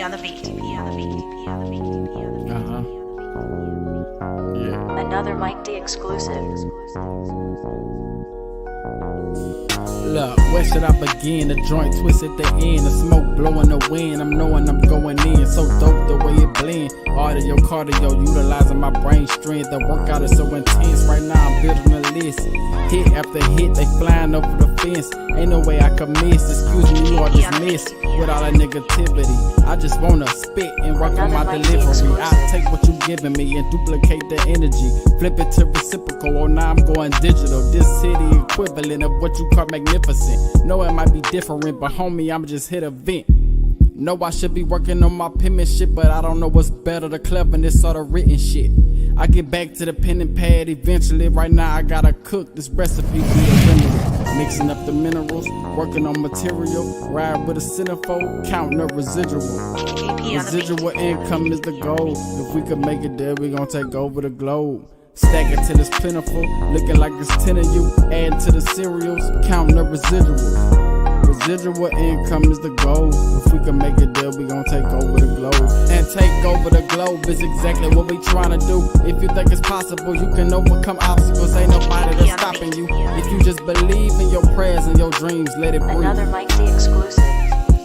on the beat. Yeah. Another Mike D exclusive. Look, where should I begin? The joint twist at the end, the smoke blowing the wind. I'm knowing I'm going in, so dope the way it blend. Audio, cardio, utilizing my brain strength. The workout is so intense, right now I'm building a list. Hit after hit, they flying over the fence. Ain't no way I could miss, excuse me, you are dismissed. With all that negativity, I just wanna spit and work on my delivery. I take what you giving me and duplicate the energy. Flip it to reciprocal, or now I'm going digital. This city equivalent of what you call magnificent. Know it might be different, but homie, I'm just hit a vent. Know I should be working on my penmanship, but I don't know what's better, the cleverness or the written shit. I get back to the pen and pad eventually. Right now I gotta cook this recipe, be a remedy. Mixing up the minerals, working on material. Ride with a centerfold, counting the residual. Residual income is the goal. If we could make it there, we gon' take over the globe. Stack it till it's plentiful, looking like it's 10 of you. Adding to the cereals, counting the residual. Residual income is the goal. If we can make it there, we gon' take over the globe. And take over the globe is exactly what we tryna do. If you think it's possible, you can overcome obstacles. Ain't nobody that's stopping you. If you just believe in your prayers and your dreams, let it breathe. Another Mike D exclusive.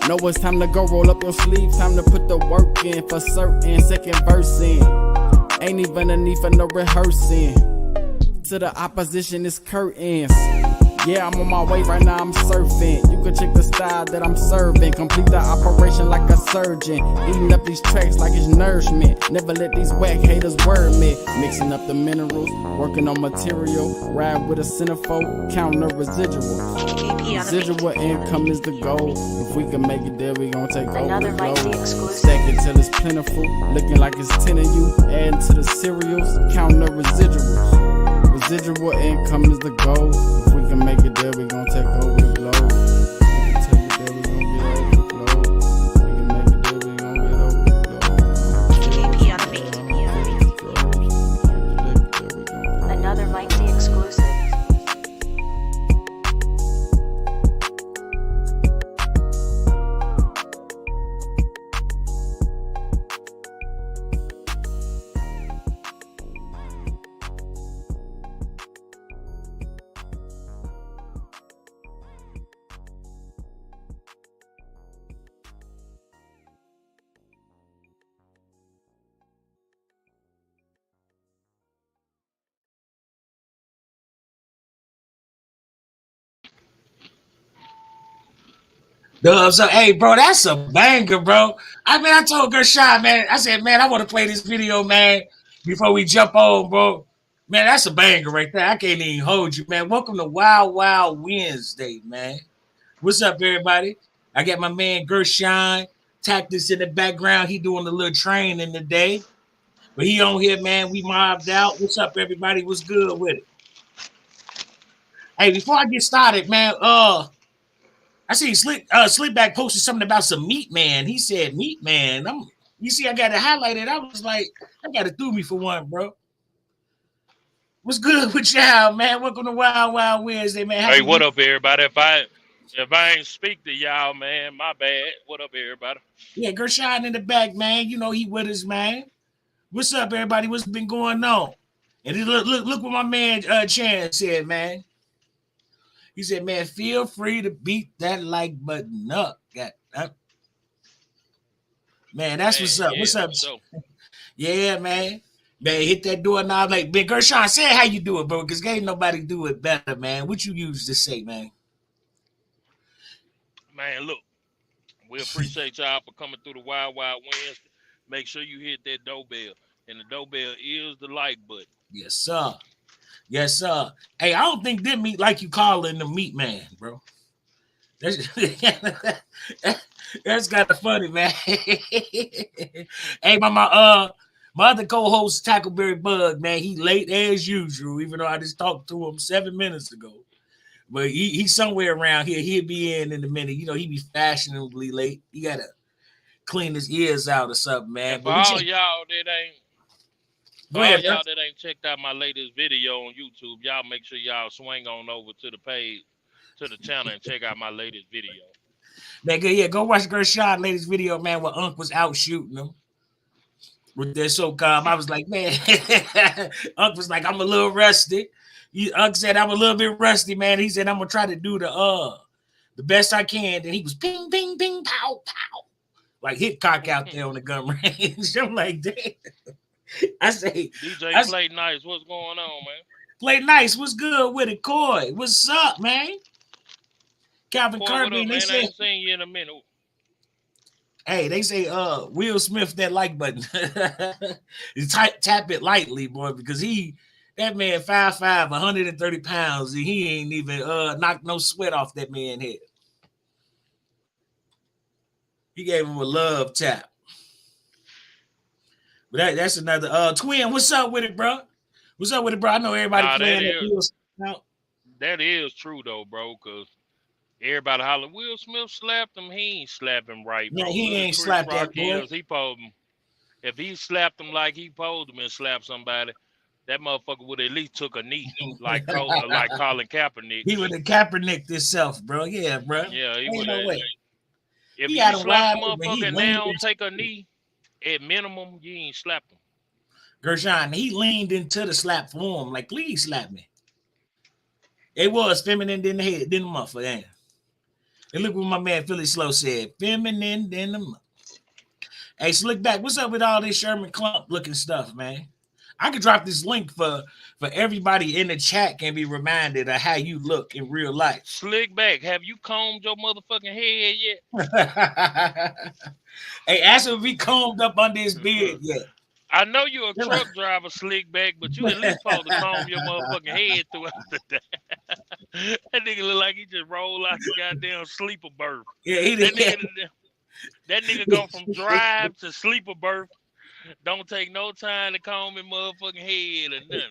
Know it's time to go roll up your sleeves. Time to put the work in for certain. Second verse in. Ain't even a need for no rehearsing. To the opposition is curtains. Yeah, I'm on my way right now, I'm surfing. You can check the style that I'm serving. Complete the operation like a surgeon. Eating up these tracks like it's nourishment. Never let these whack haters word me. Mixing up the minerals, working on material. Ride with a centerfold, counting the residual. Residual income is the goal. If we can make it there, we gon' take over the globe. Stack it till it's plentiful, looking like it's 10 of you. Adding to the cereals, counting the residuals. Residual income is the goal. If we can make it there, we gon' take over the globe. We can take it there, we gon' get over the globe. We can make it there, we gon' get over the globe. Another Mike D exclusive. So, hey, bro, that's a banger, bro. I told Gershon, man, I said, man, I want to play this video, man, before we jump on, bro. Man, that's a banger right there. I can't even hold you, man. Welcome to Wild Wild Wednesday, man. What's up, everybody? I got my man Gershon Tactics in the background. He doing a little training today. But he on here, man. We mobbed out. What's up, everybody? What's good with it? Hey, before I get started, man, I see Sleepback posted something about some Meat Man. He said Meat Man. You see, I got it highlighted. I was like, I got it through me for one, bro. What's good with y'all, man? Welcome to Wild Wild Wednesday, man. Hey, what up, everybody? If I ain't speak to y'all, man, my bad. What up, everybody? Yeah, Gershon in the back, man. You know he with us, man. What's up, everybody? What's been going on? And look what my man Chan said, man. He said, man, feel free to beat that like button up. Man, that's Man, what's up. yeah, What's up? so, Yeah, man. Man, hit that door now. Like, Big Gershon, say how you do it, bro, because ain't nobody do it better, man. What you used to say, man? man, look, we appreciate y'all for coming through the Wild Wild Wednesday. Make sure you hit that doorbell. And the doorbell is the like button. Yes, sir. Yes, sir. Hey, I don't think them meat like you calling the Meat Man, bro. That's that's kind of funny, man. Hey, my other co-host, Tackleberry Bug, man, he late as usual, even though I just talked to him 7 minutes ago. But he's somewhere around here. He'll be in a minute. You know, he be fashionably late. He got to clean his ears out or something, man. And for all y'all that ain't checked out my latest video on YouTube, y'all make sure y'all swing on over to the page, to the channel, and check out my latest video. Man, yeah, go watch Gershon latest video, man, where Unc was out shooting him with that so calm. I was like, man, Unc was like, I'm a little rusty. Unc said, I'm a little bit rusty, man. He said, I'm gonna try to do the best I can. Then he was ping, ping, ping, pow, pow. Like Hitchcock out there on the gun range. I'm like, damn. I say, DJ Play Nice, what's going on, man? Play Nice, what's good with it? Coy, what's up, man? Calvin Coy, Kirby, what up, they man? I say, ain't seen you in a minute. hey, they say, Will Smith that like button. Tap it lightly, boy, because that man 5'5", 130 pounds, and he ain't even knocked no sweat off that man head. He gave him a love tap. But that's another twin. What's up with it, bro? What's up with it, bro? I know everybody playing that Will Smith out. That is true though, bro, because everybody holler, Will Smith slapped him. He ain't slapped him right, bro. Yeah, he ain't Chris slapped Rock that boy. he posed him. If he slapped him like he posed him and slapped somebody, that motherfucker would at least took a knee, like Colin Kaepernick. He would have Kaepernicked himself, bro. Yeah, bro. Yeah, he Ain't would no have. way. If He you had him slap a wide open. motherfucker and now don't take a knee, at minimum, you ain't slapped him. Gershon, he leaned into the slap for him, like, please slap me. It was feminine than the head, than the motherfucker. And look what my man Philly Slow said. Feminine than the mother. Hey, Slick Back, what's up with all this Sherman Clump looking stuff, man? I could drop this link for everybody in the chat can be reminded of how you look in real life. Slick Back, have you combed your motherfucking head yet? Hey, ask him if he combed up under his beard yet. I know you're a truck driver, Slick Back, but you at least supposed to comb your motherfucking head throughout the day. That nigga look like he just rolled out the goddamn sleeper berth. Yeah, he did. That nigga go from drive to sleeper berth. Don't take no time to comb his motherfucking head or nothing.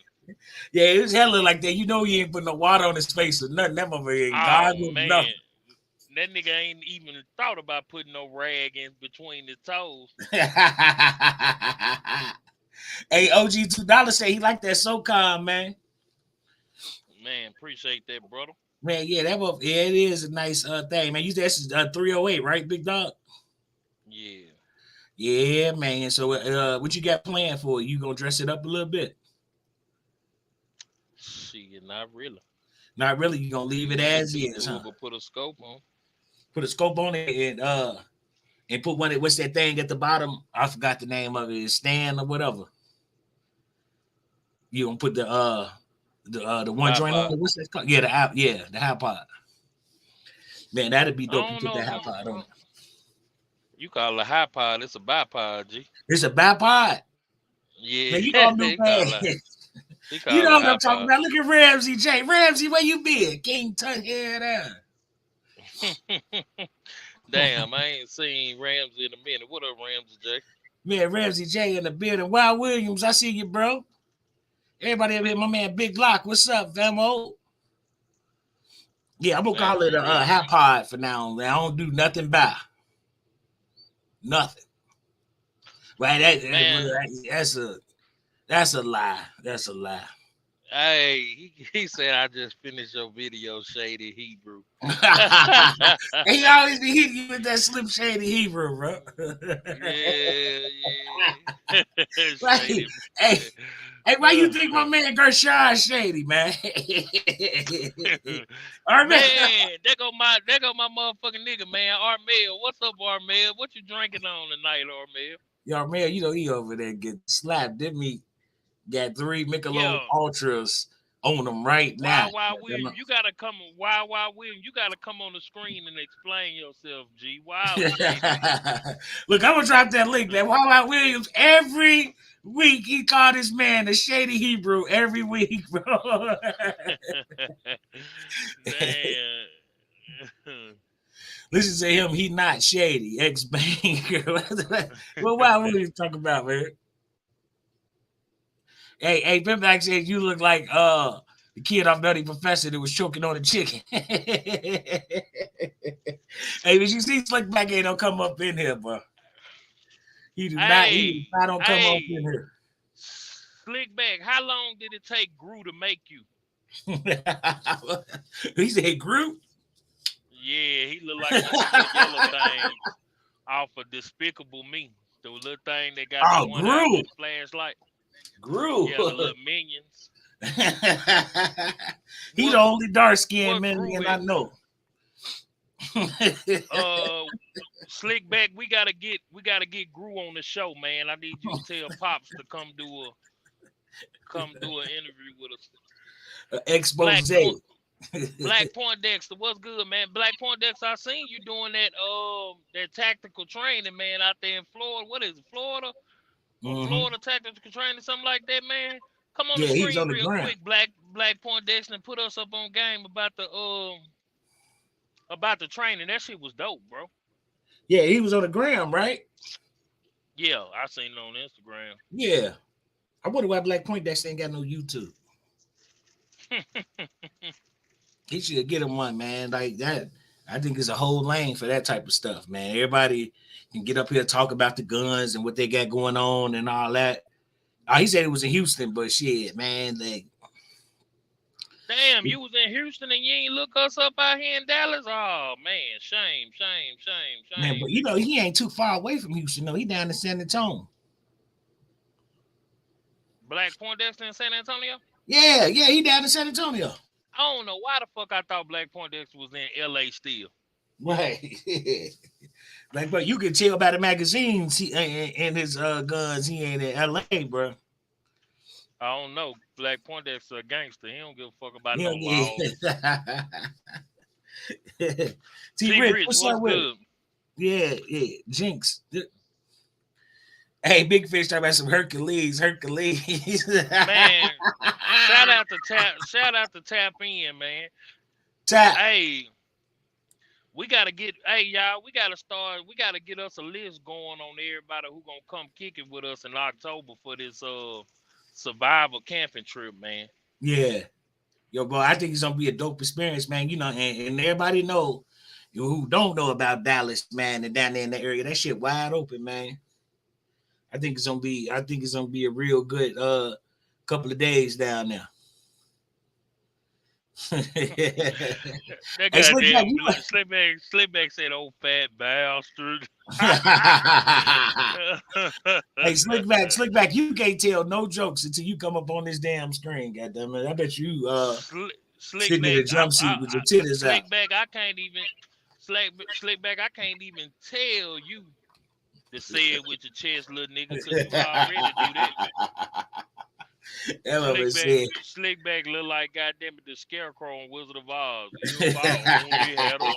Yeah, it was hella like that. You know he ain't put no water on his face or nothing. That motherfucker ain't God man. nothing. That nigga ain't even thought about putting no rag in between his toes. Hey, OG $2 say he like that SoCon, man. Man, appreciate that, brother. Man, yeah, it is a nice thing, man. That's 308, right, big dog? Yeah. Yeah, man. So what you got planned for? You gonna dress it up a little bit? Shit, not really. Not really. You gonna leave it as is, huh? But put a scope on. Put a scope on it and put one. What's that thing at the bottom? I forgot the name of it. Stand or whatever. You gonna put the one joint on it? What's that called? Yeah, the high pod. Man, that'd be dope. You put that high pod on it. You call it a high pod, it's a bipod, G. It's a bipod. Yeah. Man, you know you know what I'm talking about. Look at Ramsey J. Ramsey, where you been? King Tut head down. Damn, I ain't seen Ramsey in a minute. What up, Ramsey J? Man, Ramsey J in the building. Wild Williams, I see you, bro. Everybody up here, my man Big Lock. What's up, famo? Yeah, I'm gonna call it a high pod for now. Man. I don't do nothing by. Nothing. Right, that's a lie. That's a lie. Hey, he said I just finished your video, Shady Hebrew. He always be hitting you with that Slim Shady Hebrew, bro. Yeah. Right. Hey, why you think my man Gershon shady, man? Man, there go my motherfucking nigga, man. Armel, what's up, Armel? What you drinking on tonight, Armel? Yo, Armel, you know he over there getting slapped. Didn't he? Got 3 Michelob Ultras on them right now. William, you gotta come. William, you gotta come on the screen and explain yourself, G. Wow. Look, I'm gonna drop that link, man. Wow Williams every week he called this man a shady Hebrew every week, bro. Damn. Listen to him, he not shady. Ex-banker. Well, what are you talking about, man? Hey, Pimback said you look like the kid off Nutty Professor that was choking on a chicken. Hey, but you see Slick Back ain't don't come up in here, bro. He do not don't come up in here. Slick Back, how long did it take Gru to make you? He said Gru? Yeah, he looked like one of the little yellow things off of Despicable Me. The little thing that got the Oh, one eye Gru. with the flashlight. Gru. Yeah, the little minions. He the What only dark skinned what man grew I it? know. Slick back, we gotta get Gru on the show, man. I need you to tell Pops to come do an interview with us. Black Expose. Point Black Point Dexter, what's good, man? Black Point Dexter, I seen you doing that tactical training, man, out there in Florida. What is it, Florida? Or Hmm. Florida tactical training, something like that, man. Come on the Yeah, he was screen on the real ground. quick, Black Point Dexter, and put us up on game about the training. That shit was dope, bro. Yeah, he was on the ground, right? Yeah, I seen it on Instagram. Yeah. I wonder why Black Point Dexter ain't got no YouTube. He should get him one, man. Like that. I think it's a whole lane for that type of stuff, man. Everybody can get up here talk about the guns and what they got going on and all that. He said it was in Houston, but shit, man, like Damn, you was in Houston and you ain't look us up out here in Dallas? Oh man, shame. man, but you know, he ain't too far away from Houston. No, he down in San Antonio. Black Point Dexter in San Antonio? Yeah, he down in San Antonio. I don't know why the fuck I thought Black Point Dexter was in LA still. Right. Like, but you can tell by the magazines he and his guns, he ain't in LA, bro. I don't know. Black Point Dexter a gangster. He don't give a fuck about no Yeah, laws. yeah. T. T. Rich, Rich, what's what's up with it? good? Yeah. Jinx. Hey, Big Fish talking about some Hercules. Man, shout out to Tap In, man. Tap. Hey, we gotta get y'all, we gotta get us a list going on everybody who gonna come kick it with us in October for this survival camping trip, man. Yeah. Yo, bro, I think it's gonna be a dope experience, man. You know, and everybody know who don't know about Dallas, man, and down there in the area. That shit wide open, man. I think it's gonna be a real good couple of days down there. That Hey, Slickback said, "Old fat bastard." Hey, Slickback, you can't tell no jokes until you come up on this damn screen, goddammit. I bet you sitting in a Slickback, jumpsuit with your titties out. Slickback, Slickback, I can't even tell you to say it with your chest, little nigga, because you already do that. Slickback look like goddamn it, the Scarecrow on Wizard of Oz. You only had a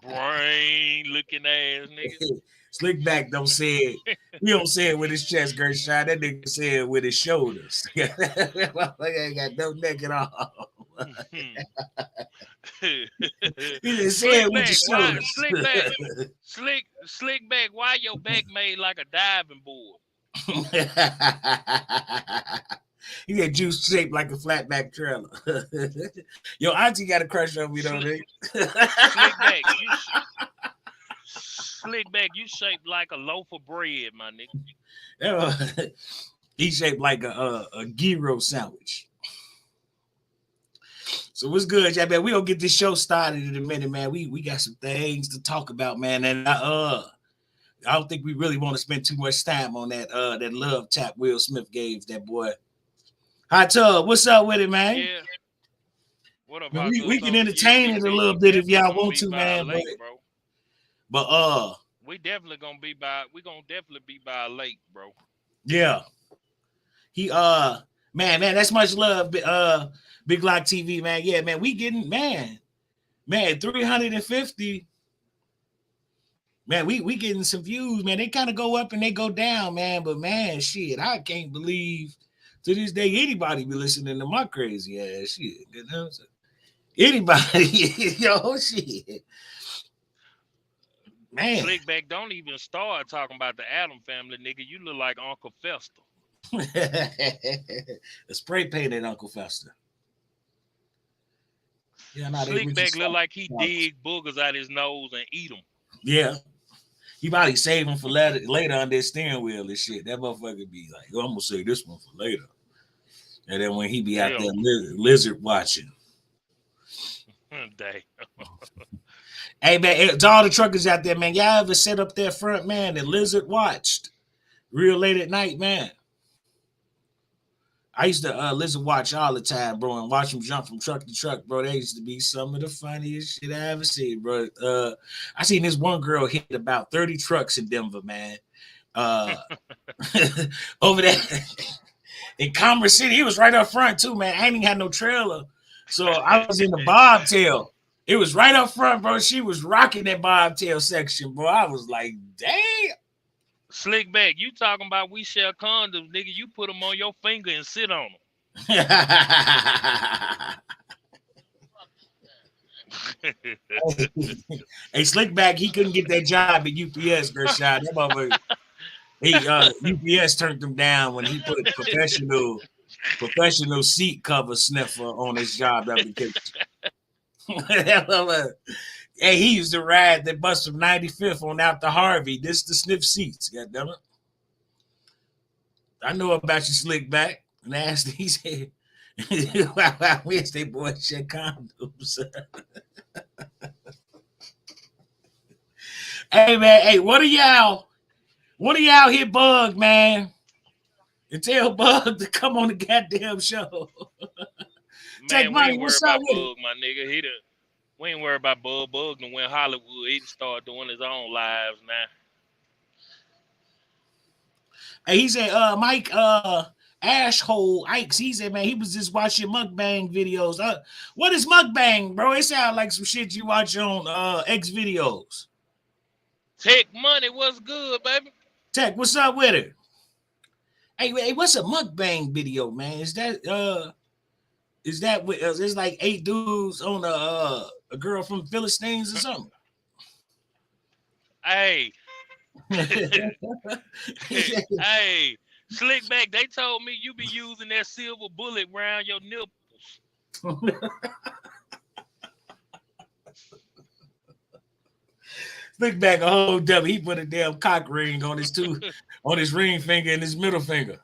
brain looking ass nigga. Slickback don't say it. He don't say it with his chest girt shot. That nigga say it with his shoulders. Like I ain't got no neck at all. He didn't say it with your shoulders. Slickback, why your back made like a diving board? He had juice shaped like a flatback trailer. Your auntie got a crush on me, though, nigga. Slickback, you shaped like a loaf of bread, my nigga. He shaped like a gyro sandwich. So what's good, yeah, man? We gonna get this show started in a minute, man. We got some things to talk about, man, and I don't think we really want to spend too much time on that love tap Will Smith gave that boy. Hot Tub, what's up with it, man? Yeah. What up, we can entertain it a little bit if y'all want to, man. But we definitely gonna be by a lake, bro. Yeah. He man, that's much love, Big Lock TV, man. Yeah, man, we getting man 350. Man, we getting some views, man. They kind of go up and they go down, man. But man, shit, I can't believe to this day anybody be listening to my crazy ass shit. You know? Anybody, yo, shit. Man. Slickback, don't even start talking about the Adam family, nigga. You look like Uncle Fester. A spray painted Uncle Fester. Yeah, Slickback look like he dig boogers out his nose and eat them. Yeah. He probably save them for later on their steering wheel and shit. That motherfucker be like, oh, I'm gonna save this one for later. And then when he be out there lizard watching. Damn. Hey man, it's all the truckers out there, man. Y'all ever set up there front, man, and lizard watched real late at night, man? I used to lizard watch all the time, bro, and watch them jump from truck to truck, bro. They used to be some of the funniest shit I ever seen, bro. I seen this one girl hit about 30 trucks in Denver, man. Uh, over there in Commerce City, he was right up front too, man. I ain't even had no trailer, so I was in the bobtail. It was right up front, bro. She was rocking that bobtail section, bro. I was like, damn. Slick back, you talking about we share condoms, nigga? You put them on your finger and sit on them. Hey, Slickback, he couldn't get that job at UPS, Gershon. That motherfucker, UPS turned him down when he put professional seat cover sniffer on his job application. Hey, he used to ride that bus from 95th on out to Harvey. This to sniff seats, goddammit. I know about you, Slickback. Nasty, he said, where's they boy shit condoms? Hey man, hey, what are y'all here, Bug, man? And tell Bug to come on the goddamn show. Take money, what's up with Bug, my nigga? We ain't worried about Bug. Bug and went Hollywood. He start doing his own lives now. Hey, he said, Mike, Ashhole Ikes, he said, man, he was just watching mukbang videos. What is mukbang, bro? It sounds like some shit you watch on X videos. Tech Money, what's good, baby? Tech, what's up with it? Hey, what's a mukbang video, man? Is that it's like 8 dudes on a girl from Philistines or something? Hey. Hey, Slickback, they told me you be using that silver bullet around your nipples. Slickback a whole dummy. He put a damn cock ring on his ring finger and his middle finger.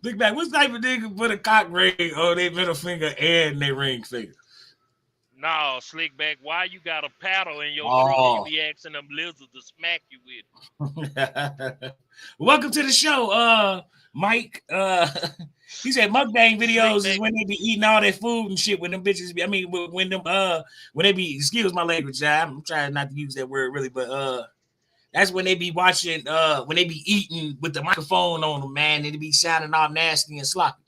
Slickback, what type of nigga put a cock ring on their middle finger and their ring finger? No, Slickback, why you got a paddle in your throat? You be asking them lizards to smack you with. Welcome to the show, Mike. He said mukbang videos is when they be eating all that food and shit. When them bitches be, I mean, when they be, excuse my language, I'm trying not to use that word really, but that's when they be watching, when they be eating with the microphone on them, man, and they be sounding all nasty and sloppy.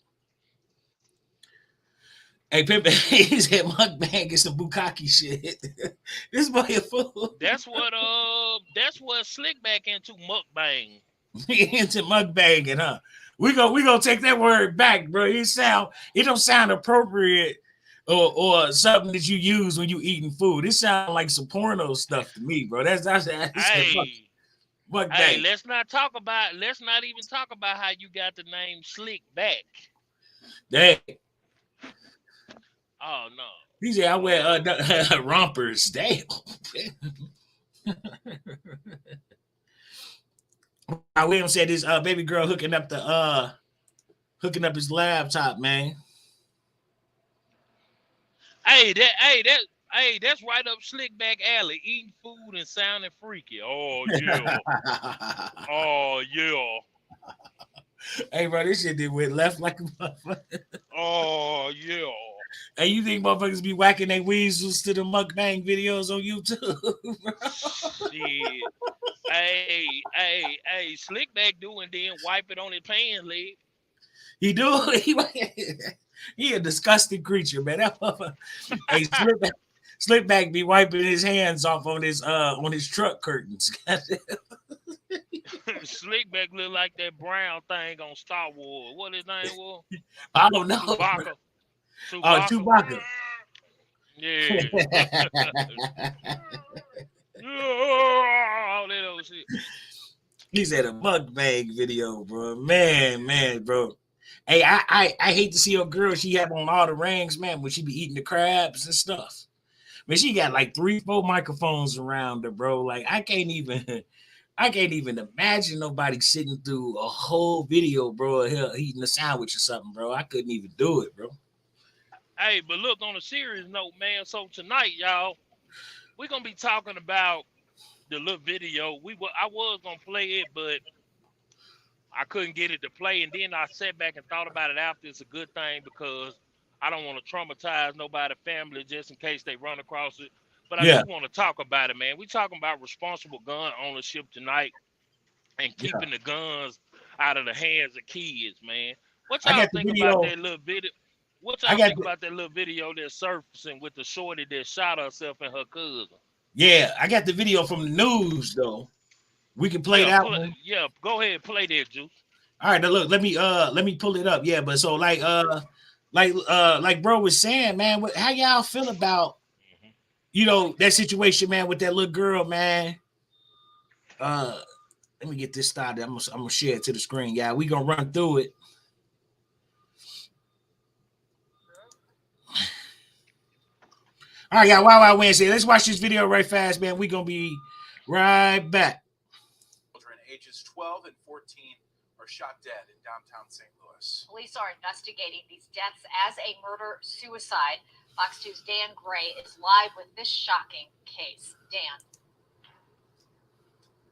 Hey, Pimp, he said mukbang is some bukkake shit. This boy a fool. That's what Slickback into mukbang. Into mukbanging, huh? We gonna take that word back, bro. It don't sound appropriate or something that you use when you eating food. It sounds like some porno stuff to me, bro. That's hey, mukbang. Hey, let's not even talk about how you got the name Slickback. Damn. Oh no. He said I wear rompers. Damn. William said this baby girl hooking up his laptop, man. Hey, that's right up Slickback alley, eating food and sounding freaky. Oh yeah. Oh yeah. Hey, bro, this shit did went left like a motherfucker. Oh yeah. Hey, you think motherfuckers be whacking their weasels to the mukbang videos on YouTube? Shit. Hey, Slickback do and then wipe it on his pants leg. He do. He a disgusting creature, man. That motherfucker. Hey, Slickback be wiping his hands off on his truck curtains. Slickback look like that brown thing on Star Wars. What his name was? I don't know. Chewbacca. Oh, Chewbacca. Yeah. All that old shit. He's at a mukbang video, bro. Man, bro. Hey, I hate to see a girl. She have on all the rings, man, when she be eating the crabs and stuff. But she got like 3-4 microphones around her, bro. Like I can't even imagine nobody sitting through a whole video, bro, of her eating a sandwich or something, bro. I couldn't even do it, bro. Hey, but look, on a serious note, man. So tonight, y'all, we're gonna be talking about the little video. I was gonna play it, but I couldn't get it to play. And then I sat back and thought about it after. It's a good thing because I don't want to traumatize nobody's family just in case they run across it. But I Yeah, do want to talk about it, man. We talking about responsible gun ownership tonight and yeah. keeping the guns out of the hands of kids, man. What I y'all got the think about video. that little video? What I y'all got think the about that little video that's surfacing with the shorty that shot herself and her cousin? yeah. I got the video from the news though. We can play Yeah, that one. go ahead, play that, Juice. All right, now look, let me pull it up. Yeah, but so like bro was saying, man, how y'all feel about Mhm. that situation, man, with that little girl, man? Uh let me get this started. I'm gonna share it to the screen, yeah. We gonna run through it. All right, y'all. Wow, Wednesday. Let's watch this video right fast, man. We gonna be right back. Children ages 12 and 14 are shot dead in downtown St. Louis. Police are investigating these deaths as a murder-suicide. Fox 2's Dan Gray is live with this shocking case. Dan.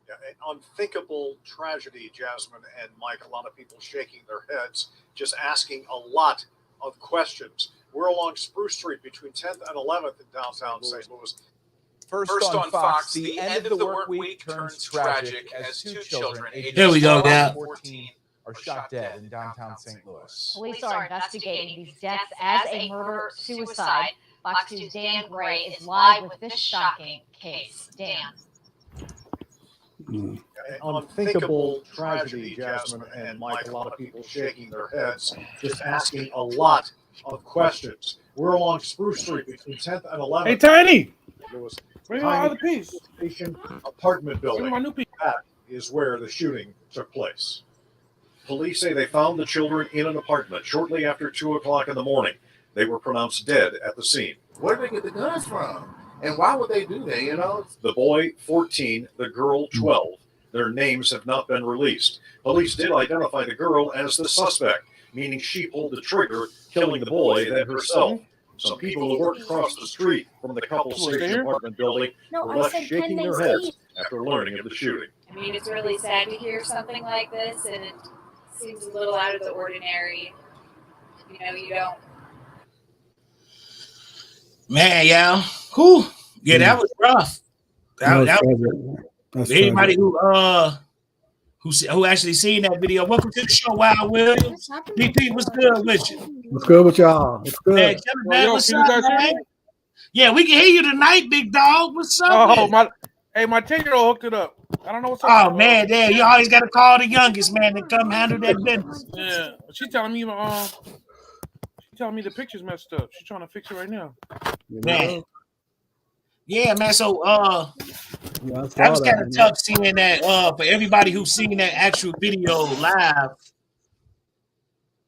Yeah, an unthinkable tragedy, Jasmine and Mike. A lot of people shaking their heads, just asking a lot of questions. We're along Spruce Street between 10th and 11th in downtown St. Louis. First on Fox, the end of the work week turns tragic as two children ages Here we go, 12 yeah. and 14 are shot dead in downtown St. Louis. Police are investigating these deaths as a murder-suicide. Fox 2's Dan Gray is live with this shocking case. Dan. An unthinkable tragedy, Jasmine and Mike. A lot of people shaking their heads, just asking a lot of questions. We're along Spruce Street between 10th and 11th. Hey, Tiny, Louis. bring my other piece. Station apartment Bring building. my new piece. That is where the shooting took place. Police say they found the children in an apartment shortly after 2 o'clock in the morning. They were pronounced dead at the scene. Where did they get the guns from? And why would they do that, you know? The boy, 14, the girl, 12. Their names have not been released. Police did identify the girl as the suspect, meaning she pulled the trigger, killing the boy, then herself. Some people who worked across the street from the couple station apartment building were left shaking their heads after learning of the shooting. I mean, it's really sad to hear something like this, and it seems a little out of the ordinary. You know, you don't. Man, y'all. Whew. Yeah, that was rough. That's Anybody who actually seen that video, welcome to the show, Wild Williams. DP, what's good with you? What's good with y'all? What's good? Man, man, what's up, man? Yeah, we can hear you tonight, big dog. What's up? Oh, my 10-year-old hooked it up. I don't know what's up. Oh man, there you always got to call the youngest man to come handle that business. Yeah, she telling me the picture's messed up. She's trying to fix it right now. Man. Yeah, man. So Yeah, that was kind of tough seeing that for everybody who's seen that actual video live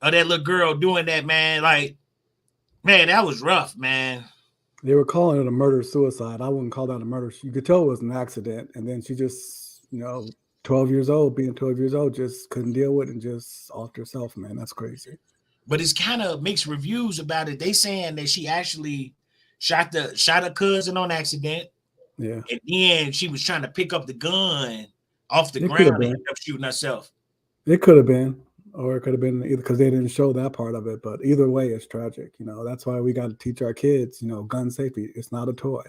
of that little girl doing that, man. Like, man, that was rough, man. They were calling it a murder-suicide. I wouldn't call that a murder. You could tell it was an accident. And then she just, 12 years old, being 12 years old, just couldn't deal with it and just offed herself, man. That's crazy. But it's kind of mixed reviews about it. They saying that she actually shot her cousin on accident. Yeah. And then she was trying to pick up the gun off the ground and ended up shooting herself. It could have been, or it could have been either, because they didn't show that part of it. But either way, it's tragic. That's why we got to teach our kids, gun safety. It's not a toy.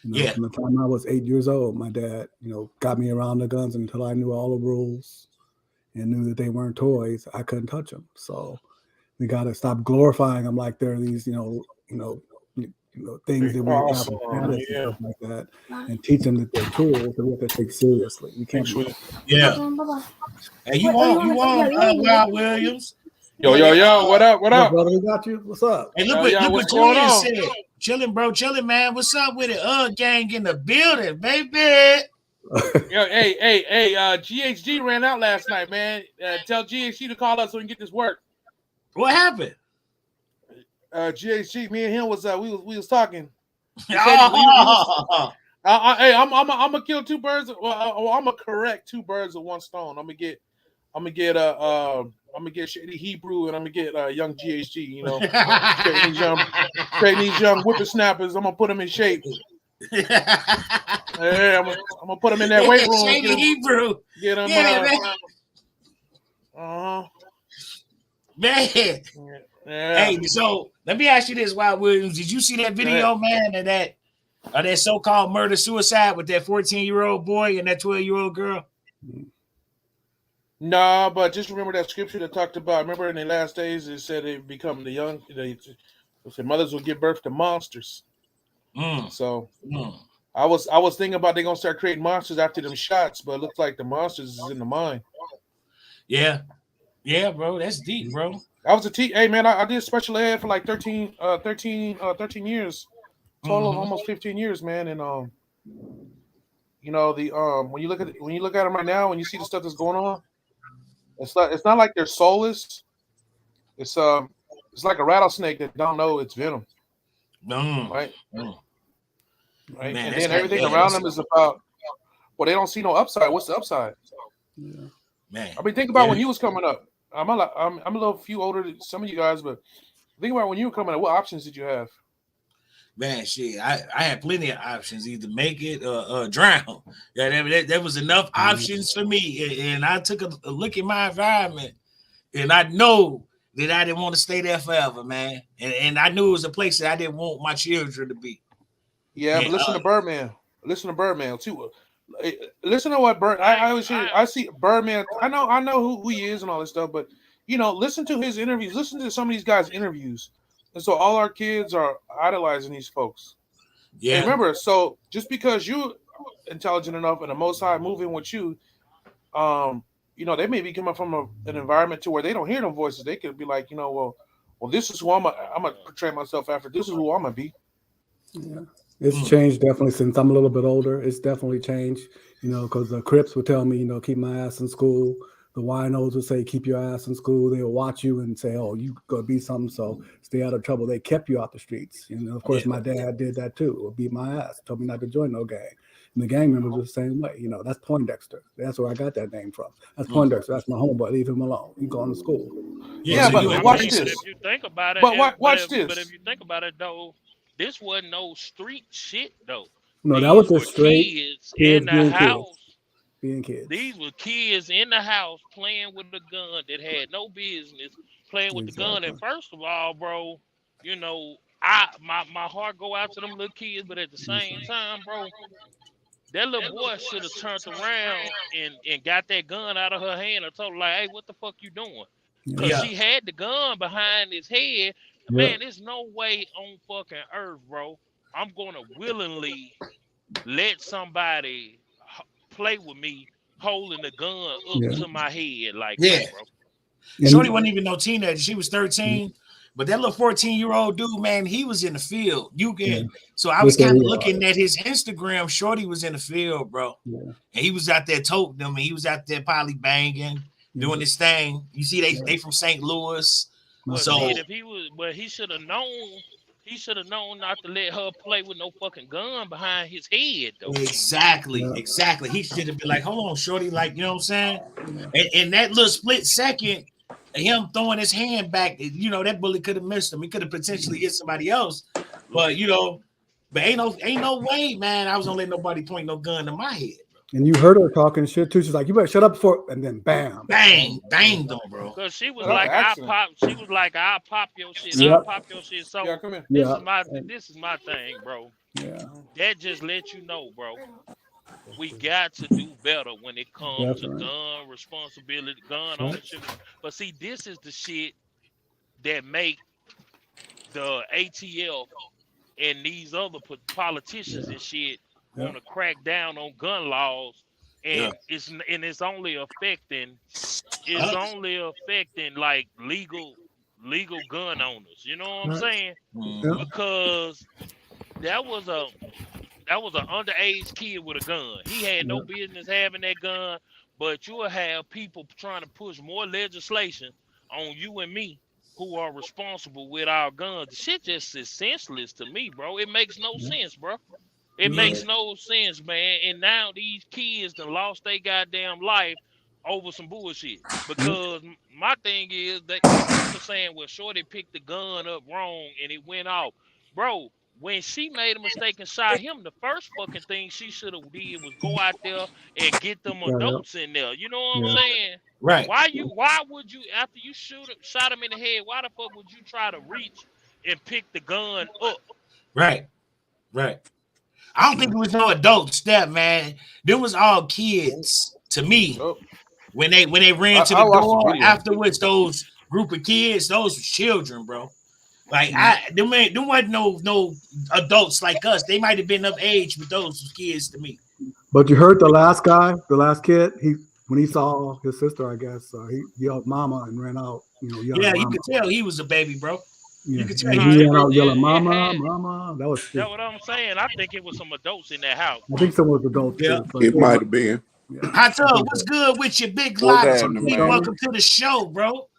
Yeah. From the time I was 8 years old, my dad, got me around the guns until I knew all the rules and knew that they weren't toys. I couldn't touch them. So we got to stop glorifying them like they're these, things that we have and stuff like that, and teach them that they're tools that we have to take seriously. You can't. Yeah. Hey, you want Wild Williams? Yo, what up? What up? Brother, we got you. What's up? Hey, look what Julian said. Chilling, bro. Chilling, man. What's up with it? Gang in the building, baby. Yo, hey, GHG ran out last night, man. Tell GHG to call us so we can get this work. What happened? GHG, me and him was we was talking. Hey, I'm gonna kill two birds. Well, I'm gonna correct two birds with one stone. I'm gonna get gonna get Shady Hebrew, and I'm gonna get young GHG. You know, straighten these young whippersnappers. I'm gonna put them in shape. Yeah, I'm gonna put them in that weight room. Shady Hebrew. Get them. Man. Yeah. Hey, so let me ask you this, Wild Williams. Did you see that video, man, of that so-called murder-suicide with that 14-year-old boy and that 12-year-old girl? No, but just remember that scripture that talked about, remember in the last days, it said it become it said mothers will give birth to monsters. So I was thinking about they're going to start creating monsters after them shots, but it looks like the monsters is in the mind. Yeah. Yeah, bro. That's deep, bro. I was hey, man, I did special ed for like 13 years. Total of almost 15 years, man. And you know, when you look at them right now, when you see the stuff that's going on, it's not like they're soulless. It's like a rattlesnake that don't know it's venom. Right? Right. Man, and then everything around them is about, well, they don't see no upside. What's the upside? Yeah. Man. I mean, think about when you was coming up. I'm a little few older than some of you guys, but think about when you were coming up. What options did you have? Man, shit, I had plenty of options, either make it or drown. Yeah, that was enough options for me. And I took a look at my environment, and I know that I didn't want to stay there forever, man. And I knew it was a place that I didn't want my children to be. Yeah, but listen to Birdman. Listen to Birdman too. Listen to what I always hear. I see Birdman. I know who he is and all this stuff, but you know, listen to his interviews. Listen to some of these guys' interviews. And so all our kids are idolizing these folks. Yeah. And remember, so just because you're intelligent enough and the Most High moving with you, you know, they may be coming from an environment to where they don't hear them voices. They could be like, you know, well, this is who I'm gonna portray myself after. This is who I'm gonna be. Yeah. It's changed definitely since I'm a little bit older. It's definitely changed, you know, because the Crips would tell me, you know, keep my ass in school. The winos would say, keep your ass in school. They'll watch you and say, oh, you going to be something, so stay out of trouble. They kept you out the streets. You know, of course, my dad did that too. Would beat my ass, told me not to join no gang. And the gang members were the same way. You know, that's Poindexter. That's where I got that name from. That's Poindexter. That's my homeboy. Leave him alone. You going to school. Yeah, but watch this. But if you think about it, watch this. But if you think about it, though, this wasn't no street shit, though. No, that was just straight kids in the house. Being kids. These were kids in the house playing with a gun that had no business playing with the gun. And first of all, bro, you know, my heart go out to them little kids, but at the same time, bro, that little boy should have turned around and got that gun out of her hand and told her, like, hey, what the fuck you doing? Because she had the gun behind his head. Man, there's no way on fucking earth, bro, I'm going to willingly let somebody play with me holding the gun up to my head like that, bro. Shorty wasn't even no teenager. She was 13. But that little 14-year-old dude, man, he was in the field. So I was kind of looking at his Instagram. Shorty was in the field, bro. Yeah. And he was out there toting them, and he was out there probably banging, doing his thing. You see, they from St. Louis. Well, so if he was, but he should have known. He should have known not to let her play with no fucking gun behind his head, though. Exactly. He should have been like, hold on, shorty, like, you know what I'm saying? And that little split second, him throwing his hand back, you know, that bullet could have missed him. He could have potentially hit somebody else. But, you know, ain't no way, man, I was gonna let nobody point no gun to my head. And you heard her talking shit too. She's like, "You better shut up before," and then bam, bang, them, bro. Because she was like, "I'll pop your shit. I'll pop your shit." So this is my thing, bro. Yeah, that just lets you know, bro. We got to do better when it comes to gun responsibility, gun ownership. But see, this is the shit that make the ATF and these other politicians and shit want to crack down on gun laws, and it's only affecting like legal gun owners. You know what I'm saying? Because that was an underage kid with a gun. He had no business having that gun, but you'll have people trying to push more legislation on you and me who are responsible with our guns. The shit just is senseless to me, bro. It makes no sense, bro. It makes no sense, man. And now these kids done lost their goddamn life over some bullshit. Because my thing is that people saying, well, Shorty picked the gun up wrong and it went off. Bro, when she made a mistake and shot him, the first fucking thing she should have did was go out there and get them Yeah, adults in there. You know what I'm yeah. saying? Right, Why would you, after you shot him in the head, why the fuck would you try to reach and pick the gun up? right, right. I don't think it was no adult step, man. There was all kids to me Oh, when they ran to I the watched the door video. afterwards. Those group of kids, those were children, bro. Like there wasn't no adults like us. They might have been of age, but those was kids to me. But you heard the last guy, the last kid. When he saw his sister, I guess he yelled "mama" and ran out. Yelling Yeah, you "mama." could tell he was a baby, bro. Yeah, You could tell and he Nah, was he a ran out baby. yelling it "mama, had. mama." That was That's true. what I'm saying. I think it was some adults in that house. I think some was adults Yeah. too. But It might have been. yeah, Hot I Tub, think what's that. good with your big What's lots? happening, Big man? welcome to the show, bro.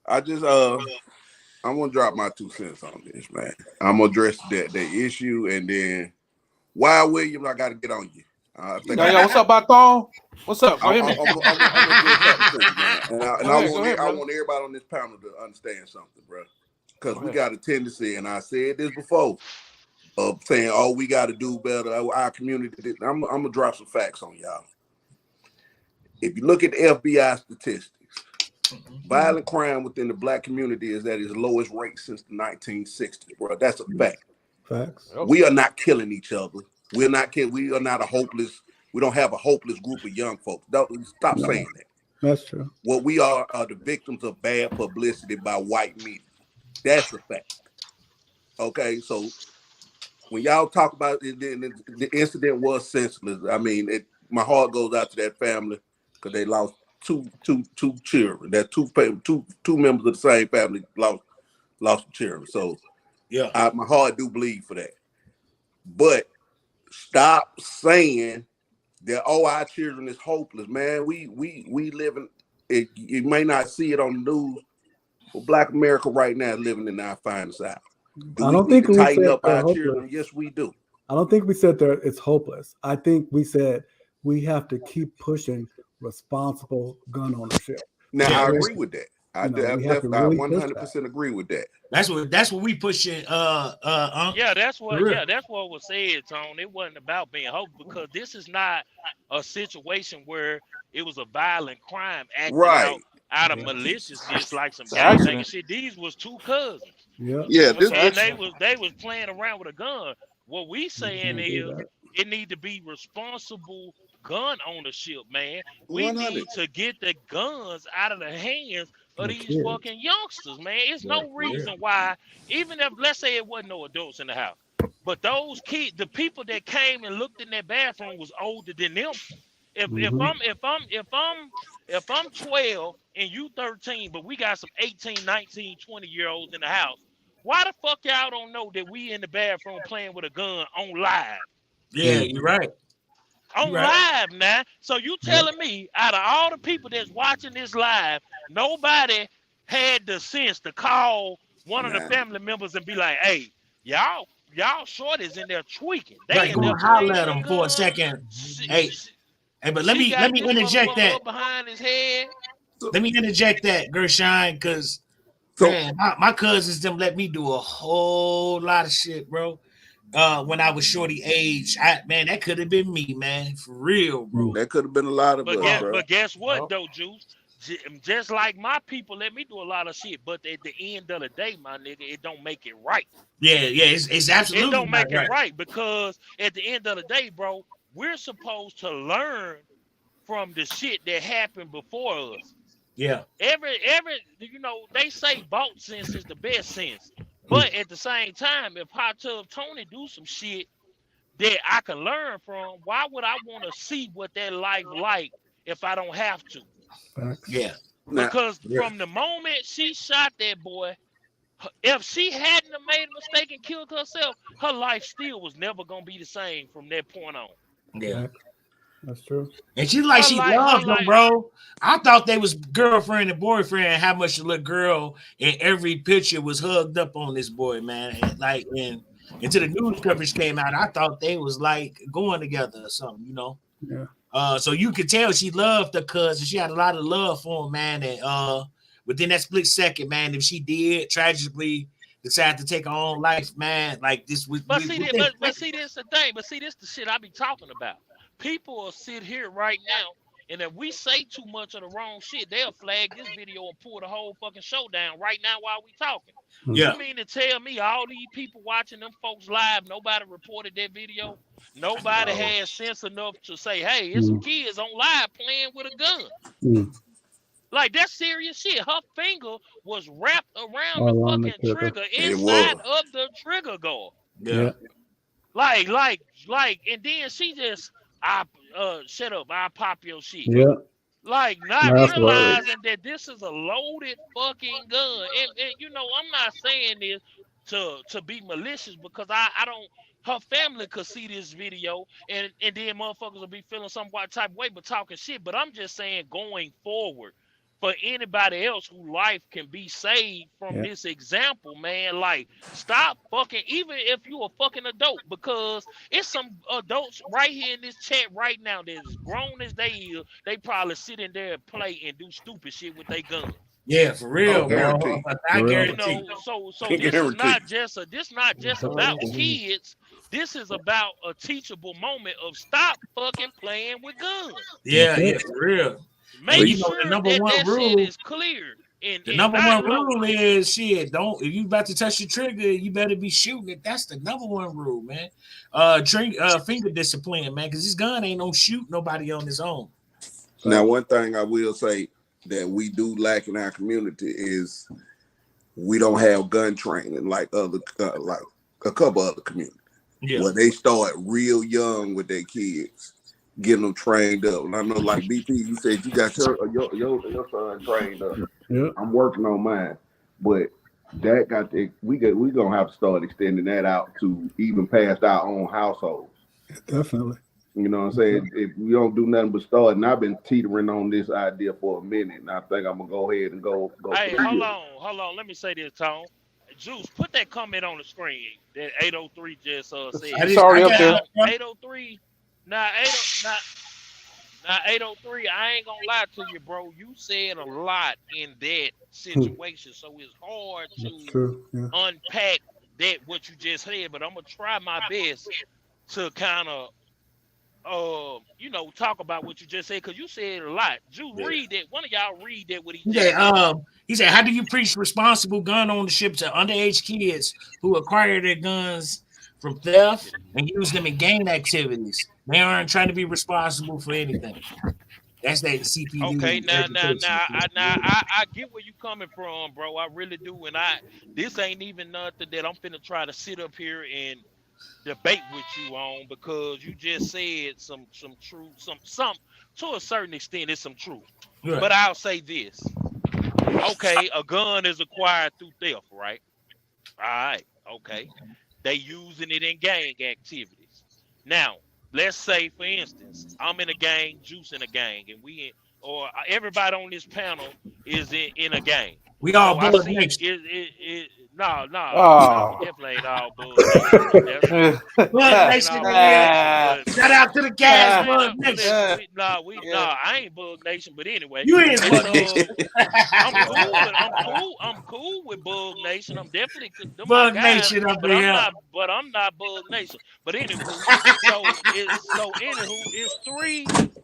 I just I'm gonna drop my 2 cents on this, man. I'm gonna address the issue, and then why Williams, I gotta get on you. I think Yo, what's up, Baton? What's up? Go I'm ahead, man. gonna do something to you, man. And Go I ahead, want brother. everybody on this panel to understand something, bro. Because we got a tendency, and I said this before, of saying, "Oh, we got to do better." Our community. I'm gonna drop some facts on y'all. If you look at the FBI statistics, violent crime within the black community is at its lowest rate since the 1960s, bro. That's a fact. Facts. We are not killing each other. We're not killing. We are not a hopeless. We don't have a hopeless group of young folks. Don't stop saying that. That's true. What we are the victims of bad publicity by white media. That's a fact. Okay, so when y'all talk about it, the incident was senseless. I mean, my heart goes out to that family because they lost two children. That two members of the same family lost children. So yeah, my heart do bleed for that. But stop saying that our children is hopeless, man. We live in it. You may not see it on the news, but Black America right now is living in our finest hour. I don't think we tighten said up they're our hopeless. children? Yes, we do. I don't think we said it's hopeless. I think we said we have to keep pushing responsible gun ownership. Now I agree with that. I 100% agree with that. That's what we pushing. Yeah, that's what was said, Tone. It wasn't about being hopeful because this is not a situation where it was a violent crime acted out of maliciousness like some gang banging shit. These was two cousins. Yeah. And they was playing around with a gun. What we saying is it need to be responsible gun ownership, man. We 100. need to get the guns out of the hands of these fucking youngsters, man. It's no reason why, even if let's say it wasn't no adults in the house, but those kids, the people that came and looked in that bathroom was older than them. If I'm 12 and you 13, but we got some 18, 19, 20-year-olds in the house, why the fuck y'all don't know that we in the bathroom playing with a gun on live? Yeah, you're right. On live now. So you telling me out of all the people that's watching this live, nobody had the sense to call one of the family members and be like, hey, y'all shorties in there tweaking. They in there holler at them for a second. Hey, but let me interject that. Behind his head. Let me interject that, Gershine, because man, my cousins them let me do a whole lot of shit, bro. When I was shorty age, man, that could have been me, man, for real, bro. That could have been a lot of us, bro. But guess what, though, Juice? Just like my people let me do a lot of shit, but at the end of the day, my nigga, it don't make it right. Yeah, it's absolutely it don't make it right because at the end of the day, bro, we're supposed to learn from the shit that happened before us. Yeah. Every they say boat sense is the best sense. But at the same time, if Hot Tub Tony do some shit that I can learn from, why would I want to see what that life like if I don't have to? Yeah. Because from the moment she shot that boy, if she hadn't have made a mistake and killed herself, her life still was never gonna be the same from that point on. Yeah. That's true. And she loved him, bro. I thought they was girlfriend and boyfriend, and how much the little girl in every picture was hugged up on this boy, man. And like until the news coverage came out, I thought they was like going together or something, you know. Yeah. So you could tell she loved the cousin. She had a lot of love for him, man. And within that split second, man, if she did tragically decide to take her own life, man, like this would. But see, but see, this the thing. But see, this the shit I be talking about. People will sit here right now, and if we say too much of the wrong shit, they'll flag this video and pull the whole fucking show down right now while we talking. Yeah. You mean to tell me all these people watching them folks live, nobody reported that video? Nobody had sense enough to say, hey, it's some kids on live playing with a gun. Like, that's serious shit. Her finger was wrapped around the fucking trigger inside of the trigger guard. Yeah. Like, and then she just, shut up, I pop your shit. Yeah. Like, not realizing that this is a loaded fucking gun. And you know, I'm not saying this to be malicious, because I don't, her family could see this video and then motherfuckers will be feeling some type of way but talking shit. But I'm just saying, going forward, for anybody else whose life can be saved from this example, man, like, stop fucking, even if you a fucking adult, because it's some adults right here in this chat right now that's grown as they is, they probably sit in there and play and do stupid shit with their guns. Yeah, for real, bro. I guarantee. You know, so this is not just about kids. This is about a teachable moment of stop fucking playing with guns. Yeah, for real. Make sure the number one rule shit is clear. The number one rule is shit. Don't, if you about to touch the trigger, you better be shooting it. That's the number one rule, man. Finger discipline, man, because this gun ain't no shoot nobody on his own. Now, one thing I will say that we do lack in our community is we don't have gun training like other like a couple other communities. Yeah. Where they start real young with their kids, getting them trained up. And I know, like BP, you said you got your son trained up. Yeah. I'm working on mine, but that got to, we gonna have to start extending that out to even past our own household. Definitely. You know what I'm saying? If we don't do nothing but start, and I've been teetering on this idea for a minute, and I think I'm gonna go ahead and go. Hey, hold on. Let me say this, Tone. Juice, put that comment on the screen that 803 just said. It's already up there. 803. Now 803. I ain't gonna lie to you, bro. You said a lot in that situation, so it's hard to unpack that what you just said. But I'm gonna try my best to kind of talk about what you just said, because you said a lot. Juice, read that. One of y'all read that what he said. He said, how do you preach responsible gun ownership to underage kids who acquire their guns from theft and use them in gang activities? They aren't trying to be responsible for anything. That's that CPD. Okay, now I get where you coming from, bro. I really do. And this ain't even nothing that I'm finna try to sit up here and debate with you on, because you just said some truth, some to a certain extent it's some truth. Right. But I'll say this. Okay, a gun is acquired through theft, right? All right, okay. They using it in gang activities. Now, let's say, for instance, I'm in a gang, Juice in a gang, and or everybody on this panel is in a gang. We all Bug Nation. No, definitely ain't all Bug Nation. Bug Nation. Shout out to the gas, Bug Nation. I ain't Bug Nation, but anyway. You ain't Bug Nation. I'm cool with Bug Nation. I'm definitely Bug Nation up here. But I'm not Bug Nation. But anyway,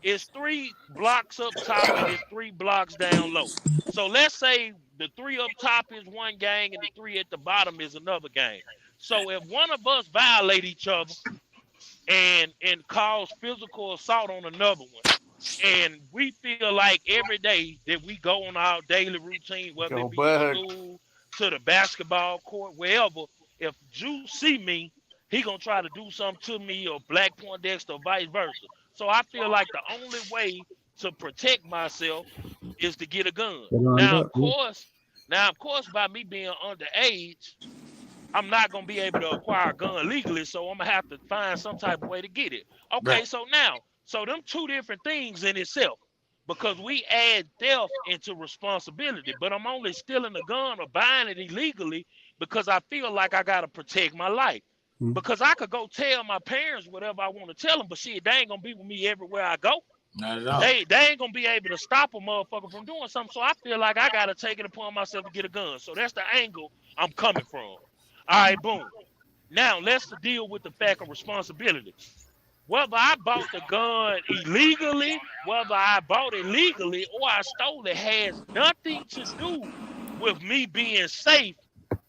it's three blocks up top and it's 3 blocks down low. So let's say the 3 up top is one gang and the 3 at the bottom is another gang. So if one of us violate each other and cause physical assault on another one, and we feel like every day that we go on our daily routine, whether it be to school, to the basketball court, wherever, if Juice see me, he gonna try to do something to me, or Black Poindexter, or vice versa. So I feel like the only way to protect myself is to get a gun. Now, of course, by me being underage, I'm not gonna be able to acquire a gun legally, so I'm gonna have to find some type of way to get it. Okay, right. So them 2 different things in itself, because we add theft into responsibility, but I'm only stealing a gun or buying it illegally because I feel like I gotta protect my life. Because I could go tell my parents whatever I want to tell them, but shit, they ain't gonna be with me everywhere I go. Not at all. They ain't gonna be able to stop a motherfucker from doing something. So I feel like I gotta take it upon myself to get a gun. So that's the angle I'm coming from. All right, boom. Now let's deal with the fact of responsibility. Whether I bought the gun illegally, whether I bought it legally, or I stole it has nothing to do with me being safe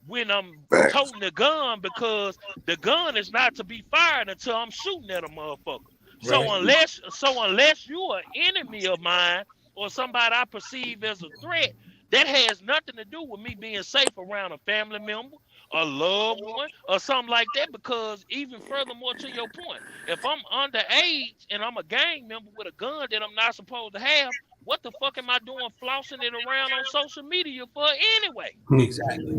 when I'm Facts. toting the gun, because the gun is not to be fired until I'm shooting at a motherfucker. So Right. unless you're an enemy of mine or somebody I perceive as a threat, that has nothing to do with me being safe around a family member, a loved one, or something like that. Because even furthermore, to your point, if I'm underage and I'm a gang member with a gun that I'm not supposed to have, what the fuck am I doing flossing it around on social media for anyway? Exactly.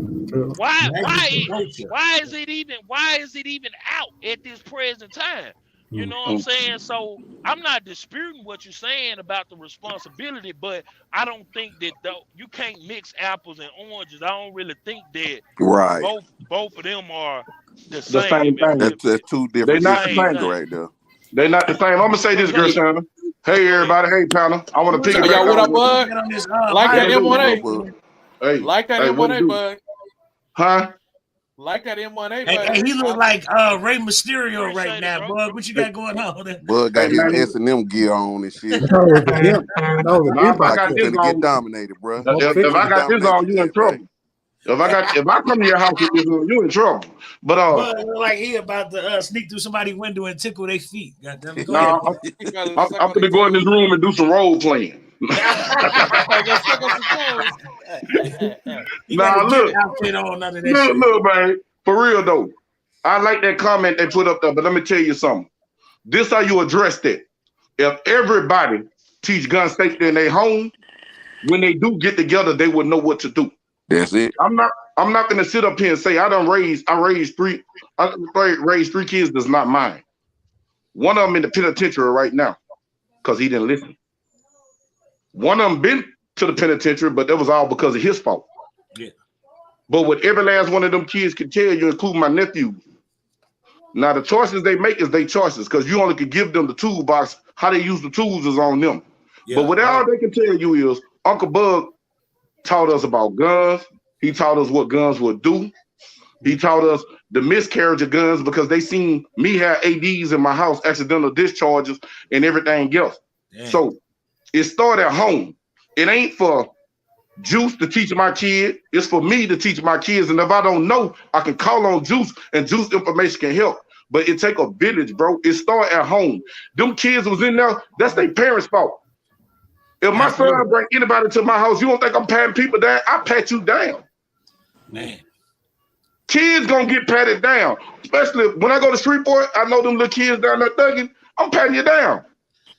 Why That's the culture. is it even out at this present time? You know what I'm saying? So I'm not disputing what you're saying about the responsibility, but I don't think that you can't mix apples and oranges. I don't really think that Right. both of them are the The same. same thing. That's two They different not the issues same. right there. They not the same. I'm gonna say this, Gershon. Hey everybody, hey panel. I want to Hey, piggyback y'all, what on up, what- bud? Get on this, Like that Bible. M1A. Hey, Like that hey, what it M1A, do? bud. Huh? Like that M1A, Hey, bud. he look like Rey Mysterio Appreciate right it, now, bro. bud. What you got going on? Bud got Hey, man. his S&M gear on and shit. That was the imp. That was the Nah, imp if I out got there. You this finna get on, dominated, bro. if I got this on, you in trouble. If I come to your house with this on, you in trouble. But Bud look like he about to sneak through somebody's window and tickle their feet. Goddamn it. Go nah, ahead. I'm gonna go in this room and do some role playing. Go suck on some toes. He got Nah, a look, gift outfit on, none of that shit. look, man. For real though, I like that comment they put up there. But let me tell you something. This how you address that. If everybody teach gun safety in their home, when they do get together, they will know what to do. That's it. I'm not gonna sit up here and say I raised three kids that's not mine. One of them in the penitentiary right now because he didn't listen. One of them been to the penitentiary, but that was all because of his fault. Yeah. But what every last one of them kids can tell you, including my nephew, now the choices they make is their choices, because you only can give them the toolbox. How they use the tools is on them. Yeah, but what all they can tell you is Uncle Bug taught us about guns. He taught us what guns would do. He taught us the miscarriage of guns because they seen me have ADs in my house, accidental discharges, and everything else. Damn. So it started at home. It ain't for Juice to teach my kid. It's for me to teach my kids. And if I don't know, I can call on Juice, and Juice information can help. But it take a village, bro. It start at home. Them kids was in there, that's their parents' fault. If my son bring anybody to my house, you don't think I'm patting people down? I pat you down. Man. Kids gonna get patted down. Especially when I go to Shreveport, I know them little kids down there thugging. I'm patting you down.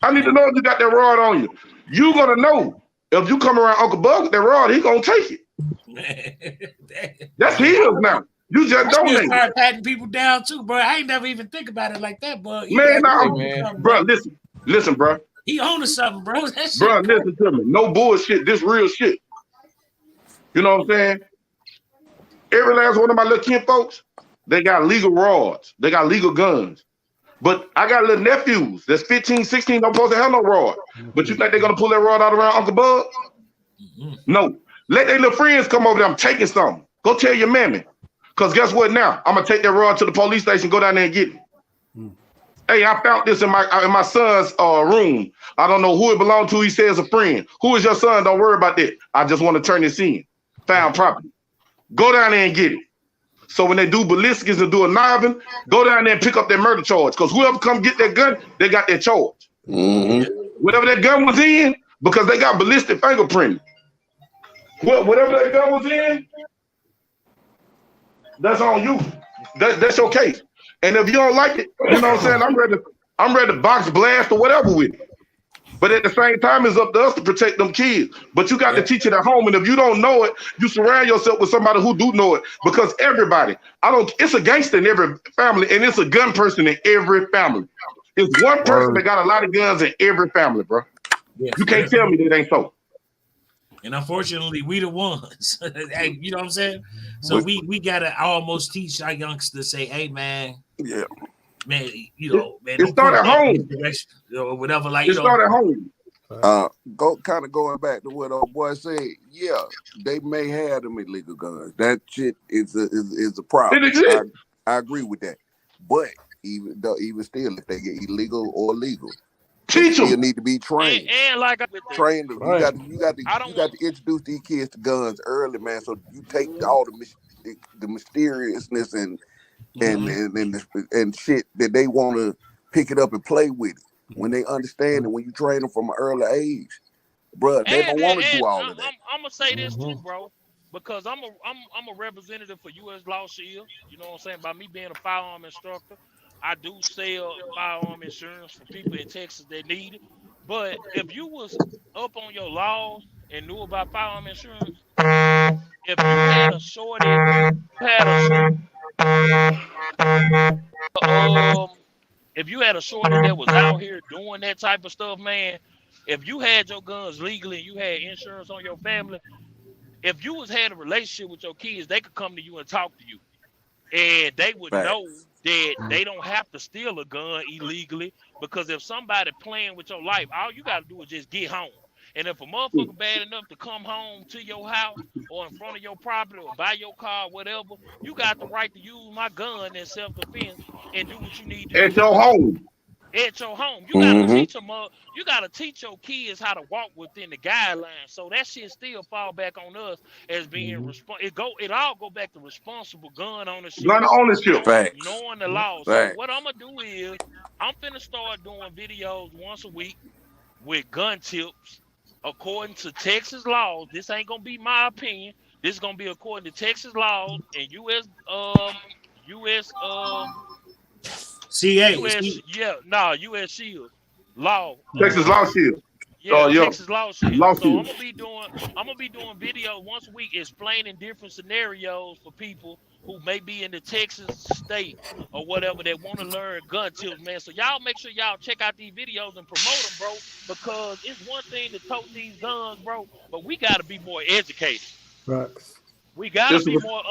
I need to know if you got that rod on you. You gonna know. If you come around Uncle Bug with that rod, he gonna take it. Man. That's his now. You just I don't still know. start patting people down too, bro. I ain't never even think about it like that, but Man, bro, listen, bro. He on to something, bro. That shit Bro, crazy. listen to me. No bullshit. This real shit. You know what I'm saying? Every last one of my little kin folks, they got legal rods. They got legal guns. But I got little nephews that's 15, 16, don't supposed to have no rod. But you think they're gonna pull that rod out around Uncle Bug? No. Let their little friends come over there. I'm taking something. Go tell your mammy. Because guess what now? I'm gonna take that rod to the police station, go down there and get it. Hey, I found this in my son's room. I don't know who it belonged to. He says a friend. Who is your son? Don't worry about that. I just want to turn this in. Found property. Go down there and get it. So when they do ballistics and do a knobbing, go down there and pick up their murder charge. Because whoever come get that gun, they got their charge. Whatever that gun was in, because they got ballistic fingerprinting. Whatever that gun was in, that's on you. That's your case. And if you don't like it, you know what I'm saying? I'm ready to box blast or whatever with it. But at the same time, it's up to us to protect them kids. But you got to teach it at home. And if you don't know it, you surround yourself with somebody who do know it. Because everybody, it's a gangster in every family, and it's a gun person in every family. It's one person that got a lot of guns in every family, bro. Yeah, you can't tell me that ain't so. And unfortunately, we the ones. Hey, you know what I'm saying? So we gotta almost teach our youngsters to say, hey man, man, man, It don't start push at that in home. this direction, or whatever. Like, It start at home. Going back to what old boy said. Yeah, they may have them illegal guns. That shit is a problem. It exists. I agree with that. But even still, if they get illegal or legal, they Teach still them. need to be trained. And like with the, Trained. Right. You got to introduce these kids to guns early, man. So you take all the mysteriousness and shit that they want to pick it up and play with it. When they understand it, when you train them from an early age, bro, they don't want to do all of that. I'm gonna say this too, bro, because I'm a representative for U.S. Law Shield. You know what I'm saying? By me being a firearm instructor, I do sell firearm insurance for people in Texas that need it. But if you was up on your laws and knew about firearm insurance, if you had a shorty, if you had a shorty that was out here doing that type of stuff, man, if you had your guns legally and you had insurance on your family, if you was had a relationship with your kids, they could come to you and talk to you. And they would know that they don't have to steal a gun illegally, because if somebody playing with your life, all you got to do is just get home. And if a motherfucker bad enough to come home to your house or in front of your property or buy your car, whatever, you got the right to use my gun in self-defense and do what you need to do. At your home. At your home. You gotta teach them you gotta teach your kids how to walk within the guidelines. So that shit still fall back on us as being it all go back to responsible gun ownership. Gun ownership. Knowing the law. So what I'm gonna do is I'm finna start doing videos once a week with gun tips according to Texas laws. This ain't gonna be my opinion. This is gonna be according to Texas laws and US CA. US Shield law. Texas Law Shield. Yeah, Texas Law Shield. So I'm gonna be doing videos once a week explaining different scenarios for people who may be in the Texas state or whatever that want to learn gun tips, man. So y'all make sure y'all check out these videos and promote them, bro, because it's one thing to tote these guns, bro, but we gotta be more educated. Right. We gotta be more.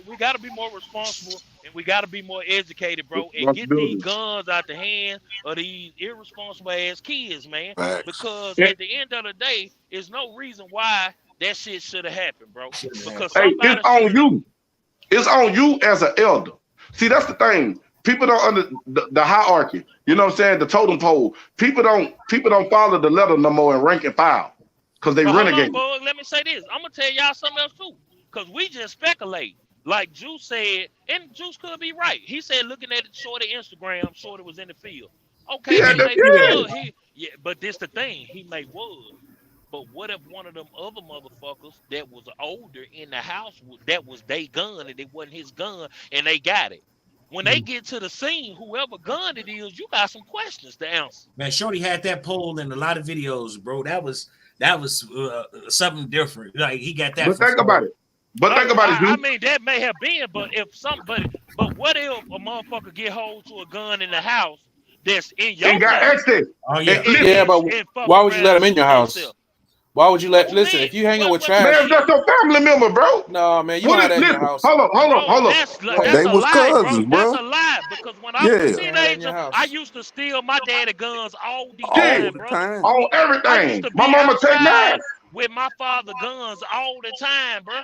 We gotta be more responsible, and we gotta be more educated, bro, and get these guns out the hands of these irresponsible ass kids, man. Because at the end of the day, there's no reason why that shit should have happened, bro. Because it's on you. It's on you as an elder. See, that's the thing. People don't under the hierarchy. You know what I'm saying? The totem pole. People don't follow the letter no more in rank and file because they renegade. Let me say this. I'm gonna tell y'all something else too. Because we just speculate. Like Juice said, and Juice could be right. He said, looking at Shorty Instagram, Shorty was in the field. Okay, but this the thing. He may was. But what if one of them other motherfuckers that was older in the house, that was their gun and it wasn't his gun, and they got it? When they get to the scene, whoever gun it is, you got some questions to answer. Man, Shorty had that pole in a lot of videos, bro. That was something different. Like he got that. But think about it. I mean, that may have been, but but what if a motherfucker get hold to a gun in the house that's in your and got access? Oh yeah, yeah, but why would you let him in your house? Why would you listen? If you hanging with trash, man, that's your family member, bro. No, man, you don't have that in your house. Hold on. They was cousins, bro. That's a lie, because when I was a teenager, I used to steal my daddy guns all the time, bro. On everything. My mama take mine with my father guns all the time, bro.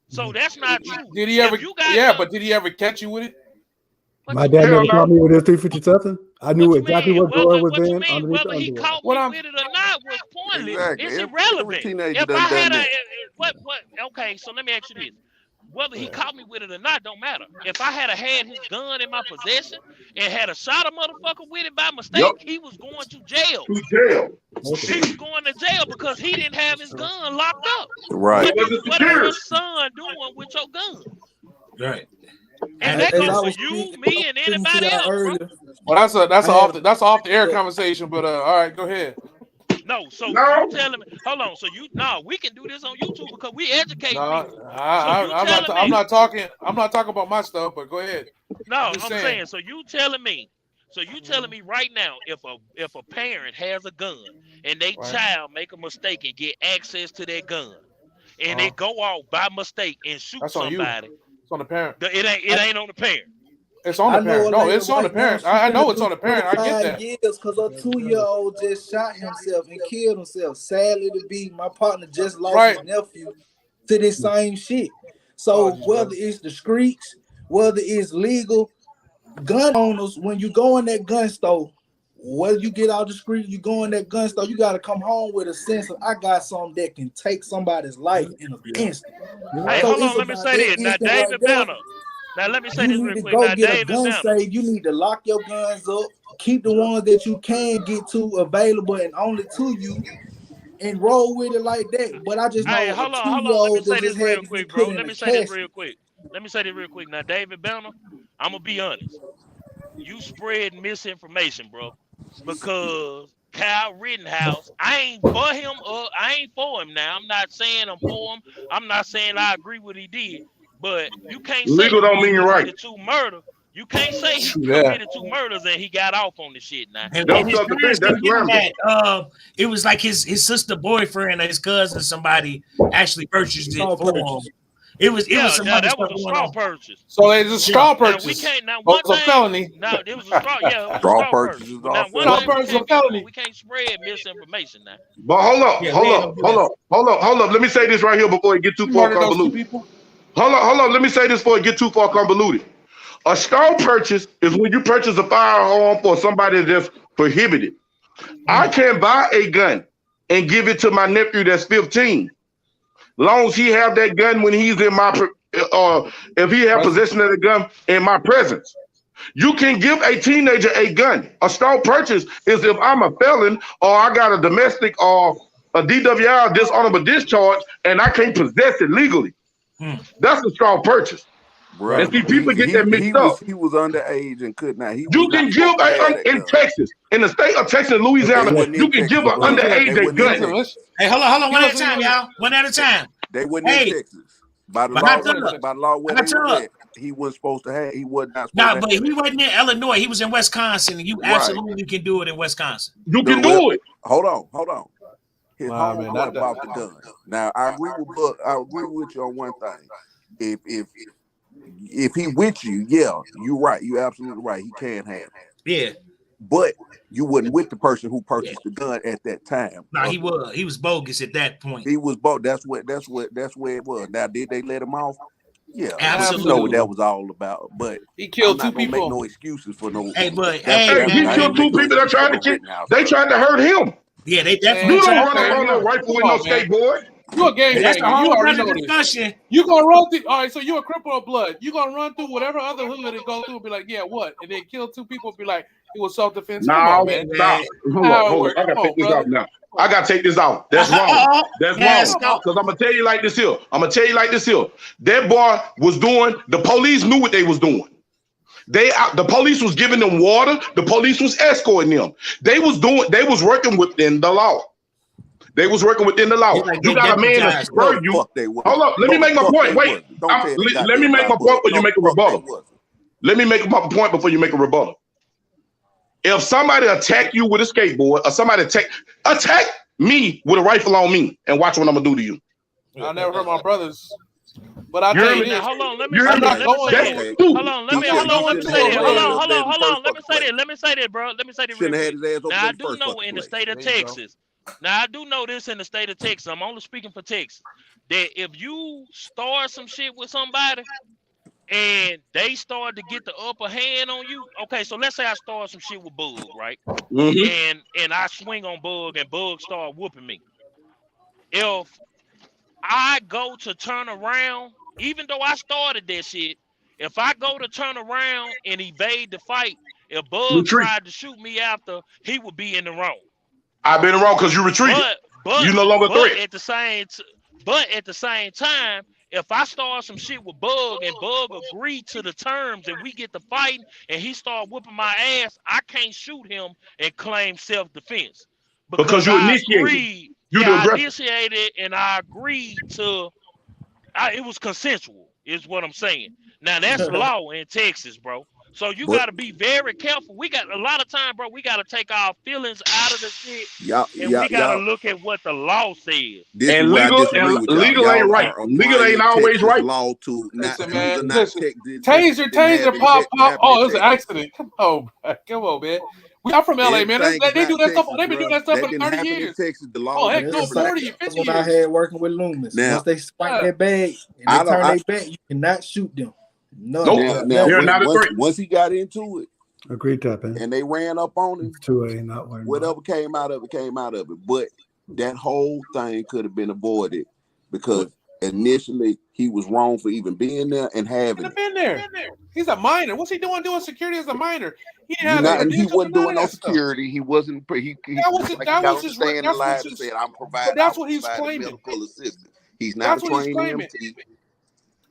So that's not true. Did he ever? But did he ever catch you with it? My dad never caught me with his 357. I knew exactly what drawer was in. Whether he caught me with it or not was pointless. Exactly. It's irrelevant. If I had okay, so let me ask you this. Whether he caught me with it or not don't matter. If I had his gun in my possession and had a shot a motherfucker with it by mistake, he was going to jail. He was going to jail because he didn't have his gun locked up. Right. What is your son doing with your gun? Right. And that goes for you, me, and anybody else. Bro. Well, that's off the air conversation. But all right, go ahead. No, so you telling me? Hold on. So we can do this on YouTube because we educate people. I'm not talking about my stuff. But go ahead. No, I'm saying. So you telling me right now, if a parent has a gun and they child make a mistake and get access to their gun, and they go out by mistake and shoot somebody. On the parent. It ain't on the parent. It's on the I know parent. a No, lady it's on the right now. parent. She I know finna it's do on the parent. I get 25 that. years because her 2-year-old just shot himself and killed himself. Sadly to be, my partner just lost Right. his nephew to this same shit. So Apologies, whether brother. it's the streets, whether it's legal, gun owners, when you go in that gun store, whether you get out the street, you go in that gun store, you got to come home with a sense of I got something that can take somebody's life in an instant. Hey, So hold it's on. Let me about say that this. Now, instant right David there. Banner. Now, let me say You this need real to quick. go Now, get a David gun Banner. safe. You need to lock your guns up, keep the ones that you can get to available and only to you, and roll with it like that. But I just Hey, know a hold on. Let me 2-year-old that say this just had real to be quick, bro. put in Let a me say this casket. real quick. Now, David Banner, I'm gonna be honest. You spread misinformation, bro, because Kyle Rittenhouse, I ain't for him or I ain't for him now. I'm not saying I'm for him. I'm not saying I agree with what he did, but you can't say Legal don't he mean you're right. committed 2 murders. You can't say he True that. committed 2 murders and he got off on the shit now. And That's his self-defense. parents That's didn't give him slander. that. It was like his sister boyfriend or his cousin, somebody actually purchased it Straw for purchase. him. It was Yeah, some now other that was stuff a going straw on. purchase. So it's a Yeah. straw Now we purchase. can't. Now Oh, one it's a thing. felony. Now it was a straw. Yeah, it was a Straw straw purchase purchase. is But now also one Straw illegal. thing purchase is a felony. we can't spread misinformation now. But Yeah, we ain't gonna do that. hold up. Let me say this right here before it get too You far murdered those 2 convoluted. people. Hold up. Let me say this before it get too far convoluted. A straw purchase is when you purchase a firearm for somebody that's prohibited. I can buy a gun and give it to my nephew that's 15. Long as he have that gun when he's in my if he have possession of the gun in my presence. You can give a teenager a gun. A straw purchase is if I'm a felon or I got a domestic or a DWI, dishonorable discharge, and I can't possess it legally. That's a straw purchase. Bro, And see, people get that he mixed up. was underage and could not. He was You not can give supposed to have that in gun. Texas, in the state of Texas and They Louisiana, wasn't you in can give Texas, an bro. underage They a wasn't in gun. Texas. Hey, hold on, one at a Listen, time, y'all. One at a time. They wasn't in Hey, Texas. By the but not law, the by the law where not they was to at, he wasn't supposed to have. He was not supposed no, to but have he that. wasn't in Illinois. He was in Wisconsin, and you Right. absolutely can do it in Wisconsin. You can Well, do it. hold on. His nah, man, homeboy not that. bought the gun. Now I agree with Buck. I agree with you on one thing. If he with you, yeah, you're right. You're absolutely right. He can have it. Yeah. But you wasn't with the person who Yeah. purchased the gun at that time. No, he was bogus at that point. He was both. That's where it was. Now, did they let him off? Yeah, but Absolutely. you know what that was all about. But He I'm killed not 2 gonna make people. no excuses for no. Hey, but That's, hey, Hey, that's he man, I ain't killed 2 making no people that excuse tried for to no kill. Rittenhouse. They tried to hurt him. yeah, they Man, definitely You don't tried run to up hurt on no him. rifle with Come no on, man. skateboard. You a Hey, that's a gangbanger. You whole already other know this. discussion. You gonna run through. All right, so you a cripple of blood. You gonna run through whatever other hood and go through and be like, yeah, what? And then kill 2 people. And be like, it was self defense. Come on, No, Hey, man. stop. man. Hold up. I gotta Come take on, this brother. off now. I gotta take this off. That's wrong. That's Yes, wrong. Come on. Because I'm gonna tell you like this here. That boy was doing. The police knew what they was doing. The police was giving them water. The police was escorting them. They was working within the law. They was working within the law. He's like You they got a man to deputized. No, spur the you. fuck they wasn't. Hold up. Let me No, the make my fuck point. they Wait. wasn't. Don't tell the Let me goddamn make lie, my point Bud. before you No, make a the fuck they rebuttal. wasn't. Let me make my point before you make a rebuttal. If somebody attack you with a skateboard or somebody attack me with a rifle on me and watch what I'm gonna do to you. I never hurt my brothers. But I'll You tell hear you me? Now this. hold on, let me You hear say I'm me? this. not Let me going say That's this. to stupid. Hold on, I'm not going let me to say a this. hood. Hold on. Let me say this. Bro. Let me say this real Shouldn't have had quick. his ass over Now there I in the do first know fucking in the place. state of There you go. Texas. Now I do know this in the state of Texas. I'm only speaking for Texas. That if you start some shit with somebody and they start to get the upper hand on you, okay. So let's say I start some shit with Bug, right? Mm-hmm. And I swing on Bug and Bug start whooping me. If I go to turn around, even though I started that shit, if I go to turn around and evade the fight, if Bug Retreat. tried to shoot me after, he would be in the wrong. I've been wrong because you retreated. You no longer But threat. at the same time, if I start some shit with Bug and Bug agree to the terms and we get to fighting and he start whooping my ass, I can't shoot him and claim self-defense Because because you I initiated. agreed. You Yeah, the I aggressor. initiated and I agreed to. It was consensual, is what I'm saying. Now that's law in Texas, bro. So you But got to be very careful. We got a lot of time, bro. We got to take our feelings out of the shit, and we got to y'all. look at what the law says. This is And where I legal disagree with y'all. legal ain't Y'all right. are Legal applying ain't always Texas right. law to not Listen, these man. are not Listen. Texas didn't have Pop. happen Oh, in it was an Texas. accident. Come on, bro. Come on, man. I'm from LA, man. Everything is They do not that stuff. Texas, They've been doing bro. that stuff That for didn't 30 happen in years. Texas. The law Oh, is heck That's no, the different. for same 30, 50 as when I years. had working with Loomis. Now, Once they swipe that bag and I they don't. turn their back, you cannot shoot them. No, Nope. Now, They're not a threat. once he got into it Agreed, tapping. and they ran up on him, It's 2A, not one. whatever came out of it came out of it. But that whole thing could have been avoided because initially he was wrong for even being there and having it. Been there. He's a minor. What's he doing security as a minor? He didn't You have not, the and he credentials wasn't and none doing of no that stuff. security. He wasn't. He That was like he that got was on the his. stand That's live what's and his. said, "I'm But providing. that's I what he's provided claiming. medical assistance." He's not That's a what he's trained claiming. EMT.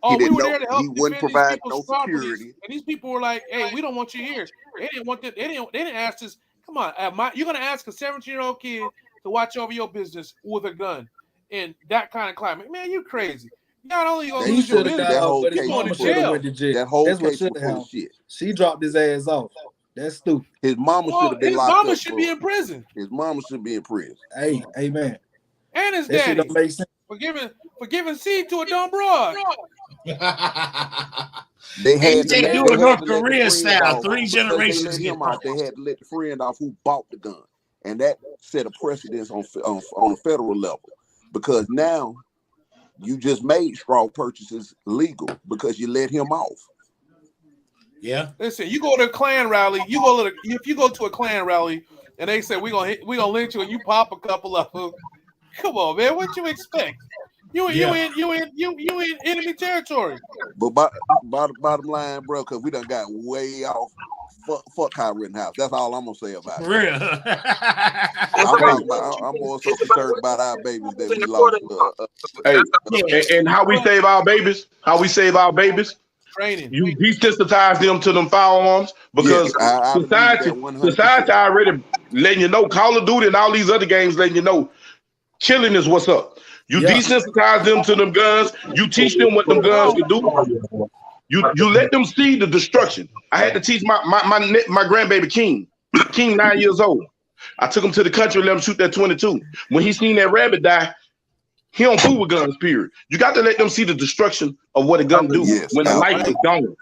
Oh, we didn't were know there to he help wouldn't defend these provide people's no properties, security. and these people were like, "Hey, we don't want you here." They didn't want that. They didn't ask us. Come on, you're gonna ask a 17-year-old kid to watch over your business with a gun in that kind of climate? Man, you crazy. Not only you gonna He lose your should have business, got off, whole but his case you going mama to was full should have jail. went to jail. That whole That's what case should was have full of happened. shit. She dropped his ass off. That's stupid. His mama should have been His locked mama up. should be in prison, His mama should be in prison. Hey, amen. and his That shit daddy don't make sense. for giving seed to a dumb broad. They had to They let do they it had North to let the Korea friend style. off 3 because they generations let get him out. They had to let the friend off who bought the gun, and that set a precedence on a federal level because now you just made straw purchases legal because you let him off. Yeah. Listen, you go to a Klan rally. If you go to a Klan rally and they say we gonna lynch you and you pop a couple of them. Come on, man. What you expect? You in enemy territory. But bottom line, bro, because we done got way off. Fuck High Rittenhouse. That's all I'm gonna say about For it. real. I'm more so concerned about our babies that we lost. Hey, and how we save our babies? How we save our babies? Training. You desensitize them to them firearms because I society already letting you know. Call of Duty and all these other games letting you know. Killing is what's up. You desensitize them to them guns. You teach them what them guns can do. You let them see the destruction. I had to teach my grandbaby King 9 years old. I took him to the country, let him shoot that 22. When he seen that rabbit die, he don't fool with guns, period. You got to let them see the destruction of what a gun do when the life is gone.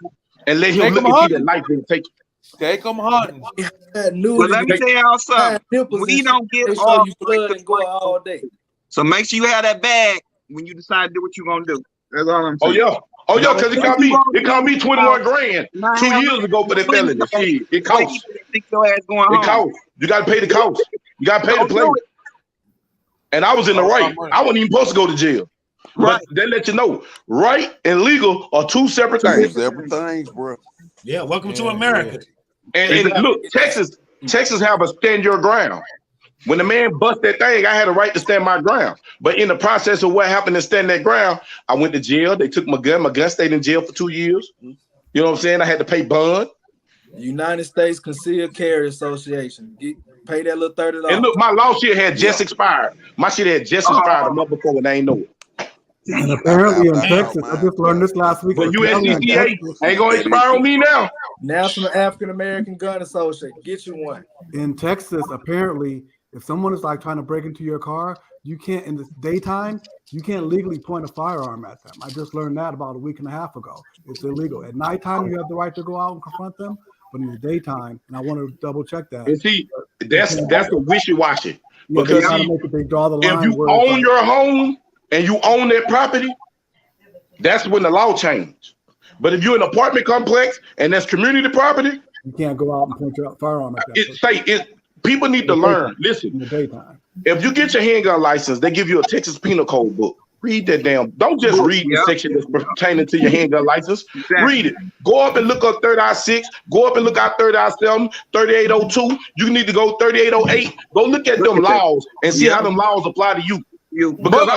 And let him look and see that life being taken. Take them hunting. Well, let me tell y'all something. We don't get all blood and go all day. So make sure you have that bag when you decide to do what you're gonna do. That's all I'm saying. Oh yeah, because it cost me 21 grand 2 years ago for that felony. Shit, it costs. Your ass going home. It costs. You got to pay the cost. You got to pay to play. And I was in the right. I wasn't even supposed to go to jail. But they let you know, right and legal are two separate things. Separate things, bro. Yeah, welcome to America. And look, Texas have a stand your ground. When the man bust that thing, I had a right to stand my ground. But in the process of what happened to stand that ground, I went to jail. They took my gun. My gun stayed in jail for 2 years. You know what I'm saying? I had to pay bond. United States Concealed Carry Association. Pay that little $30. And look, my law shit had just expired. My shit had just expired a month before and I ain't know it. And apparently in Texas, I just learned this last week. But USCCA ain't gonna expire on me now. National African American Gun Association, get you one. In Texas, apparently, if someone is like trying to break into your car, you can't in the daytime. You can't legally point a firearm at them. I just learned that about a week and a half ago. It's illegal. At nighttime, you have the right to go out and confront them, but in the daytime, and I want to double check that. And see, that's the wishy-washy. Yeah, because they draw the line. if you own your home and you own that property, that's when the law changed. But if you're in an apartment complex and that's community property, you can't go out and point your firearm at them. People need to learn. Listen, in the daytime. If you get your handgun license, they give you a Texas Penal Code book. Read that damn. Don't just read the section that's pertaining to your handgun license. Read it. Go up and look up 30I6. Go up and look out 30I7, 3802. You need to go 3808. Go look at them laws and see how them laws apply to you. Because I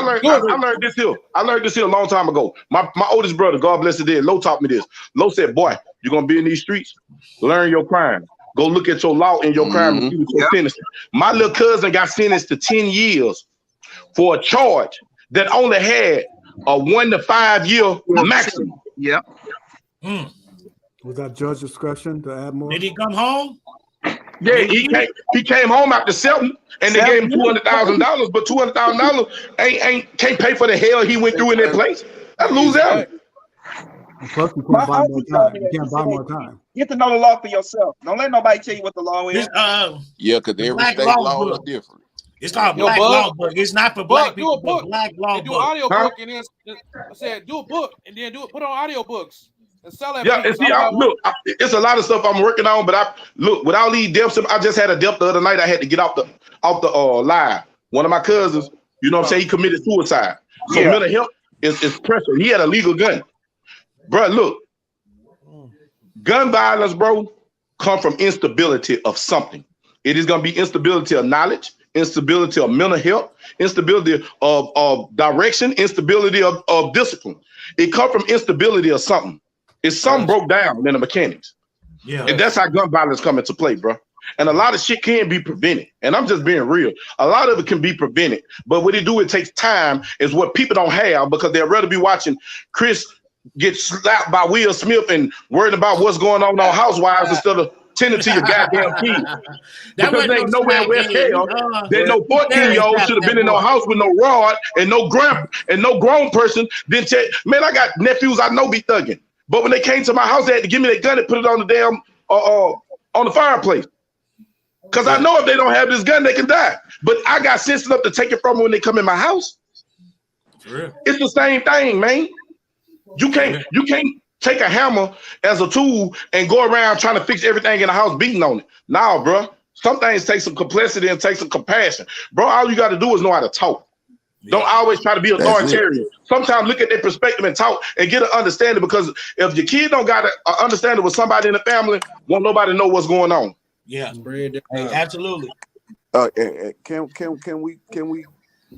learned this here. I learned this here a long time ago. My oldest brother, God bless his dead, Lo taught me this. Lo said, boy, you're going to be in these streets. Learn your crime. Go look at your law and your crime and see what you're sentenced. My little cousin got sentenced to 10 years for a charge that only had a 1 to 5 year maximum. Was that judge discretion to add more? Did he come home? Yeah, he came home after 7, and they gave him $200,000, but $200,000 can't pay for the hell he went through in that place. That's lose out. Plus, you My can't buy more auntie told time. me You that. She can't buy said, more time. get to know the law for yourself. Don't let nobody tell you what the law is. Yeah, because every Black state law laws book. are different. It's called Yo, Black Bud, Law Book. It's not for black do a people, but book. Black Law And do Book. an audio Huh? book, and then I said do a book, and then put on audio books and sell that. Yeah, and see, it's a lot of stuff I'm working on, but with all these deaths, I just had a death the other night. I had to get off the live. One of my cousins, you know what I'm saying, he committed suicide. So mental health is pressure. He had a legal gun. Bro, look, gun violence, bro, come from instability of something. It is going to be instability of knowledge, instability of mental health, instability of direction, instability of discipline. It comes from instability of something. It's something broke down in the mechanics. Yeah. And that's how gun violence come into play, bro. And a lot of shit can be prevented. And I'm just being real. A lot of it can be prevented. But what it takes time, is what people don't have, because they'd rather be watching Chris get slapped by Will Smith and worried about what's going on Housewives instead of tending to your goddamn kids. Because they ain't nowhere in West Hell. There's no 14-year-old should have been in no house with no rod and no grown person. Then say, man, I got nephews I know be thugging. But when they came to my house, they had to give me that gun and put it on the damn on the fireplace. Because I know if they don't have this gun, they can die. But I got sense enough to take it from them when they come in my house. It's the same thing, man. You can't take a hammer as a tool and go around trying to fix everything in the house beating on it. Nah, bro. Some things take some complexity and take some compassion. Bro, all you got to do is know how to talk. Don't always try to be authoritarian. Sometimes look at their perspective and talk and get an understanding, because if your kid don't got an understanding with somebody in the family, won't nobody know what's going on. Yeah, absolutely. Can we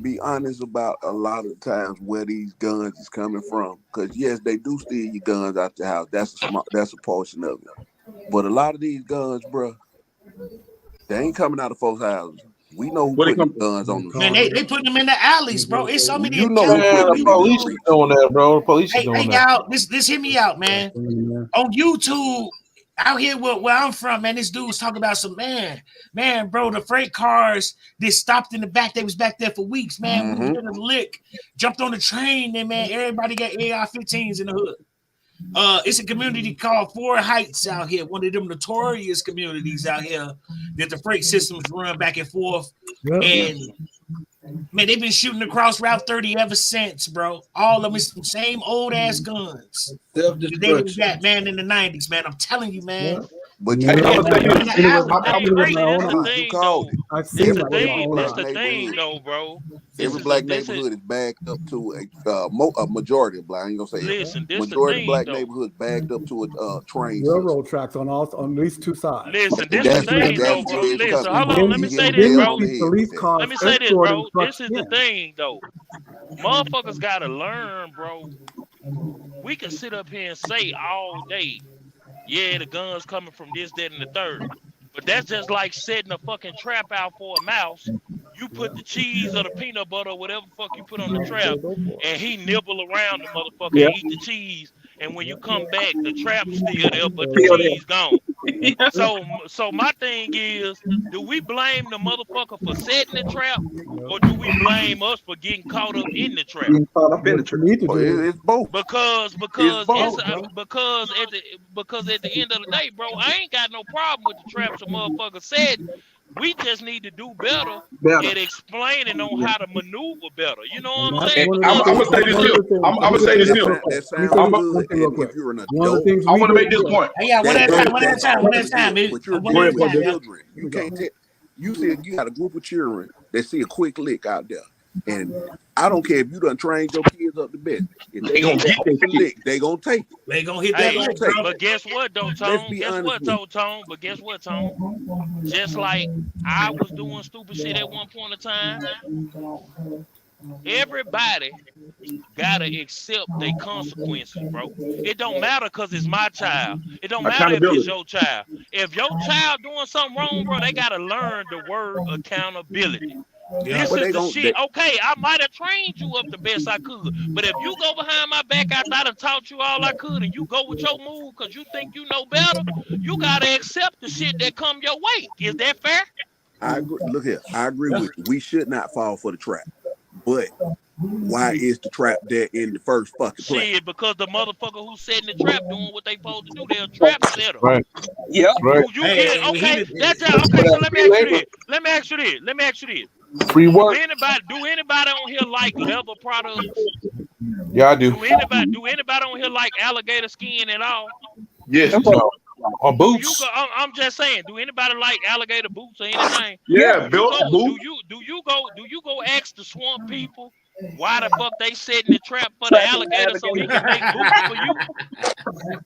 be honest about a lot of times where these guns is coming from? Because yes, they do steal your guns out your house. That's a portion of it. But a lot of these guns, bro, they ain't coming out of folks' houses. We know who put guns on them. Man, they put them in the alleys, bro. It's so many. The police is doing that, bro. The police is doing that. Y'all, this hear me out, man. On YouTube, out here where I'm from, man, this dude was talking about some man, bro. The freight cars they stopped in the back. They was back there for weeks, man. We hit a lick, jumped on the train, and man, everybody got AR-15s in the hood. It's a community called Four Heights out here, one of them notorious communities out here that the freight systems run back and forth. And man, they've been shooting across Route 30 ever since, bro. All of them is the same old ass guns. They got, man, in the 90s, man. I'm telling you, man. But That's the thing, though, bro. Every black neighborhood is backed up to a majority of black. I ain't gonna say majority of black neighborhoods backed up to a train. Railroad tracks on at least two sides. Listen, this is the thing, though, bro. Listen, hold on, let me say this, bro. Let me say this, bro. This is the thing, though. Motherfuckers gotta learn, bro. We can sit up here and say all day, yeah, the gun's coming from this, that, and the third. But that's just like setting a fucking trap out for a mouse. You put the cheese or the peanut butter or whatever the fuck you put on the trap, and he nibble around the motherfucker and eat the cheese. And when you come back, the trap's still there, but the cheese gone. So my thing is, do we blame the motherfucker for setting the trap, or do we blame us for getting caught up in the trap? It's both. Because at the end of the day, bro, I ain't got no problem with the traps the motherfucker said. We just need to do better at explaining on how to maneuver better. You know what I'm saying? I'm gonna say this here. I'm gonna say this here. I'm gonna make this point. Yeah, one at a time. But you're dealing with children. You can't tell. You said you got a group of children that see a quick lick out there. And I don't care if you done trained your kids up the best. If they gonna get that lick, they gonna take it. They gonna hit that lick, bro. But guess what, though, Tone? But guess what, Tone? Just like I was doing stupid shit at one point in time, everybody gotta accept their consequences, bro. It don't matter because it's my child. It don't matter if it's your child. If your child doing something wrong, bro, they gotta learn the word accountability. Yeah. But This is they the gon' shit. Okay, I might have trained you up the best I could, but if you go behind my back after I done taught you all I could, and you go with your move because you think you know better, you gotta accept the shit that come your way. Is that fair? I agree. Look here, I agree with you. We should not fall for the trap. But why is the trap there in the first fucking place? Shit, because the motherfucker who's setting the trap doing what they supposed to do, they're a trap setter. Right. Yep. Right. Do you get okay? That's okay. But So that free labor, let me ask you this. free Do work. anybody on here like leather products? Yeah, I do. Do anybody on here like alligator skin at all? Yes. No. Or Do boots. you go, I'm just saying. Do anybody like alligator boots or anything? Yeah, Do you built boots. you go ask the swamp people why the fuck they setting the trap for the alligator so he can make boots for you?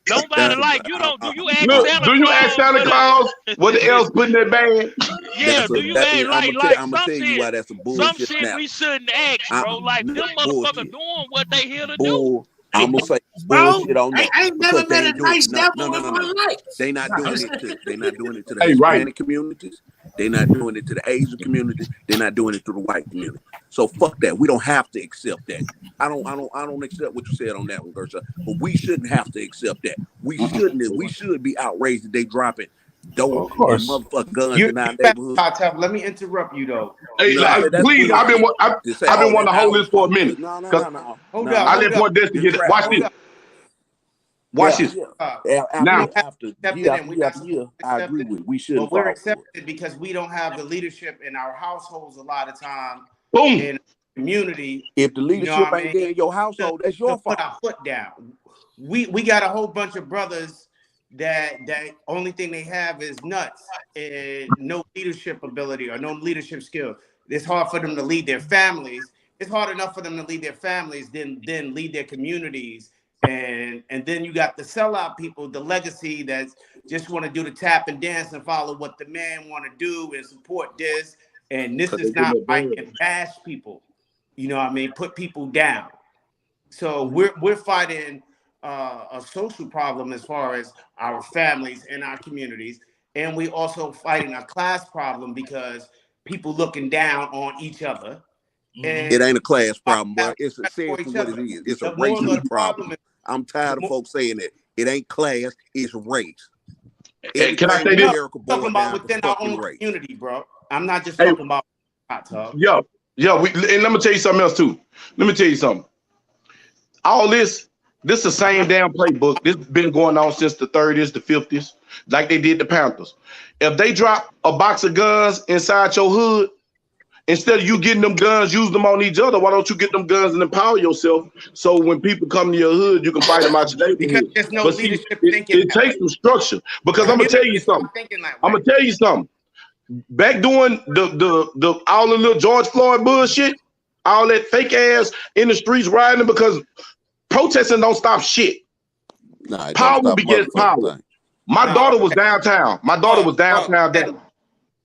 Nobody like you don't. Do you ask Look, Santa do you Claus? ask Santa Claus what else put in that bag? Yeah, do you ask I'm gonna tell you why that's a some bullshit shit snap. we shouldn't ask, bro? Like them motherfuckers Bullshit. doing what they here to do. I'm gonna say Bro, bullshit on that I ain't because never met they a ain't doing nice no. devil in my life. They not doing it to. They not doing it to the Hey, right. Hispanic communities. They not doing it to the Asian community. They're not doing it to the white community. So fuck that. We don't have to accept that. I don't accept what you said on that one, Gersha. But we shouldn't have to accept that. We shouldn't. We should be outraged that they dropping dope and motherfucking guns in our neighborhood. Let me interrupt you though. Hey, please, I've been wanting to hold this for a minute. No. Hold I just want this to get it. Watch this. Watch this. Now, after year, I agree with. We shouldn't. But we're accepted because we don't have the leadership in our households a lot of time. Boom. In community. If the leadership ain't there in your household, that's your fault. Put our foot down. We got a whole bunch of brothers that only thing they have is nuts and no leadership ability or no leadership skill. It's hard for them to lead their families. It's hard enough for them to lead their families than lead their communities. And then you got the sellout people, the legacy that just want to do the tap and dance and follow what the man want to do and support this. And this is not right and bash people. You know what I mean? Put people down. So we're fighting a social problem as far as our families and our communities. And we also fighting a class problem because people looking down on each other. And it ain't a class problem, but it's a serious what it is. It's a racial problem. I'm tired of folks saying that. It ain't class, it's race. Can I say this? I'm talking about within our own community, bro. I'm not just talking about hot tub. Yeah. And let me tell you something else too. Let me tell you something. All this is the same damn playbook. This been going on since the 30s, the 50s, like they did the Panthers. If they drop a box of guns inside your hood, instead of you getting them guns, use them on each other, why don't you get them guns and empower yourself so when people come to your hood, you can fight them out your neighborhood? Because there's no leadership thinking. It takes some structure. Because I'm gonna tell you something. I'm gonna tell you something. Back doing the all the little George Floyd bullshit, all that fake ass in the streets riding because protesting don't stop shit. Power begets power. My daughter was downtown.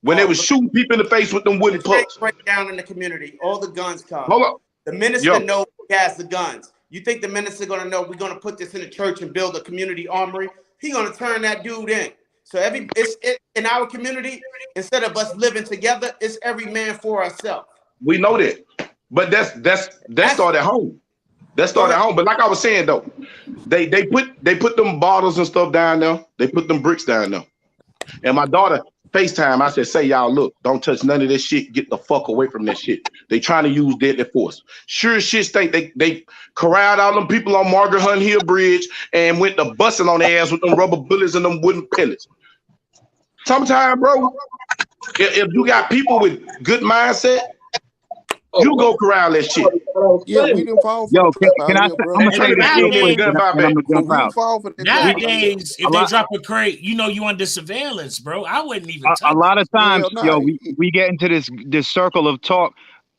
When they was shooting people in the face with them wooden pucks. Break down in the community. All the guns come. Hold up. The minister knows he has the guns. You think the minister gonna know we're gonna put this in the church and build a community armory? He gonna turn that dude in. So it's in our community, instead of us living together, it's every man for ourselves. We know that. But that started at home. That started at home. But like I was saying though, they put them bottles and stuff down there. They put them bricks down there. And my daughter FaceTime, I said, say y'all look, don't touch none of this shit. Get the fuck away from that shit. They trying to use deadly force. Sure as shit stink. They corralled all them people on Margaret Hunt Hill Bridge and went to busting on their ass with them rubber bullets and them wooden pellets. Sometimes, bro, if you got people with good mindset, you go corral that shit. Yeah, we didn't fall for can I? I'm gonna say this. Nowadays, if they drop a crate, you under surveillance, bro. I wouldn't even. A lot of times, we get into this circle of talk,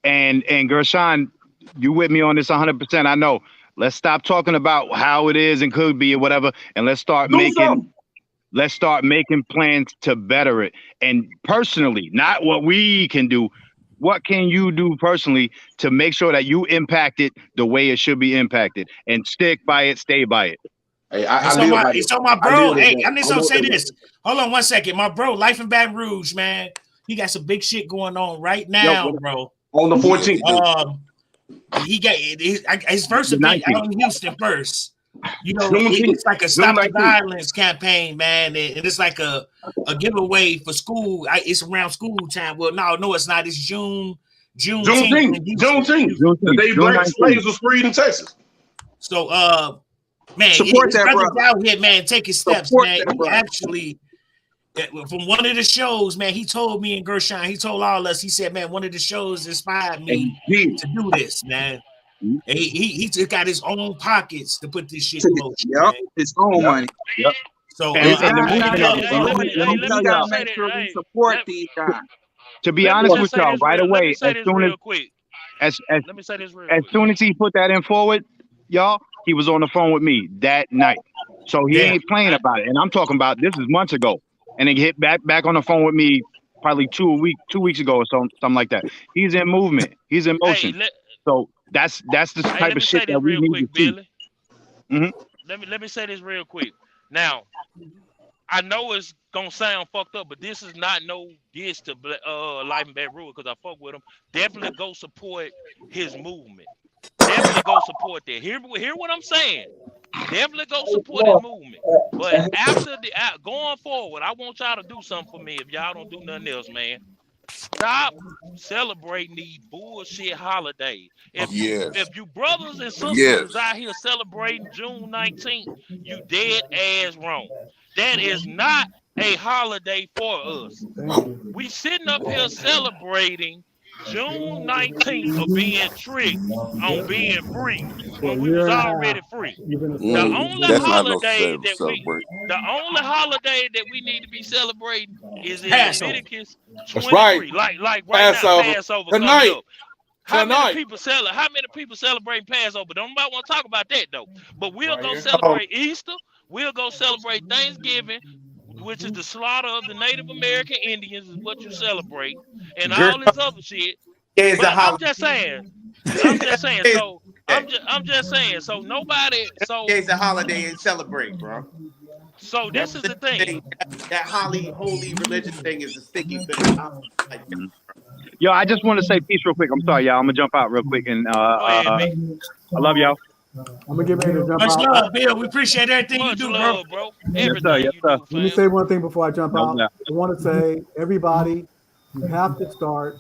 and Gershon, you with me on this 100%. I know. Let's stop talking about how it is and could be or whatever, and let's start making plans to better it. And personally, not what we can do. What can you do personally to make sure that you impact it the way it should be impacted and stick by it, stay by it? Hey, my bro. Hey, I'm just gonna say this. Hold on 1 second. My bro, Life in Baton Rouge, man. He got some big shit going on right now, bro. On the 14th. He got his first The event 19th. out in Houston first. You know, Juneteenth. it's like a Stop the Violence campaign, man, and it's like a giveaway for school. It's around school time. Well, no, it's not. It's Juneteenth. The day black slaves was freed in Texas. So, man, Support his that, brother's brother. out here, man, taking steps, Support man. that, He brother. actually, from one of the shows, man, he told me and Gershon, he told all of us, he said, man, one of the shows inspired me to do this, man. And he took out his own pockets to put this shit in motion. Yep, his own money. Yep. So, And the movement of it, let me tell gotta y'all. make sure we support these guys. To be honest with y'all, right away, as soon as he put that in forward, y'all, he was on the phone with me that night. So he ain't playing about it. And I'm talking about this is months ago. And then hit back on the phone with me probably 2 weeks ago or something like that. He's in movement. He's in motion. So that's the type of shit that we need to see. Let me say this real quick. Now, I know it's gonna sound fucked up, but this is not no diss to Life in Baton Rouge because I fuck with him. Definitely go support his movement. Definitely go support that. Hear what I'm saying. Definitely go support his movement. But after going forward, I want y'all to do something for me. If y'all don't do nothing else, man, stop celebrating these bullshit holidays. If you brothers and sisters is out here celebrating June 19th, you dead ass wrong. That is not a holiday for us. We sitting up here celebrating June 19th of being tricked on being free when we was already free. The only holiday that we need to be celebrating is in Leviticus 23. Like right now, Passover coming up. How many people celebrate Passover? Don't nobody want to talk about that though. But we'll go celebrate Easter. We'll go celebrate Thanksgiving, which is the slaughter of the Native American Indians, is what you celebrate, and all this other shit. But I'm just saying. So I'm just saying. So nobody. So it's a holiday and celebrate, bro. So this is the thing. That holy religious thing is a sticky thing. Yo, I just want to say peace real quick. I'm sorry, y'all. I'm gonna jump out real quick, and I love y'all. I'm gonna get ready to jump Much out. love, Bill. We appreciate everything you do, bro. Yes, sir. Yes, sir. Let me say one thing before I jump out. Yeah. I want to say, everybody, you have to start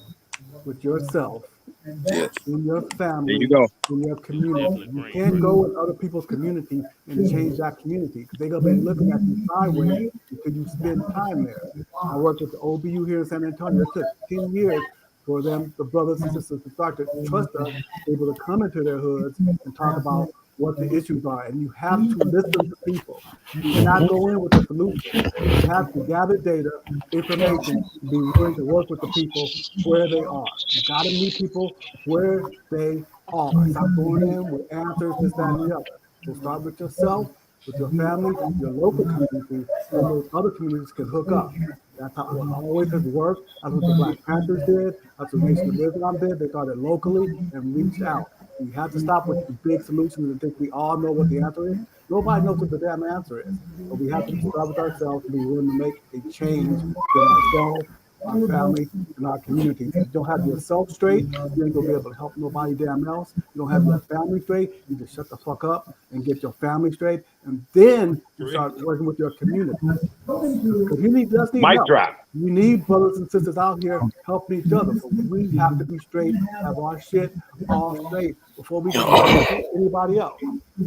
with yourself, in your family, There you go. in your community. You can't go in other people's community and change that community because they're gonna be looking at you sideways until you spend time there. I worked with the OBU here in San Antonio. It took 10 years for them, the brothers and sisters, to start to trust us, able to come into their hoods and talk about what the issues are. And you have to listen to people. You cannot go in with a solution. You have to gather data, information, and be willing to work with the people where they are. You got to meet people where they are. Stop going in with answers, this, that, and the other. So start with yourself, with your family, your local community, and those other communities can hook up. That's how it always has worked. That's what the Black Panthers did. That's what Nation of Islam did. They started locally and reached out. We have to stop with the big solutions and think we all know what the answer is. Nobody knows what the damn answer is. But we have to start with ourselves and be willing to make a change in ourselves, our family, and our community. If you don't have yourself straight, you ain't gonna be able to help nobody damn else. You don't have your family straight, you just shut the fuck up and get your family straight, and then you start working with your community. Because you just need Mic help. drop. You need brothers and sisters out here helping each other. So we have to be straight, have our shit all straight before we can help anybody else.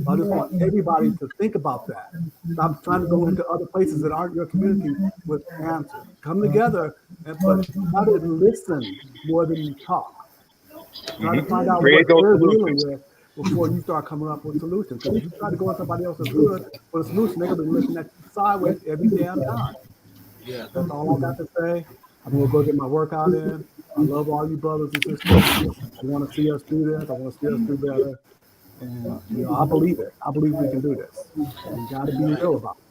I just want everybody to think about that. Stop trying to go into other places that aren't your community with answers. Come together, but try to listen more than you talk. Try to find out Create what those they're dealing solutions. with before you start coming up with solutions. Because if you try to go in somebody else's hood for a solution, they're going to be looking at you sideways every damn time. Yeah, that's all I got to say. I'm going to go get my workout in. I love all you brothers and sisters. I want to see us do this. I want to see us do better. And, I believe it. I believe we can do this. We got to be real about it.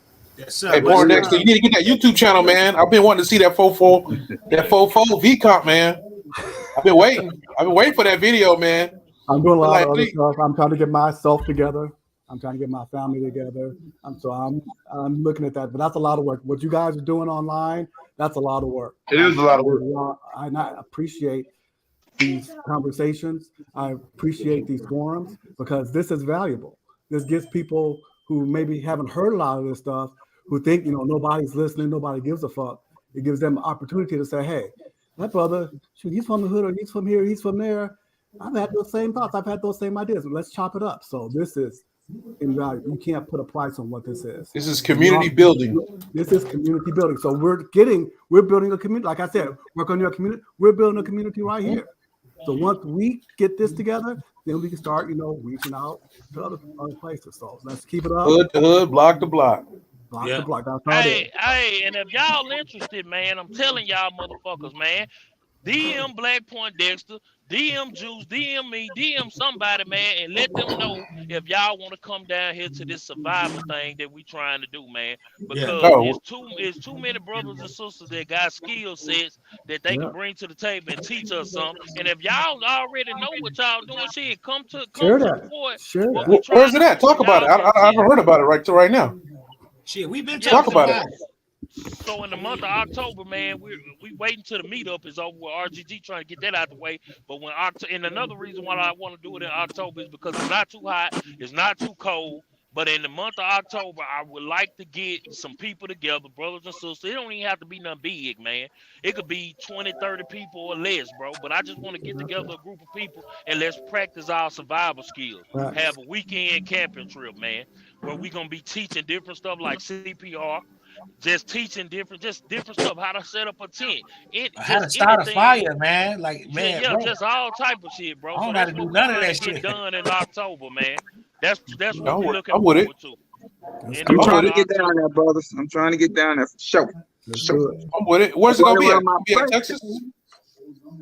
Yes, sir. Hey, Born Dexter, you need to get that YouTube channel, man. I've been wanting to see that 4-4 V comp, man. I've been waiting for that video, man. I'm doing a lot of other stuff. I'm trying to get myself together. I'm trying to get my family together. I'm looking at that, but that's a lot of work. What you guys are doing online, That's a lot of work. It is a lot of work. I appreciate these conversations. I appreciate these forums because this is valuable. This gives people who maybe haven't heard a lot of this stuff, who think, nobody's listening, nobody gives a fuck. It gives them an opportunity to say, hey, that brother, shoot, he's from the hood, or he's from here, he's from there. I've had those same thoughts. I've had those same ideas. Let's chop it up. So this is invaluable. You can't put a price on what this is. This is community building. This is community building. So we're building a community. Like I said, work on your community. We're building a community right here. So once we get this together, then we can start, reaching out to other places. So let's keep it up. Hood to hood, block to block. Block to block. That's how it is. Hey, and if y'all interested, man, I'm telling y'all motherfuckers, man, DM Black Point Dexter, DM Juice, DM me, DM somebody, man, and let them know if y'all want to come down here to this survival thing that we trying to do, man. Because it's too many brothers and sisters that got skill sets that they can bring to the table and teach us something. And if y'all already know what y'all doing, shit, come support. Where's it at? Talk about it. I haven't heard about it right now. Shit, we've been talking about it. So in the month of October, man, we waiting till the meetup is over with RGG trying to get that out the way. But and another reason why I want to do it in October is because it's not too hot, it's not too cold. But in the month of October, I would like to get some people together, brothers and sisters. It don't even have to be nothing big, man. It could be 20, 30 people or less, bro. But I just want to get together a group of people and let's practice our survival skills. Have a weekend camping trip, man, where we're going to be teaching different stuff like CPR, just teaching different stuff, how to set up a tent. How to start a fire, man. Bro. Just all type of shit, bro. I don't got to do none of that shit. Get done in October, man. That's what we're looking I'm forward with it. to. I'm trying to get down there, brothers. I'm trying to get down there for sure. I'm with it. Where's it gonna be at? Be at Texas?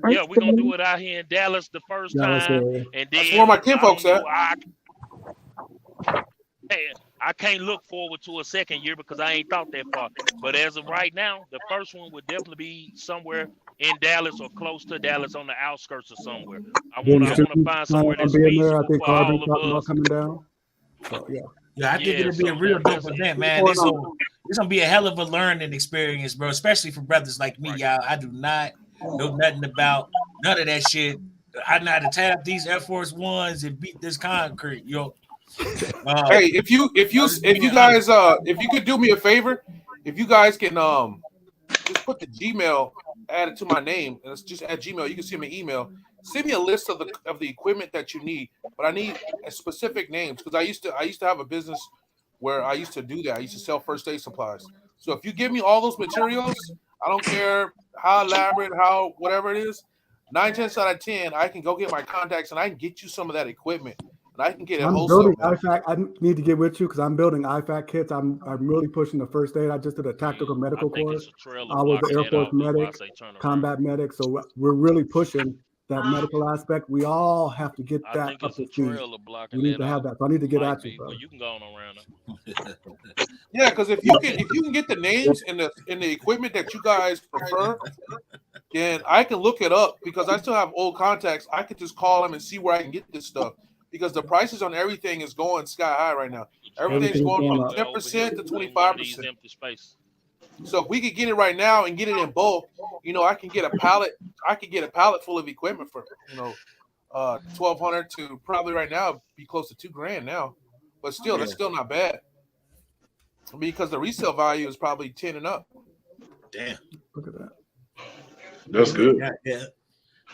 Yeah, we're gonna do it out here in Dallas the first time, and then that's where my kinfolks at. I can't look forward to a second year because I ain't thought that far. But as of right now, the first one would definitely be somewhere in Dallas or close to Dallas on the outskirts or somewhere. I want to find somewhere that's peaceful for all of us. Coming down. So, I think it'll be a real dope event, man. This gonna be a hell of a learning experience, bro. Especially for brothers like me, y'all. I do not know nothing about none of that shit. I know how to tap these Air Force Ones and beat this concrete, yo. Hey, if you guys if you could do me a favor, if you guys can just put the Gmail added to my name, and it's just at Gmail. You can send me an email. Send me a list of the equipment that you need, but I need specific names because I used to have a business where I used to do that. I used to sell first aid supplies. So if you give me all those materials, I don't care how elaborate, how whatever it is, 9 10 out of 10, I can go get my contacts and I can get you some of that equipment. And I can get it wholesale. I need to get with you because I'm building IFAC kits. I'm really pushing the first aid. I just did a tactical medical course. I was the Air Force medic, combat medic. So we're really pushing that medical aspect. We all have to get that up to speed. We need to have that. So I need to get at you, bro. You can go on around. Yeah, because if you can get the names and the equipment that you guys prefer, then I can look it up because I still have old contacts. I could just call them and see where I can get this stuff. Because the prices on everything is going sky high right now. Everything's going from 10% to 25%. So if we could get it right now and get it in bulk, I can get a pallet. I could get a pallet full of equipment for $1,200 to probably right now be close to $2,000 now. But still, that's still not bad. Because the resale value is probably 10 and up. Damn. Look at that. That's good. Yeah.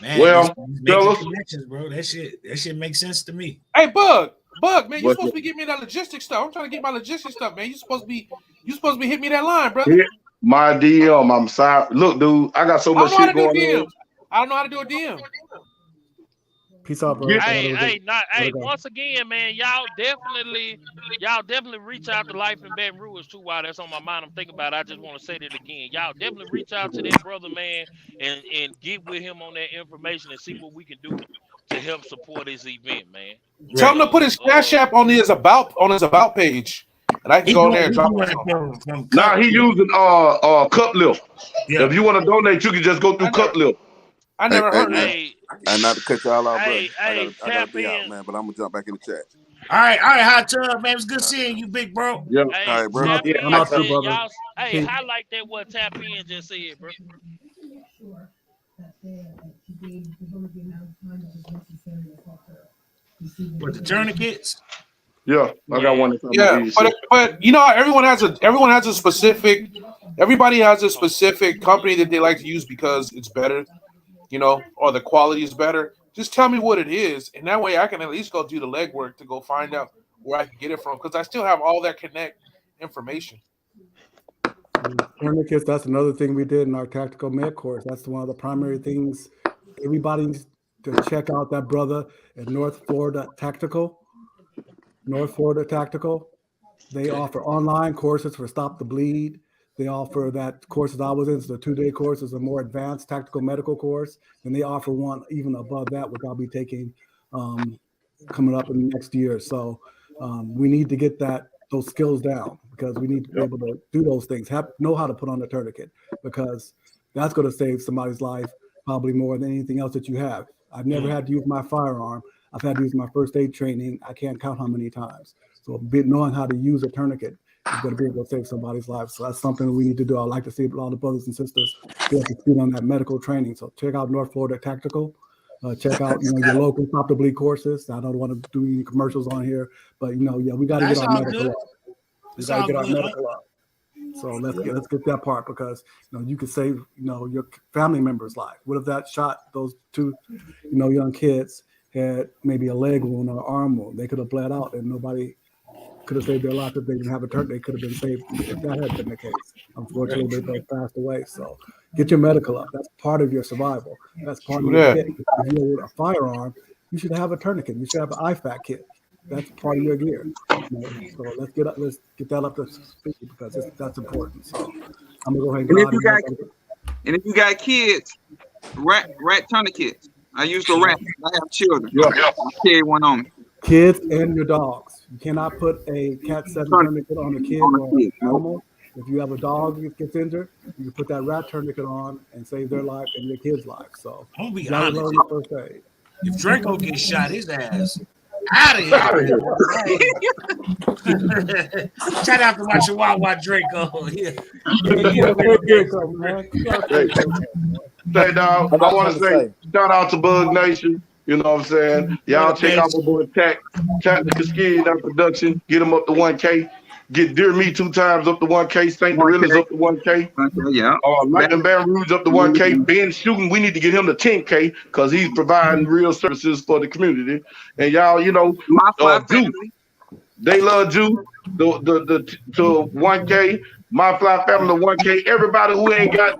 Man, well, connections, bro. That shit makes sense to me. Hey, Bug, man, you're supposed to be getting me that logistics stuff. I'm trying to get my logistics stuff, man. You supposed to be hitting me that line, brother. Hit my DM. I'm sorry. Look, dude, I got so much shit going on. I don't know how to do a DM. Peace out, bro. Once again, man, y'all definitely reach out to Life in Baton Rouge too. While that's on my mind, I'm thinking about it. I just want to say that again. Y'all definitely reach out to that brother, man, and get with him on that information and see what we can do to help support his event, man. Tell him to put his Cash App on his about page, and I can go in there and drop it. Nah, he using Cup Lift. Yeah. If you want to donate, you can just go through Cup Lift. I never heard of that. And not to cut y'all out, I gotta be out, man, but I'm gonna jump back in the chat. right, Hot Tub, man. It was good seeing you, big bro. Yeah. Hey, All right, bro. tap I'm in out too, said brother. y'all. Hey, Peace. highlight that what tap in just said, bro. What the tourniquets? Yeah, I got one that's on my Yeah, easy. but you know, everybone has a specific. Everybody has a specific company that they like to use because it's better, you know, or the quality is better. Just tell me what it is, and that way I can at least go do the legwork to go find out where I can get it from because I still have all that connect information. Tourniquets, that's another thing we did in our tactical med course. That's one of the primary things everybody needs to check out. That brother at North Florida Tactical. They offer online courses for Stop the Bleed. They offer that courses I was in, so the 2-day course is a more advanced tactical medical course. And they offer one even above that, which I'll be taking coming up in the next year. So we need to get those skills down because we need to be able to do those things, know how to put on a tourniquet, because that's going to save somebody's life probably more than anything else that you have. I've never had to use my firearm. I've had to use my first aid training. I can't count how many times. So knowing how to use a tourniquet is going to be able to save somebody's life. So that's something that we need to do. I'd like to see a lot of brothers and sisters get up to speed on that medical training. So check out North Florida Tactical. Check out your local Stop the Bleed courses. I don't want to do any commercials on here, but we got to get our medical up. We got to get our medical up. So let's get that part, because you could save your family member's life. What if that shot, those two young kids had maybe a leg wound or an arm wound? They could have bled out and nobody could have saved their life if they didn't have a tourniquet. They could have been saved if that had been the case. Unfortunately, they both passed away. So get your medical up. That's part of your survival. That's part of your kit. If you're with a firearm, you should have a tourniquet. You should have an IFAC kit. That's part of your gear. So let's get that up to speed, because that's important. So I'm gonna go ahead and if you got kids, rat tourniquets. I used to rat. I have children. I carry one on me. Kids and your dogs. You cannot put a Cat 7 tourniquet on a kid or an animal. If you have a dog that gets injured, you can put that rat tourniquet on and save their life and your kid's life. So I'm gonna be you gotta honest. learn your first aid. If Draco gets shot, his ass out of here. Shout out to my Chihuahua Draco. Yeah. Say, dog, I want to say shout out to Bug Nation. You know what I'm saying? Y'all check out my boy Tactical Skin out production. Get him up to 1K. Get Dear Me 2 times up to 1K. St. Gorillas up to 1K. Yeah. Lightning Baton Rouge up to 1K. Ben Shooting, we need to get him to 10K because he's providing real services for the community. And y'all, Jew, they love Jew to 1K. My Fly Family to 1K. Everybody who ain't at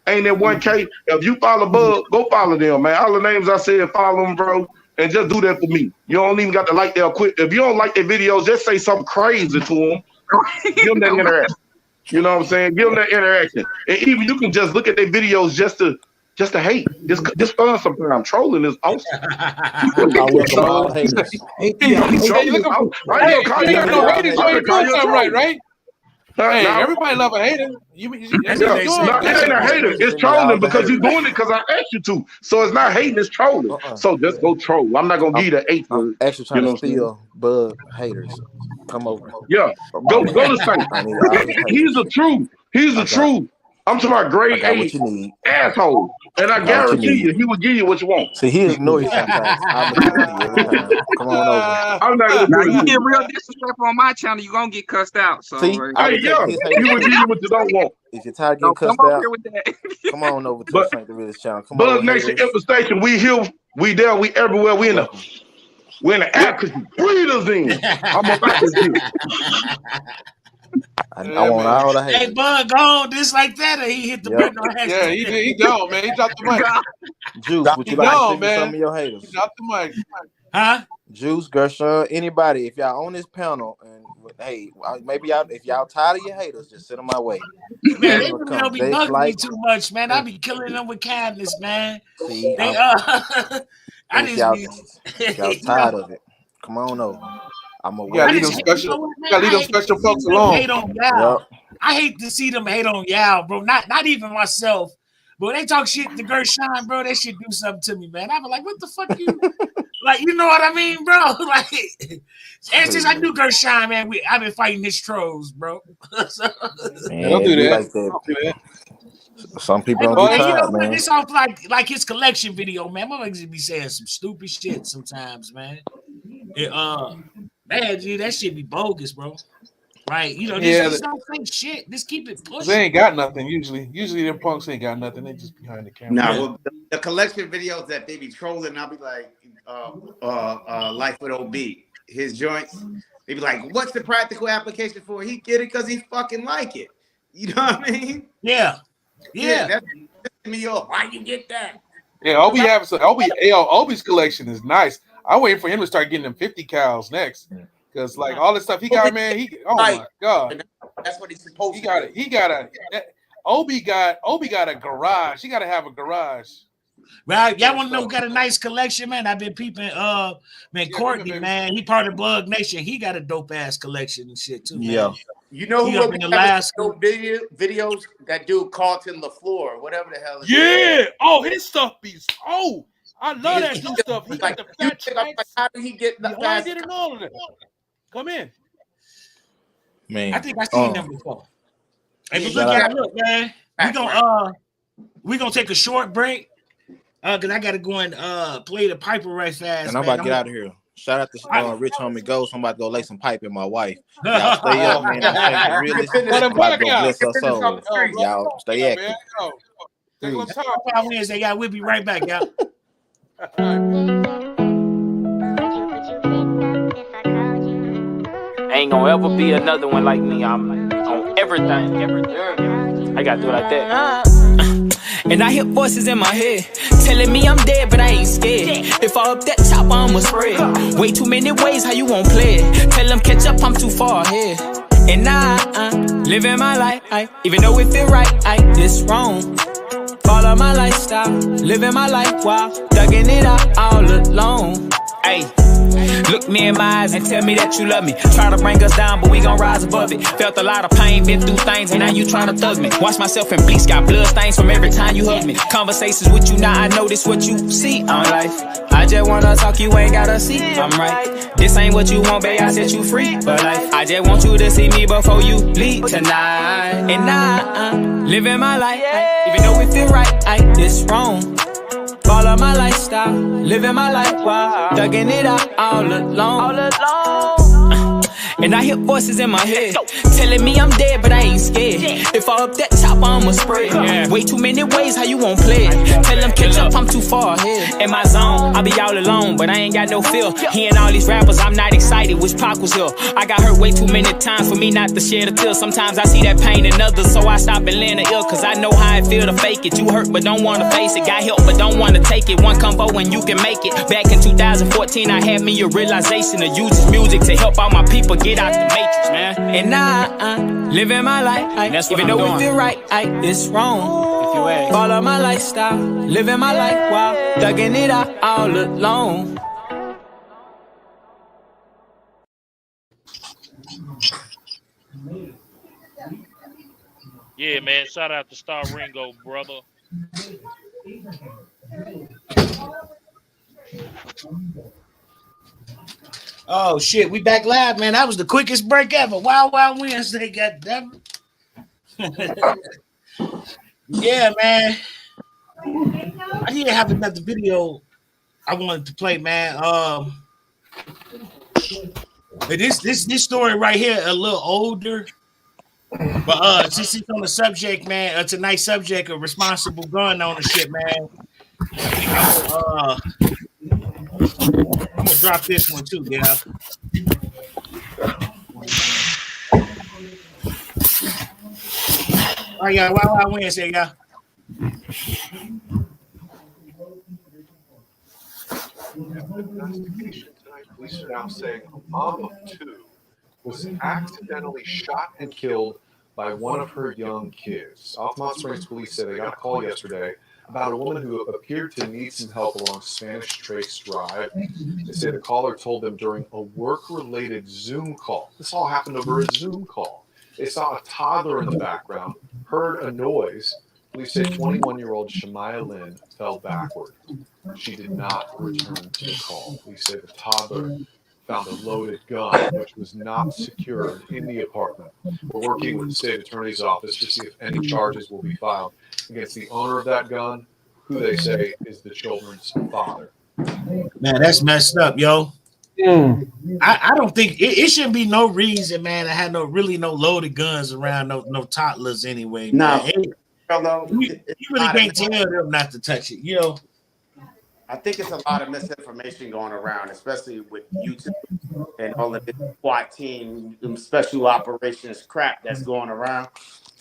1K. If you follow Bug, go follow them, man. All the names I said, follow them, bro. And just do that for me. You don't even got to like their quick. If you don't like their videos, just say something crazy to them. Give them that interaction. You know what I'm saying? Give them that interaction. And even you can just look at their videos just to hate. Just fun sometimes. Trolling is awesome. I welcome all haters. Right? Hey, everybody love a hater. It ain't a hater. It's trolling because you're doing it because I asked you to. So it's not hating, it's trolling. So just go troll. I'm not gonna give you the 8. I'm actually trying to steal Bug haters. Come over. Yeah, go to Saint. He's the truth. He's the truth. I'm talking about grade A asshole. And I guarantee you, he will give you what you want. See, he ignores you sometimes. I'm looking at you every time. Come on over. I'm not gonna now you get real disrespectful on my channel, you're gonna get cussed out. So see, he will give you what you don't want. If you're tired of getting cussed out, come on over to the St. Gorillas channel. Come on, Bug Nation Infestation. We here, we there, we everywhere. We in the app because you breathe us in. I'm about to I want all the hate. Hey, Bug, go on this like that, or he hit the button on accident. Yeah, he gone, man. He dropped the mic. Juice, would you like to send me some of your haters? He dropped the mic. Huh? Juice, Gershon, anybody, if y'all on this panel, and hey, maybe if y'all tired of your haters, just send them my way. Man, they don't be bugging me too much, man. I be killing them with kindness, man. See, I if y'all tired of it, come on over. I'm a gotta leave them special folks alone. Hate on y'all. I hate to see them hate on y'all, bro. Not even myself. But when they talk shit to Gershon, bro, that shit do something to me, man. I be like, what the fuck you? Like, you know what I mean, bro? Like, it's just I knew Gershon, man. I've been fighting his trolls, bro. So, Man, don't it do be that. like that. Don't do that. Some people hey, don't but get you know tired, what? man. This off like his collection video, man. Motherfuckers be saying some stupid shit sometimes, man. Man, G, that shit be bogus, bro. Right? You know, this don't say shit. Just keep it pushing. They ain't got nothing usually. Usually them punks ain't got nothing. They just behind the camera. Nah, well, the collection videos that they be trolling, I'll be like, Life with OB, his joints. They be like, what's the practical application for? He get it because he fucking like it. You know what I mean? Yeah. That's me off. Why you get that? Yeah, Obi have some. Obi's collection is nice. I'm waiting for him to start getting them 50 cows next, because like all this stuff he got, man. Oh my god, that's what he's supposed to. Obi got a garage. He got to have a garage. Right, y'all want to know who got a nice collection, man? I've been peeping. Courtney, man, he part of Bug Nation. He got a dope ass collection and shit too. Yeah. Man. You know he who up in Alaska videos? That dude Carlton LaFleur, whatever the hell. Yeah. Oh, his stuff be. Oh, I love that new stuff. He got the fat tracks. How did he get the I did all of that. Come in, man. I think I seen them before. Hey, but look, man. We gonna take a short break. Cause I gotta go and play the piper right fast. And I'm about to get out of here. Shout out to Rich Homie Ghost. I'm about to go lay some pipe in my wife. Y'all stay up, man. I'm realist. I'm about to go bless her soul. Y'all stay active. Wednesday, y'all. We'll be right back, y'all. Ain't gonna ever be another one like me. I'm on everything. I gotta do it like that. And I hear voices in my head telling me I'm dead, but I ain't scared. If I up that chopper, I'ma spread. Way too many ways how you won't play it. Tell them catch up, I'm too far ahead. And I living my life, even though it feel right, it's wrong. Follow my lifestyle, living my life while thugging it out all alone. Ay. Look me in my eyes and tell me that you love me. Try to bring us down, but we gon' rise above it. Felt a lot of pain, been through things, and now you tryna thug me. Wash myself in bleach, got blood stains from every time you hug me. Conversations with you, now I notice what you see on life. I just wanna talk, you ain't gotta see, I'm right. This ain't what you want, babe, I set you free for life. I just want you to see me before you leave tonight. And I living my life, even though it feel right, it's wrong. Follow my lifestyle, living my life while thugging it out all alone. And I hear voices in my head telling me I'm dead, but I ain't scared. If I up that chopper, I'ma spread. Way too many ways how you won't play it. Tell them catch up, I'm too far ahead. In my zone, I be all alone, but I ain't got no feel. Hearing all these rappers, I'm not excited. Wish Pac was here. I got hurt way too many times for me not to shed a tear. Sometimes I see that pain in others, so I stop and lend an ear. Cause I know how it feel to fake it. You hurt but don't wanna face it. Got help but don't wanna take it. One combo and you can make it. Back in 2014, I had me a realization to use this music to help all my people get out the matrix, man. And I living my life, even though it feel right, it's wrong. If you ask. Follow my lifestyle, living my life while thugging it out all alone. Yeah, man. Shout out to Star Ringo, brother. Oh shit, we back live, man. That was the quickest break ever. Wild Wednesday, goddamn. Yeah, man. I need to have another video I wanted to play, man. This story right here a little older, but since it's on the subject, man, tonight's subject of responsible gun ownership, man. I'm gonna drop this one too, yeah. Oh yeah, Wild Wednesday, yeah. Investigation tonight, police are now saying a mom of two was accidentally shot and killed by one of her young kids. Altamont Springs police said they got a call yesterday about a woman who appeared to need some help along Spanish Trace Drive. They say the caller told them during a work-related Zoom call. This all happened over a Zoom call. They saw a toddler in the background, heard a noise, Police say 21-year-old Shemaya Lynn fell backward. She did not return to the call. Police say the toddler found a loaded gun, which was not secured in the apartment. We're working with the state attorney's office to see if any charges will be filed against the owner of that gun, who they say is the children's father. Man, that's messed up, yo. I don't think it shouldn't be no reason, man, to have no loaded guns around no toddlers anyway, man. You really can't tell them not to touch it, you know. I think it's a lot of misinformation going around, especially with YouTube and all of this SWAT team special operations crap that's going around.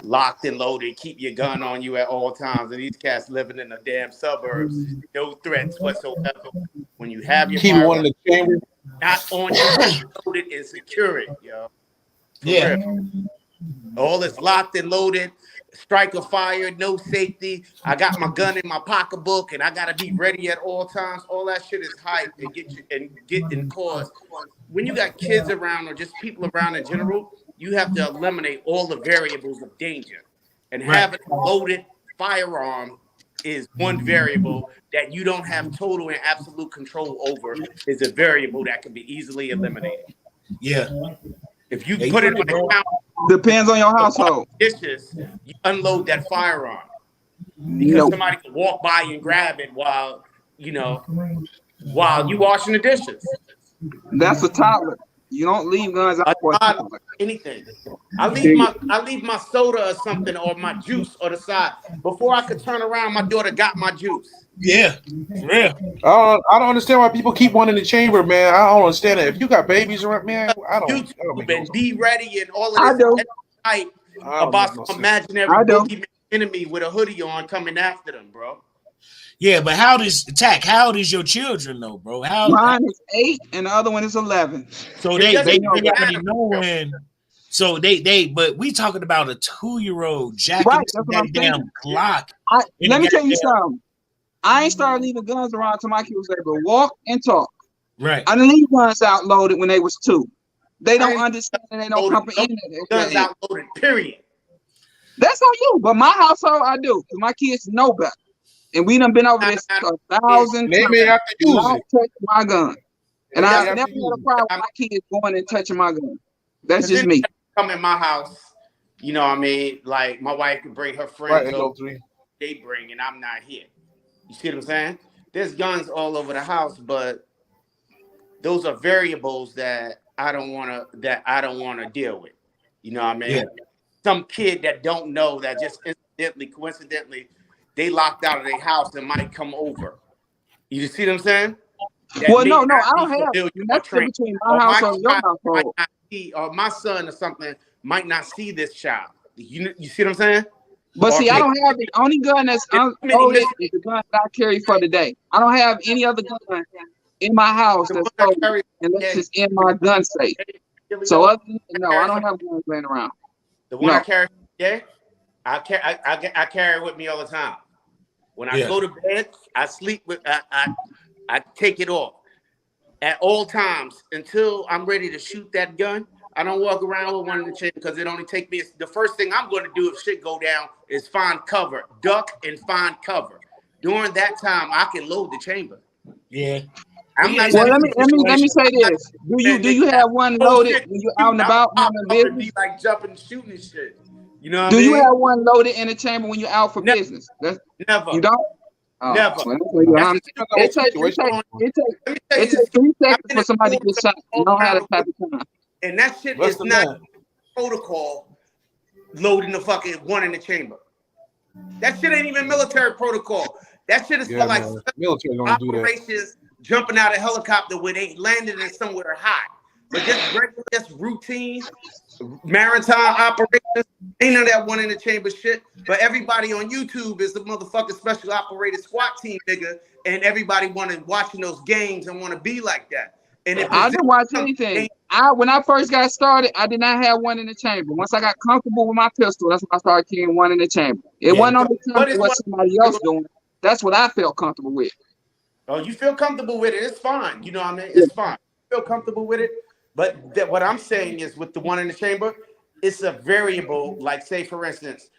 Locked and loaded, keep your gun on you at all times. And these cats living in the damn suburbs, no threats whatsoever. When you have your Keep one in the chamber, not on you, loaded and secure it, yo. For real. All is locked and loaded. Striker fire, no safety. I got my gun in my pocketbook, and I gotta be ready at all times. All that shit is hype and get in cause. When you got kids around or just people around in general, you have to eliminate all the variables of danger. And having a loaded firearm is one variable that you don't have total and absolute control over. Is a variable that can be easily eliminated. Yeah. If you put it on the counter, depends on your household. Dishes, you unload that firearm because somebody can walk by and grab it while you washing the dishes. That's a toddler. You don't leave guns out for a toddler. Anything. I leave my soda or something or my juice on the side. Before I could turn around, my daughter got my juice. Yeah, for real. I don't understand why people keep one in the chamber, man. I don't understand that. If you got babies around, man, I don't And be ready and all of this hype about some imaginary boogeyman enemy with a hoodie on coming after them, bro. Yeah, but how old is your children though, bro? Mine is 8 and the other one is 11. So they already knowing. So but we talking about a 2-year-old jacking that damn clock. Let me tell you something. I ain't started leaving guns around till my kids was able to walk and talk. Right. I didn't leave guns out loaded when they was 2. They don't understand and they don't comprehend it. Guns out loaded, period. That's on you. But my household, I do. Because my kids know better. And we done been over this 1,000 times. They may have to use it. Touch my gun. And I never had a problem with my kids going and touching my gun. That's just me. Come in my house, you know what I mean? Like my wife can bring her friends over. They bring and I'm not here. You see what I'm saying? There's guns all over the house, but those are variables that I don't want to deal with. You know what I mean? Yeah. Some kid that don't know that just coincidentally, they locked out of their house and might come over. You see what I'm saying? Well, no, I don't have. That's between my household and your household. Or my son or something might not see this child. You see what I'm saying? But see, I don't have the only gun that's loaded is the gun that I carry for the day. I don't have any other gun in my house that's loaded unless it's in my gun safe. So other than that, no, I don't have guns laying around. The one I carry, I carry it with me all the time. When I go to bed, I sleep with. I take it off at all times until I'm ready to shoot that gun. I don't walk around with one in the chamber because it only takes me. The first thing I'm going to do if shit go down is find cover, duck and find cover. During that time, I can load the chamber. Yeah. Let me say this. Do you have one loaded when you're out and about on the business? Like jumping, shooting and shit. You know what do I mean? You have one loaded in the chamber when you're out for business? Never. You don't? Oh, never. Well, it takes 3 seconds for somebody to get shot. You don't have that type of time. And that shit is not protocol loading the fucking one in the chamber. That shit ain't even military protocol. That shit is for like military operations jumping out of helicopter where they landed in somewhere hot. But just regular, just routine maritime operations, ain't none of that one in the chamber shit. But everybody on YouTube is the motherfucking special operated SWAT team nigga, and everybody watching those games and want to be like that. And I didn't watch anything. When I first got started, I did not have one in the chamber. Once I got comfortable with my pistol, that's when I started carrying one in the chamber. It wasn't on the time what somebody else doing. That's what I felt comfortable with. Oh, you feel comfortable with it? It's fine. You know what I mean? It's fine. You feel comfortable with it? But what I'm saying is with the one in the chamber, it's a variable. Like say, for instance,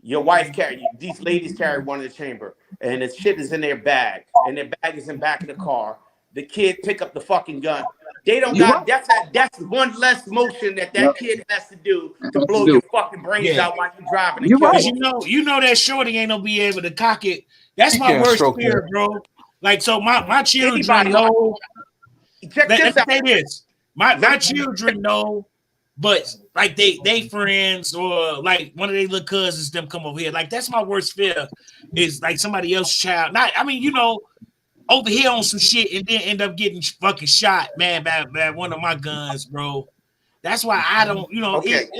Your wife these ladies carry one in the chamber, and the shit is in their bag, and their bag is in the back of the car. The kid pick up the fucking gun. They don't got that's one less motion that kid has to do to blow your fucking brains out while you're driving and kill you know that shorty ain't gonna be able to cock it. That's my worst fear, bro. Like, so my children know. Let me say this. My children know, but like they friends or like one of their little cousins them come over here. Like, that's my worst fear is like somebody else's child. Not, I mean, you know, over here on some shit and then end up getting fucking shot, man, by one of my guns, bro. That's why I don't, you know, it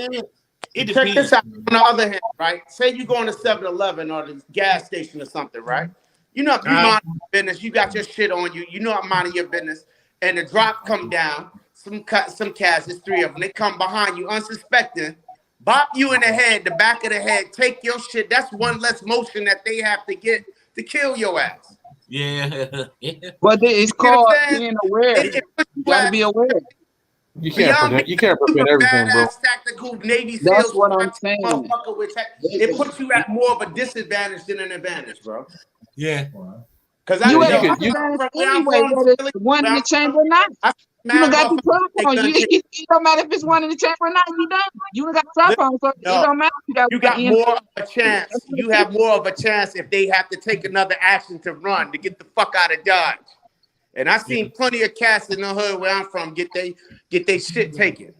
Check depends. this out. On the other hand, right? Say you going to 7-Eleven or the gas station or something, right? You know, you mind your business. You got your shit on you. You know I'm minding your business. And the drop come down. Some cats, there's 3 of them. They come behind you, unsuspecting, bop you in the head, the back of the head, take your shit. That's one less motion that they have to get to kill your ass. Yeah. But it's called being aware. You gotta be aware. You can't prevent everything, bro. Tactical Navy SEALs. That's what I'm saying. It puts you at more of a disadvantage than an advantage, bro. Yeah. Because you ain't anyway, whether it's one in the chamber or not. You don't got the drop on you. It don't matter if it's one in the chamber or not. You done. You don't got the drop on, so it don't matter. You got more of a chance. You have more of a chance if they have to take another action to run to get the fuck out of Dodge. And I seen plenty of cats in the hood where I'm from get they shit taken.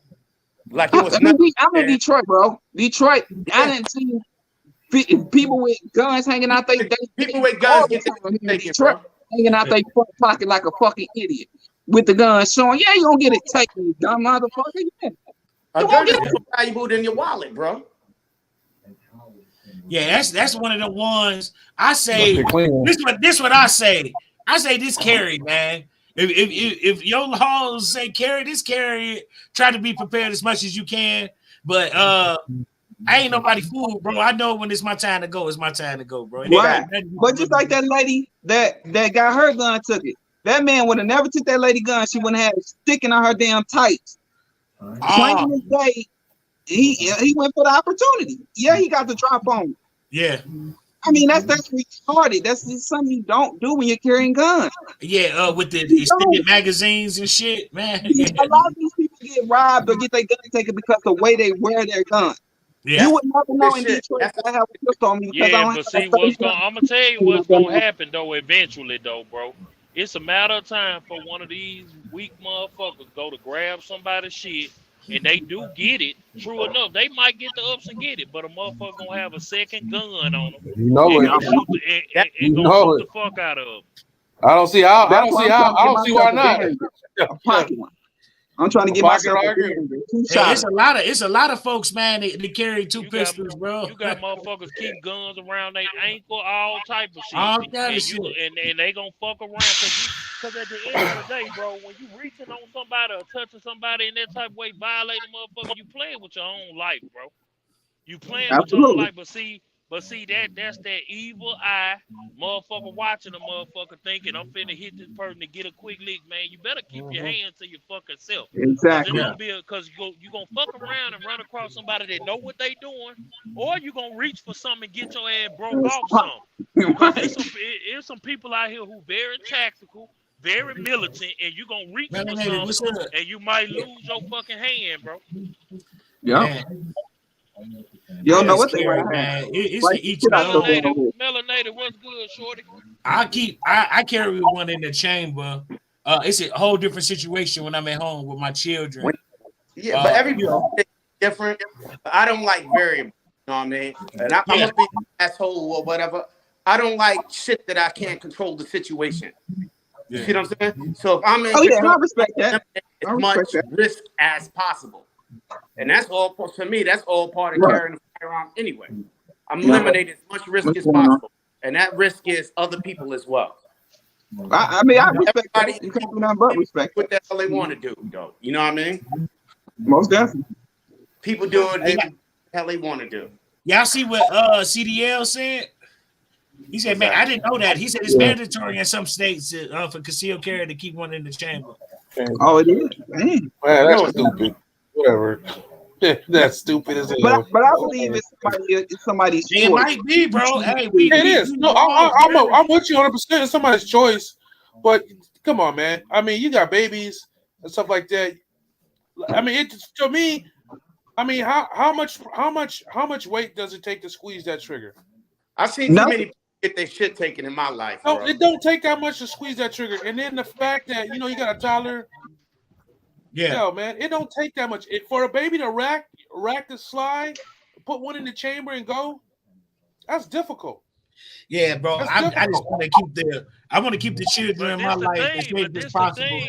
Like it was I'm in Detroit, bro. Detroit. I didn't see people with guns hanging out people with guns get taken, bro. Hanging out their front pocket like a fucking idiot with the gun showing. Yeah, you gonna get it taken, you dumb motherfucker. Yeah. A gun is more valuable than your wallet, bro. Yeah, that's one of the ones I say. This what I say. I say this carry, man. If your laws say carry, this carry it. Try to be prepared as much as you can. But I ain't nobody fool, bro. I know when it's my time to go, it's my time to go, bro. Right. But just like that lady that got her gun took it. That man would have never took that lady gun. She wouldn't have it sticking on her damn tights. Plain as day, he went for the opportunity. Yeah, he got the drop on. Yeah. I mean, that's retarded. That's just something you don't do when you're carrying guns. Yeah, with the extended magazines and shit, man. A lot of these people get robbed or get their gun taken because of the way they wear their gun. Yeah. You would never know in Detroit if I have a pistol on me because I don't but see, I'm gonna tell you what's gonna happen though. Eventually, though, bro, it's a matter of time for one of these weak motherfuckers go to grab somebody's shit. And they do get it. True enough, they might get the ups and get it, but a motherfucker gonna have a second gun on them. You know it. Gonna shoot the fuck out of them. I don't see why not. A pocket one. I'm trying to get myself it's a lot of folks, man, they carry two pistols, bro. You got motherfuckers keep guns around their ankle, all type of shit. All kind of shit. And they gonna fuck around because at the end of the day, bro, when you reaching on somebody or touching somebody in that type of way, violating motherfucker, you playing with your own life, bro. You playing with your own life, but see that's that evil eye motherfucker watching a motherfucker thinking I'm finna hit this person to get a quick lick, man. You better keep your hands to your fucking self. Exactly. Because you gonna fuck around and run across somebody that know what they doing, or you gonna reach for something and get your ass broke off something. There's some people out here who very tactical, very militant, and you gonna reach for something and you might lose your fucking hand, bro. Yeah. You don't know what they were, man. It's like, each Melanated, what's good, shorty? I carry one in the chamber. It's a whole different situation when I'm at home with my children. Yeah, but everybody is different. I don't like variables. You know what I mean? And I'm a big asshole or whatever. I don't like shit that I can't control the situation. You see what I'm saying? So if I'm in control, I respect that. As much risk as possible. And that's all for me. That's all part of carrying a firearm anyway. I'm eliminating as much risk as possible, and that risk is other people as well. I mean, I respect that. You can't do nothing but respect what the hell they want to do, though. You know what I mean? Most definitely. People do it the hell they want to do. Y'all see what CDL said? He said, "Man, I didn't know that." He said it's mandatory in some states for concealed carry to keep one in the chamber. Oh, it is. Man, that's stupid. Whatever. That's stupid as But hell. I believe it's somebody's It choice. might be, bro. Hey, It is. No, I'm with you 100%. It's somebody's choice, but come on, man. I mean, you got babies and stuff like that. I mean, it to me. I mean, how much weight does it take to squeeze that trigger? I've seen too many people get their shit taken in my life. No, bro. it don't take that much to squeeze that trigger. And then the fact that you got a toddler. Yeah. Yo, man, it don't take that much. For a baby to rack the slide, put one in the chamber and go, that's difficult. Yeah, bro. I just want to keep the children in my life as safe as possible.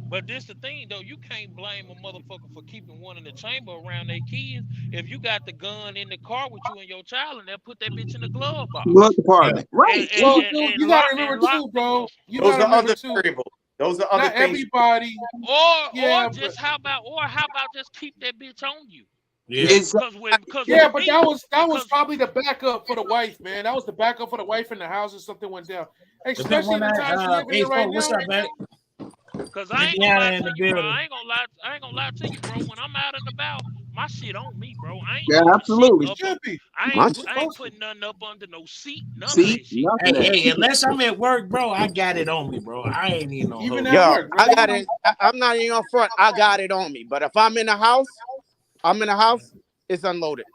But this the thing though, you can't blame a motherfucker for keeping one in the chamber around their kids. If you got the gun in the car with you and your child, and they'll put that bitch in the glove box. Glove department, right? Well, you gotta remember too, bro. Those are other variables. Those are other Not things. Everybody. Or how about just keep that bitch on you? Yeah, but that was probably the backup for the wife, man. That was the backup for the wife in the house if something went down. Especially in the times we're living in right now. What's up, man? Cause I ain't gonna lie to you, bro. I ain't gonna lie to you, bro. When I'm out and about, my shit on me, bro. I ain't absolutely. I ain't putting nothing up under no seat. None of that shit. Hey, unless I'm at work, bro, I got it on me, bro. I ain't even on hold. Yo, I got it. I'm not even on front. I got it on me. But if I'm in the house, it's unloaded.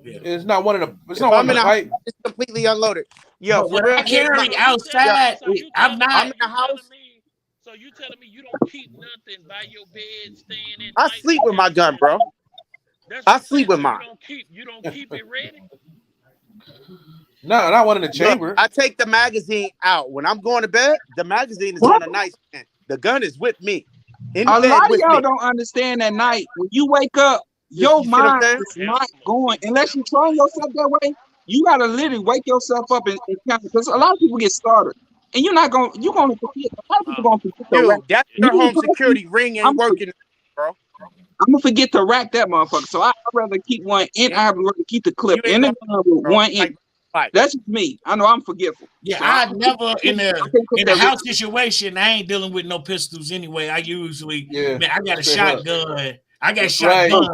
It's not one of the. It's If not one I'm of in the the house, pipe. it's completely unloaded. Yo, But when I carry outside, I'm not. I'm in the house. So you telling me you don't keep nothing by your bed, staying in? I sleep with my gun, bro. I sleep with mine. You don't keep it ready. No, not one in the chamber. Look, I take the magazine out when I'm going to bed. The magazine is on the nightstand. The gun is with me. In the A bed lot of with y'all me. don't understand that night when you wake up, your see what I'm mind saying? is not going unless you train yourself that way. You gotta literally wake yourself up and count because a lot of people get started, and you're gonna forget. A lot of people gonna forget the rack. Dude, that's your home security ring ain't working, bro. I'm gonna forget to rack that motherfucker. So I'd rather keep one in. I have to keep the clip in the gun with one in. That's just me. I know I'm forgetful. Yeah, So I never in a house risk. situation. I ain't dealing with no pistols anyway. I usually, man, I got a straight up. shotgun. I got shotgun.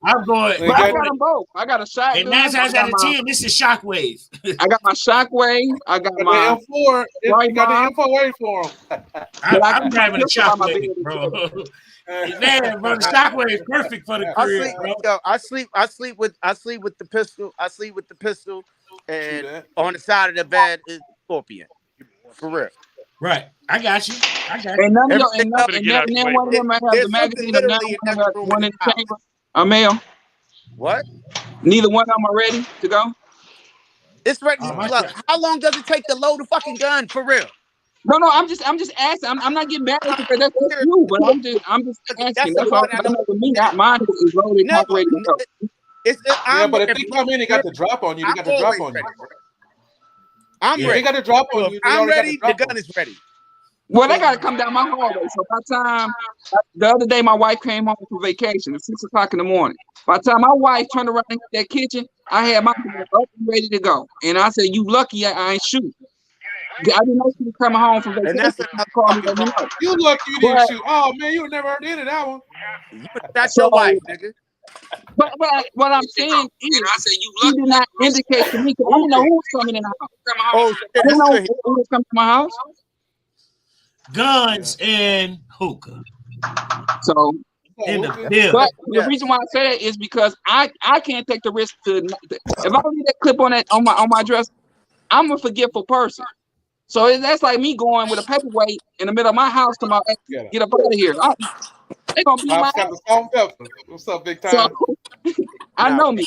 I'm going. But I got them both. I got a shotgun. And 9 times out of 10, this is shockwave. I got my shockwave. I got my M4. You got the M4 for him. I'm driving a shockwave, bro. Man, bro, the shockwave is perfect for the crib, bro. I sleep with the pistol. I sleep with the pistol, and on the side of the bed is Scorpion. For real. Right. I got you. And none of y'all, and one of them might have the magazine, and now one in the chamber. Male. What? Neither one of them are ready to go. It's ready. Look, how long does it take to load a fucking gun? For real. No, I'm just asking. I'm not getting mad at you because that's you, but I'm just asking. That's all. I know for me, mine is loaded, ready to go. But if they come in, they got the drop on you. They got the drop on you. I'm ready. They got the drop on you. I'm ready. The gun is ready. Well, they got to come down my hallway. So by the time the other day, my wife came home from vacation at 6 o'clock in the morning. By the time my wife turned around in that kitchen, I had my gun up and ready to go. And I said, "You lucky I ain't shoot." I didn't know she was coming home from vacation. And that's you lucky you didn't shoot. Oh man, you would never heard the end of that one. That's your wife, nigga. But what I'm saying is, she did not indicate to me because I didn't know who was coming in the house. Oh, I didn't know who was coming to my house. Guns and hookah. So in the building. But the reason why I say that is because I can't take the risk to. If I leave that clip on my dress, I'm a forgetful person. So that's like me going with a paperweight in the middle of my house to my get up out of here. They gonna be my house. What's up, big time? So, I know me.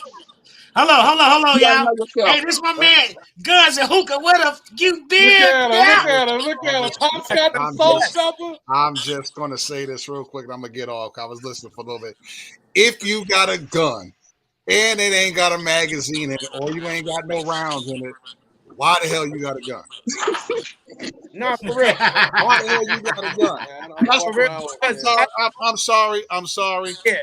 Hello, y'all. Hey, this my man, Guns and Hookah. What up, you been? Look at him. Tom's got the soul stopper. I'm just gonna say this real quick. I'm gonna get off. I was listening for a little bit. If you got a gun and it ain't got a magazine in it, or you ain't got no rounds in it, why the hell you got a gun? No, for real. Why the hell you got a gun? I'm sorry. Yeah.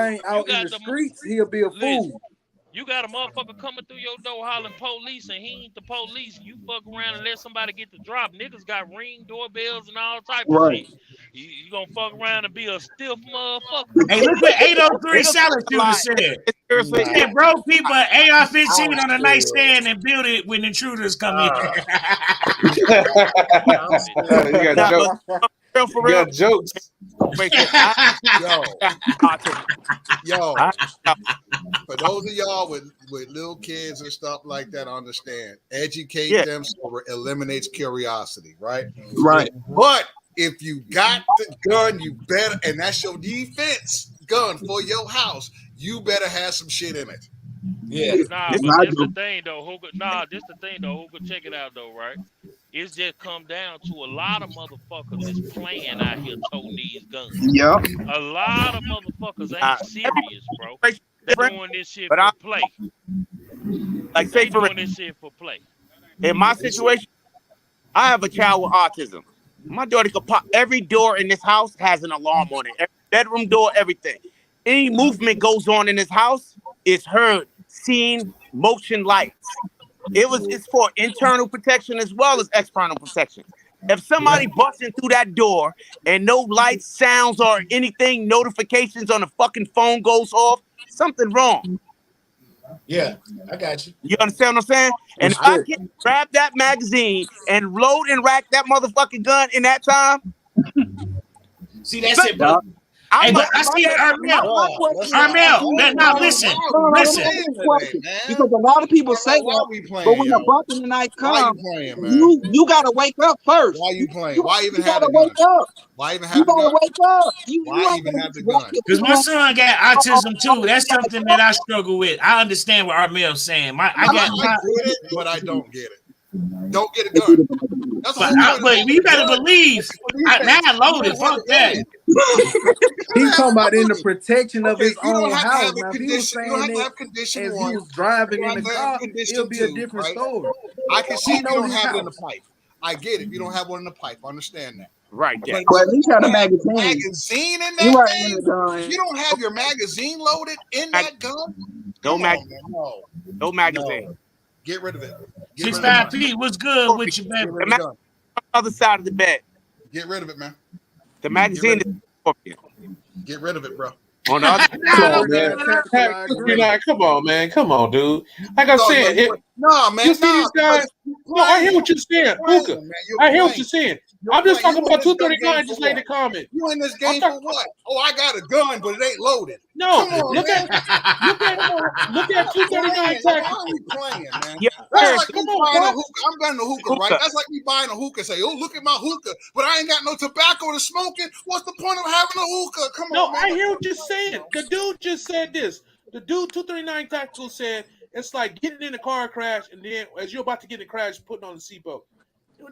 thing out in the streets, he'll be a fool. You got a motherfucker coming through your door hollering police, and he ain't the police. You fuck around and let somebody get the drop. Niggas got Ring doorbells and all type of Right. shit. You gonna fuck around and be a stiff motherfucker. Hey, look what 803 It'll Salad a Shooter lot. said. Seriously, He said, bro, keep an AR-15 I'm on a scared. nightstand and build it when intruders come in. You got nah, jokes. but for You real, got jokes. right quick. I Yo, autism. yo. I, For those of y'all with little kids and stuff like that, understand, educate yeah, them so it eliminates curiosity, right? Right. But if you got the gun, you better, and that's your defense gun for your house, you better have some shit in it. Yeah. Nah, but this the thing though, Hooker. Nah, this the thing though, Hooker. Check it out though, right? It's just come down to a lot of motherfuckers is playing out here toting these guns. Yep. A lot of motherfuckers ain't serious, bro. every They different, doing this shit but for I play. like They say for doing this shit for play. in my situation, I have a child with autism. My daughter could pop every door in this house has an alarm on it. Every bedroom door, everything. Any movement goes on in this house, it's heard, seen, motion lights. It's for internal protection as well as external protection. If somebody busting through that door and no lights, sounds, or anything, notifications on the fucking phone goes off, something wrong. Yeah, I got you. You understand what I'm saying? And if I can't grab that magazine and load and rack that motherfucking gun in that time, see, that's it, bro. Hey, but I see Armel. Now listen. Because a lot of people say that, but when the bump in the night comes, you gotta wake up first. Why you playing? Why even You have gotta the gun? wake up. Why even You have the gotta gun? wake up. Why even have the gun? Because my son got autism too. That's something that I struggle with. I understand what Armel's saying. I get it, but I don't get it. Don't get a gun. That's the whole point. But you better believe. Now I loaded. Fuck that. He's talking about in the protection of his you don't own have to house. have a Now, if he was condition, you don't saying have to that have condition as he one. was driving You in don't the have to have car, condition it'll be a two, different right? story. I can see He if you knows don't his have it in the house. pipe. I get it. You don't have one in the pipe. I understand that. Right, But Well, at least have a magazine. magazine in You that right in thing? the gun. You don't have your magazine loaded in that gun? no Come on, magazine. man. No. No magazine. No. Get rid of it. Get rid of the gun. 65P, what's good with you, baby? Get rid of the gun. On the other side of the bed. Get rid of it, man. The magazine is scorpion. Get rid of it, bro. On the other Come on, man. Come on, dude. Like I said, nah, man. You see these guys? No, I hear what you're saying, Hookah. I hear what you're saying. I'm just talking about 239. Just like the comment. You in this game for what? Oh, I got a gun, but it ain't loaded. No, come on, look man. look at 239 Why are we playing, man? Yeah, That's like me come on, buying a bro. hookah. I'm buying a hookah, right? That's like me buying a hookah. Say, oh, look at my hookah, but I ain't got no tobacco to smoking. What's the point of having a hookah? Come No, on, man. I hear what you're saying. The dude just said this. The dude 239 Tactical said it's like getting in a car crash and then as you're about to get in a crash, putting on the seatbelt.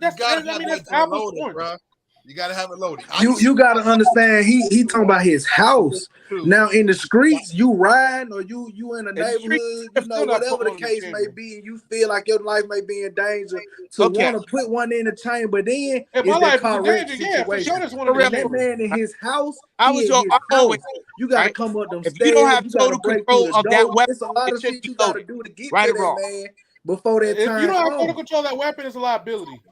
That's that's apples loaded, orange. bro. You gotta have it loaded. You gotta understand. He talking about his house. Now in the streets, you ride or you in a neighborhood, you know, whatever the case may be, and you feel like your life may be in danger to want to put one in the chain. But then If it's my that life car is wreck in danger, yeah, for situation. sure that's one of When the that man in his house, I was he in his always house. You gotta right? come up them If stairs. you don't have gotta total break control through the of that door. weapon, It's a lot it of should shit be you gotta loaded. do to get Right to or that wrong? man before that If time you don't have total comes. control of that weapon, it's a liability.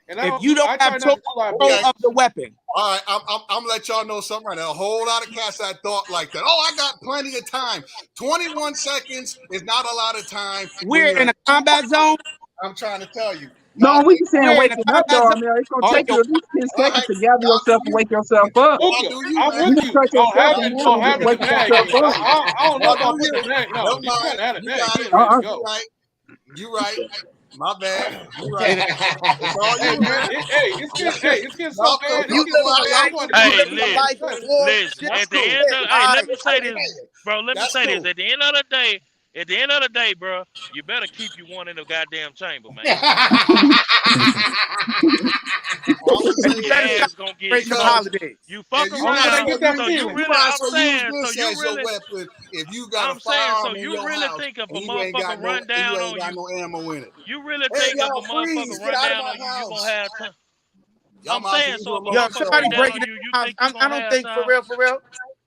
And If you don't have total control of the weapon, all right, I'm gonna let y'all know something right now. A whole lot of cats that thought like that. Oh, I got plenty of time. 21 seconds is not a lot of time. we're in a combat zone. I'm trying to tell you. No, we just saying We're in waking a up, combat though, zone. man. It's gonna Oh, take you at least 10 seconds to gather yourself and wake yourself up. I'm You with just you. stretch I'll yourself have in it. the I'll morning, have just it wake in mag. yourself up. I don't know about putting it in mag. No, you got to have it in mag. Get ready to go. You right. My bad. You right. It's all Hey, you, man. man. It's getting so bad. You Hey, listen. At the end of let me say this, bro. Let me say this. At the end of the day, bro, you better keep you one in the goddamn chamber, man. Your ass gonna get smoked. You fuck around, so you really. I'm saying, so you really. Weapon if you got I'm a saying, so firearm in you your really house think if a and you ain't got motherfucker no run down on you, no ammo in it. you really Hey, think if a y'all, motherfucker freeze, run get out of down my on you, you house. gonna have time? Y'all I'm might saying, as so if a well Yo, motherfucker somebody run down breaking on in you, you the house. think you I gonna don't have think time? for real.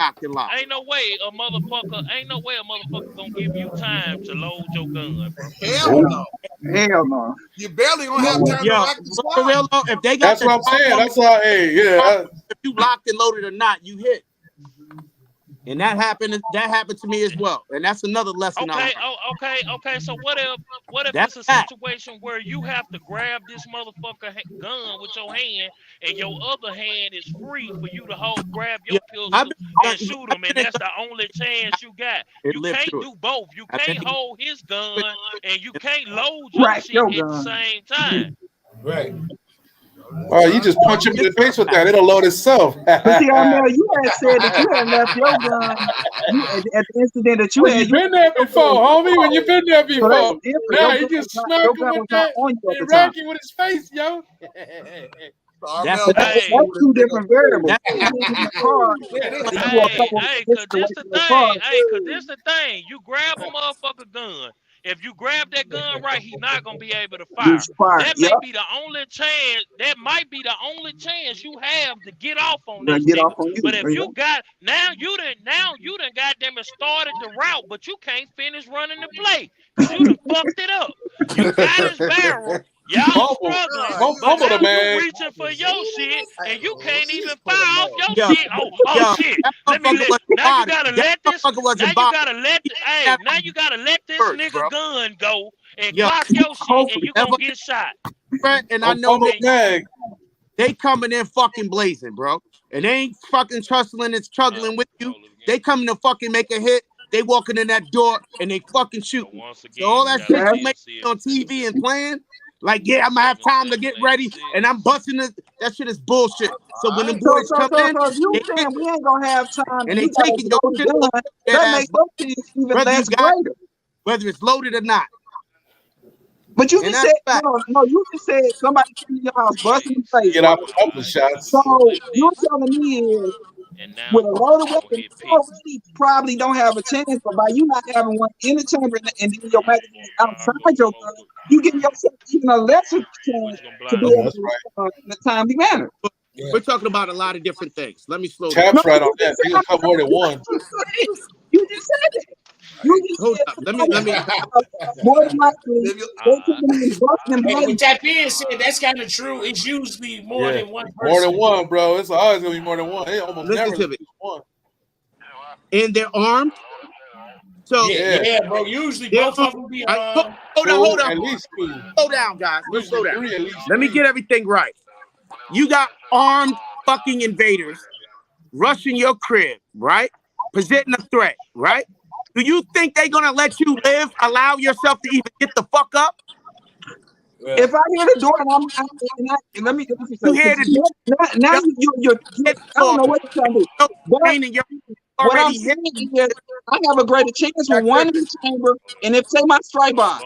Locked and locked. Ain't no way a motherfucker gonna give you time to load your gun, bro. Hell no. Hell no. You barely gonna have time to Yo, lock the slide. Murillo, if they got That's what I'm saying. That's why, hey, yeah. if you locked and loaded or not, you hit. And that happened to me as well. And that's another lesson I Okay, learned. okay. So what if That's it's a that. situation where you have to grab this motherfucker gun with your hand, and your other hand is free for you to grab Yeah, your pistol and I've shoot him, and been that's the only chance you got. and You lived can't through it. do both. You I've can't been hold his gun, and you can't load your Right, shit your at the gun. same time. Right. Oh, you just punch him in the face with that; it'll load itself. But see, Armel, you had said that you had left your gun at the incident that you When had. you been there before, homie. When you been there So that's before. different. Now he just Your smack him gun with was not that on you at the and time. rack him with his face, yo. That's But that's Hey, two different variables. that's You was in the car, and you were a couple of hey, cause distance away this the from the car. thing. Hey, cause this the thing. You grab a motherfucker gun. If you grab that gun right, he's not gonna be able to You fire. fired. That Yep. may be the only chance. That might be the only chance you have to get off on Gonna this get nigga. off on you. But if Yeah. you got you done goddamn it started the route, but you can't finish running the play because you done fucked it up. You got his barrel. Y'all struggling, but Humble the now you man. reaching for your shit, and you can't even fire off your yo, shit. Oh shit! that Let me motherfucker let. wasn't Now you body. gotta That let this. motherfucker wasn't Now you body. gotta let. Hey, now you gotta let this First, nigga bro. gun go and Yo, clock your shit, and you gonna never get shot. and I know they coming in fucking blazing, bro. And they ain't fucking trustling and struggling with you. They coming to fucking make a hit. They walking in that door and they fucking shooting. So all that shit you make on TV and playing, like, yeah, I'm gonna have time to get ready and I'm busting it. That shit is bullshit. So when the boys come in, So if you they saying we ain't gonna have time and they you got a taking your loaded shit gun, over their that ass, makes those things even whether you less got greater. whether it's loaded or not. But you And just that's said fact. no, you just said somebody came to your house busting the face. Get off a couple of shots. So you're telling me is with a loaded weapon, you already probably don't have a chance, but by you not having one in the chamber and then your magazine outside your gun, you give yourself even a lesser chance to be able to respond in a timely manner. We're talking about a lot of different things. Let me slow Taps down. right on that. You gonna cover more than one. You just said it. You just Hold said up. Let me more than likely they took them in busting Hey, blades. with that being said, that's kind of true. It's usually more than one person. More than one, bro. It's always gonna be more than one. It almost listen never to me. just one. And they're armed. So Yeah, bro. Usually both of them be hold Two, on. at least two. Slow down, guys. Let's slow Usually down. three, at least Let me three. get everything right. You got armed fucking invaders rushing your crib, right? Presenting a threat, right? Do you think they're gonna let you live? Allow yourself to even get the fuck up? If I hear the door and let me You hear the now you're I don't know what you're trying to do. But what I'm saying is I have a greater chance with one in the chamber, and if say my strike bomb.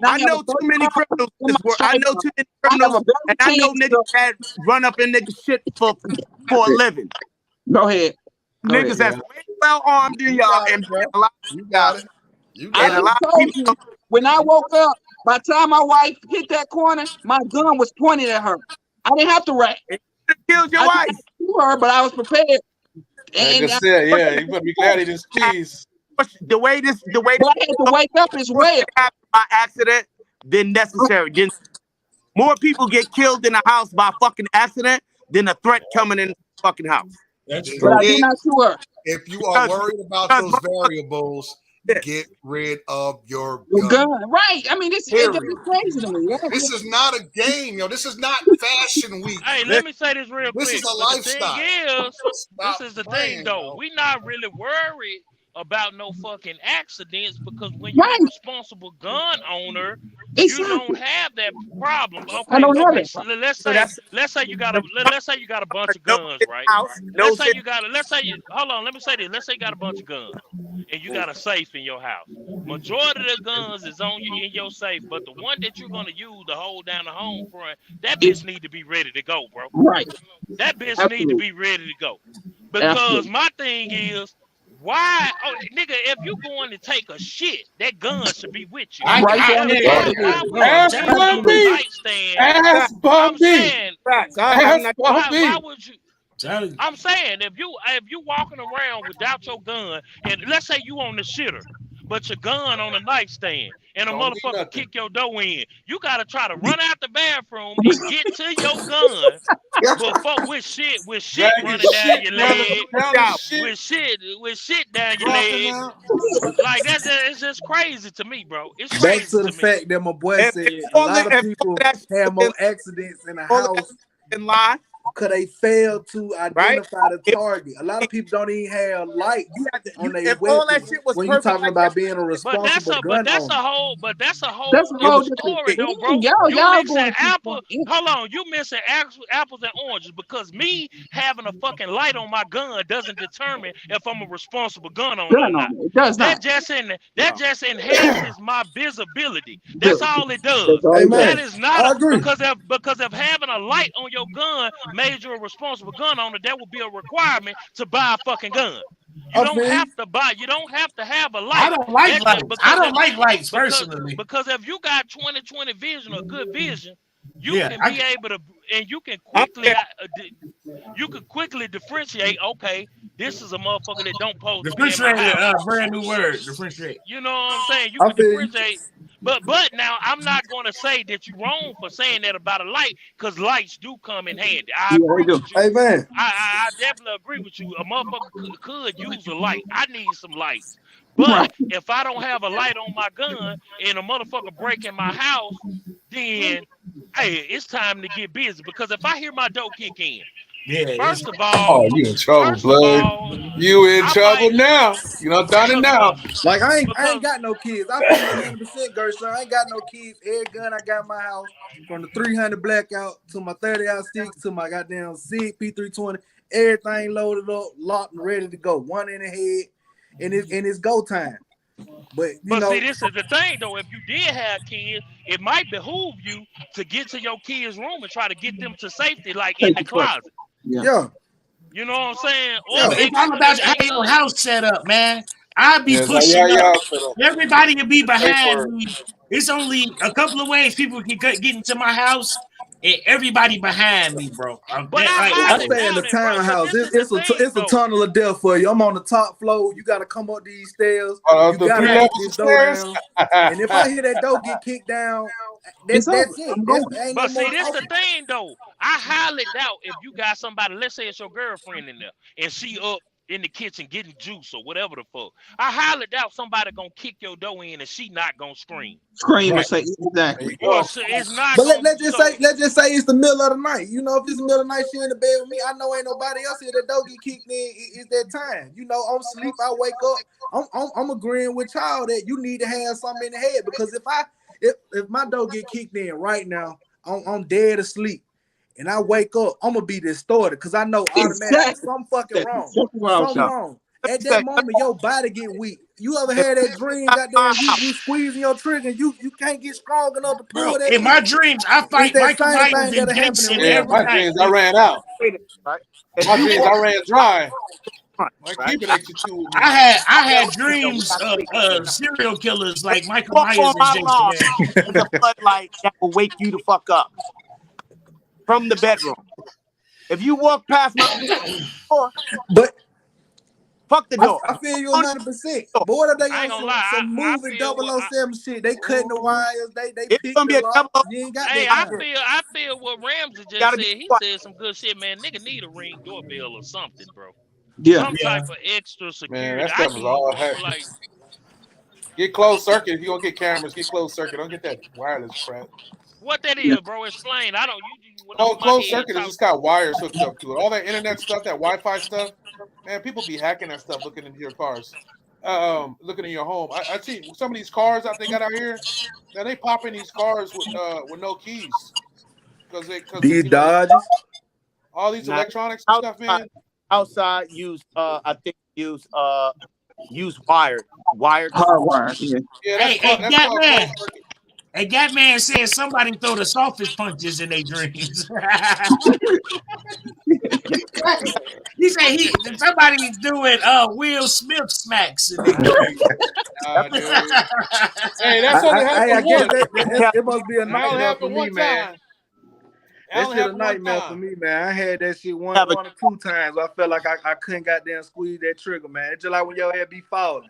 I know too many criminals in this world. I know too many criminals, and I know niggas that run up in niggas shit for a living. Go ahead. Niggas that's way well armed than y'all, and a lot of you got it. And a lot of people. When I woke up, by the time my wife hit that corner, my gun was pointed at her. I didn't have to rack. It killed your wife. Her, but I was prepared. Like I said, yeah, you better be glad he didn't squeeze. The way but I had to wake up as well. By accident than necessary. More people get killed in a house by fucking accident than a threat coming in the fucking house. That's But I did not sue her. If you are worried about those variables, get rid of your gun. Right. I mean, it's crazy to me. This is not a game, yo. This is not fashion week. Hey, let me say this real quick. This is a But lifestyle. The thing is, Stop this is the playing, thing, though. yo. We not really worried about no fucking accidents because when you're a responsible gun owner, you don't have that problem. Okay, I don't have it. so let's say you got a bunch of guns, right? Let's say you got a bunch of guns and you got a safe in your house. Majority of the guns is on you in your safe, but the one that you're gonna use to hold down the home front, that bitch need to be ready to go, bro. Right. That bitch need to be ready to go. Because my thing is, why, nigga, if you going to take a shit, that gun should be with you. Ask Bumby. Ask Bumby. Ask Bumby. Why would you? I'm saying if you walking around without your gun, and let's say you on the shitter, but your gun on the nightstand, and a Don't need motherfucker nothing. kick your door in. You gotta try to run out the bathroom and get to your gun before with shit Dragging running down shit your down leg, the shit. with shit down your Dropping leg. out. Like that's it's just crazy to me, bro. It's Back crazy to the me. fact that my boy If said a all lot of of people have more accidents in a house in lie, because they fail to right? identify the target. A lot of people don't even have lights on their if all that weapons shit was when you perfect talking like about that, being a But that's responsible a gun whole That's a it whole was different story though, bro. thing. You Y'all mixing going too far. apples. Hold on, you missing apples and oranges because me having a fucking light on my gun doesn't determine if I'm a responsible gun owner or Gun not. on it. It does not. That just enhances my visibility. That's all it does. That's all Hey it does. man, That is not I agree. because of having a light on your gun made you a responsible gun owner. That would be a requirement to buy a fucking gun. You I don't feel have you. to buy. You don't have to have a I light. don't like That lights. I don't like lights because personally. because if you got 20/20 vision or good vision, you Yeah, can be able to, and you can quickly differentiate. Okay, this is a motherfucker that don't pose to be in my differentiate. house. Brand new word. Differentiate. You know what I'm saying? You I can feel you. differentiate. But now I'm not going to say that you're wrong for saying that about a light, because lights do come in handy. I Yeah, agree they do. with you. Hey man, I definitely agree with you. A motherfucker could use a light. I need some lights. But Right. if I don't have a light on my gun and a motherfucker break in my house, then hey, it's time to get busy. Because if I hear my door kick in, Yeah, it's first of all, Oh, you in trouble, first of blood. all, You in I trouble might now. You done done it because now. like I because ain't got no kids. I feel you 100%, Gerson. I ain't got no kids. Every gun I got in my house, from the 300 blackout to my 30-06 to my goddamn SIG P320, everything loaded up, locked and ready to go. One in the head, and it's go time. But you But see, know, this is the thing though. If you did have kids, it might behoove you to get to your kids' room and try to get them to safety, like in the Safety first. closet. Yeah. yeah, You know what I'm saying? Or yeah. it's make all sure that about how they your good. house set up, man. I'd be Yeah, it's like pushing up. y'all set up. Everybody will be Safe behind word. me. It's only a couple of ways people can get into my house, and everybody behind me, bro. But I Like, I highly stay in the doubt it, bro. But townhouse. this is the thing It's a though. tunnel of death for you. I'm on the top floor. You got to come up these stairs. You The got to 3 kick levels of this door stairs. down. And if I hear that door get kicked down, It's over. that's it. I'm That's going. ain't no But see, more this the talking. thing though. I highly doubt if you got somebody, let's say it's your girlfriend in there, and she up in the kitchen getting juice or whatever the fuck. I highly doubt somebody gonna kick your door in and she not gonna scream. Scream and right. say There exactly. you Or go. so it's not But gonna let's just say so it's the middle of the night. You know, if it's the middle of the night, she in the bed with me. I know ain't nobody else here. That door get kicked in. It's that time. You know, I'm sleep. I wake up. I'm agreeing with y'all that you need to have something in the head because if my door get kicked in right now, I'm dead asleep. And I wake up, I'm gonna be distorted because I know automatically Exactly. something fucking That's wrong. exactly what I was Something saying. wrong. At that moment, your body get weak. You ever had that dream, goddamn, you squeezing your trigger and you can't get strong enough to Bro, pull that in my shit? dreams, I It's fight that Michael same Myers thing and that'll happen in Jason real Yeah, every my life. night. dreams, I ran out. right? If My you dreams, walk I ran dry. right? Keep it X2 with me. I had dreams of serial killers like Michael walk Myers on and my Jason, lawn, man. there's a floodlight that will wake you the fuck up from the bedroom. If you walk past my door, But fuck the door. I feel you Don't 100%. But what if they I ain't on gonna lie. some I moving feel what 007 shit? They cutting the wires, they It's pick gonna the be a lock. double. You ain't got hey, that I time. feel what Ramsey just Gotta said. be He quiet. said some good shit, man. Nigga need a ring doorbell or something, bro. Yeah. Some Yeah. type of extra Man, security. that I stuff is need, all bro, heck. like Get closed circuit. If you're gonna get cameras, get closed circuit. Don't get that wireless crap. what that Yeah. is, bro. Explain. I don't you went over Oh, my closed head circuit is talk. just got wires hooked up to it. All that internet stuff, that Wi-Fi stuff, man, people be hacking that stuff looking into your cars. Looking in your home. I see some of these cars that they got out here. Now they pop in these cars with no keys. Because These you know, Dodges. all these Now, electronics and stuff, man. outside use I think use wired Hardwired. Yeah. Yeah, Hey, that's called closed circuit. Hey, that man said somebody throw the softest punches in their dreams. He said somebody's doing Will Smith smacks in their dreams. Dude. Hey, that's only happened I guess once. it must be a That only nightmare for happened me, one man. time. That only shit a happened one nightmare for time. me, man. I had that shit one or two times. I felt like I couldn't goddamn squeeze that trigger, man. It's just like when your head be falling.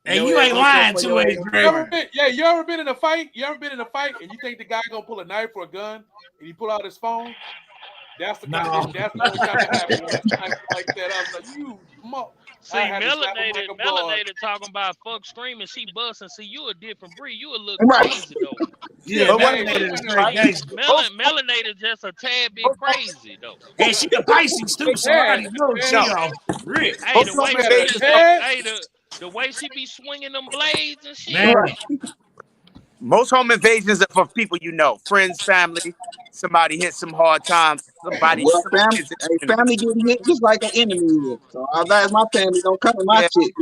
Hey, you ain't lying to me, Greg. You ever been in a fight? You ever been in a fight and you think the guy gonna pull a knife or a gun and he pull out his phone? That's the only time it happened. Like that, I was like, you. See, melanated talking about fuck screaming, she busting. See, you a different breed. You a little crazy though. Yeah, melanated is straight gangster. Melanated just a tad bit crazy though. Hey, she a Pisces too, so I already know she off rip. Hey, the way she be swinging them blades and shit. Man. Most home invasions are for people you know, friends, family. Somebody hit some hard times. Somebody. Well, family getting hit just like an enemy is. So I advise my family don't come to my shit.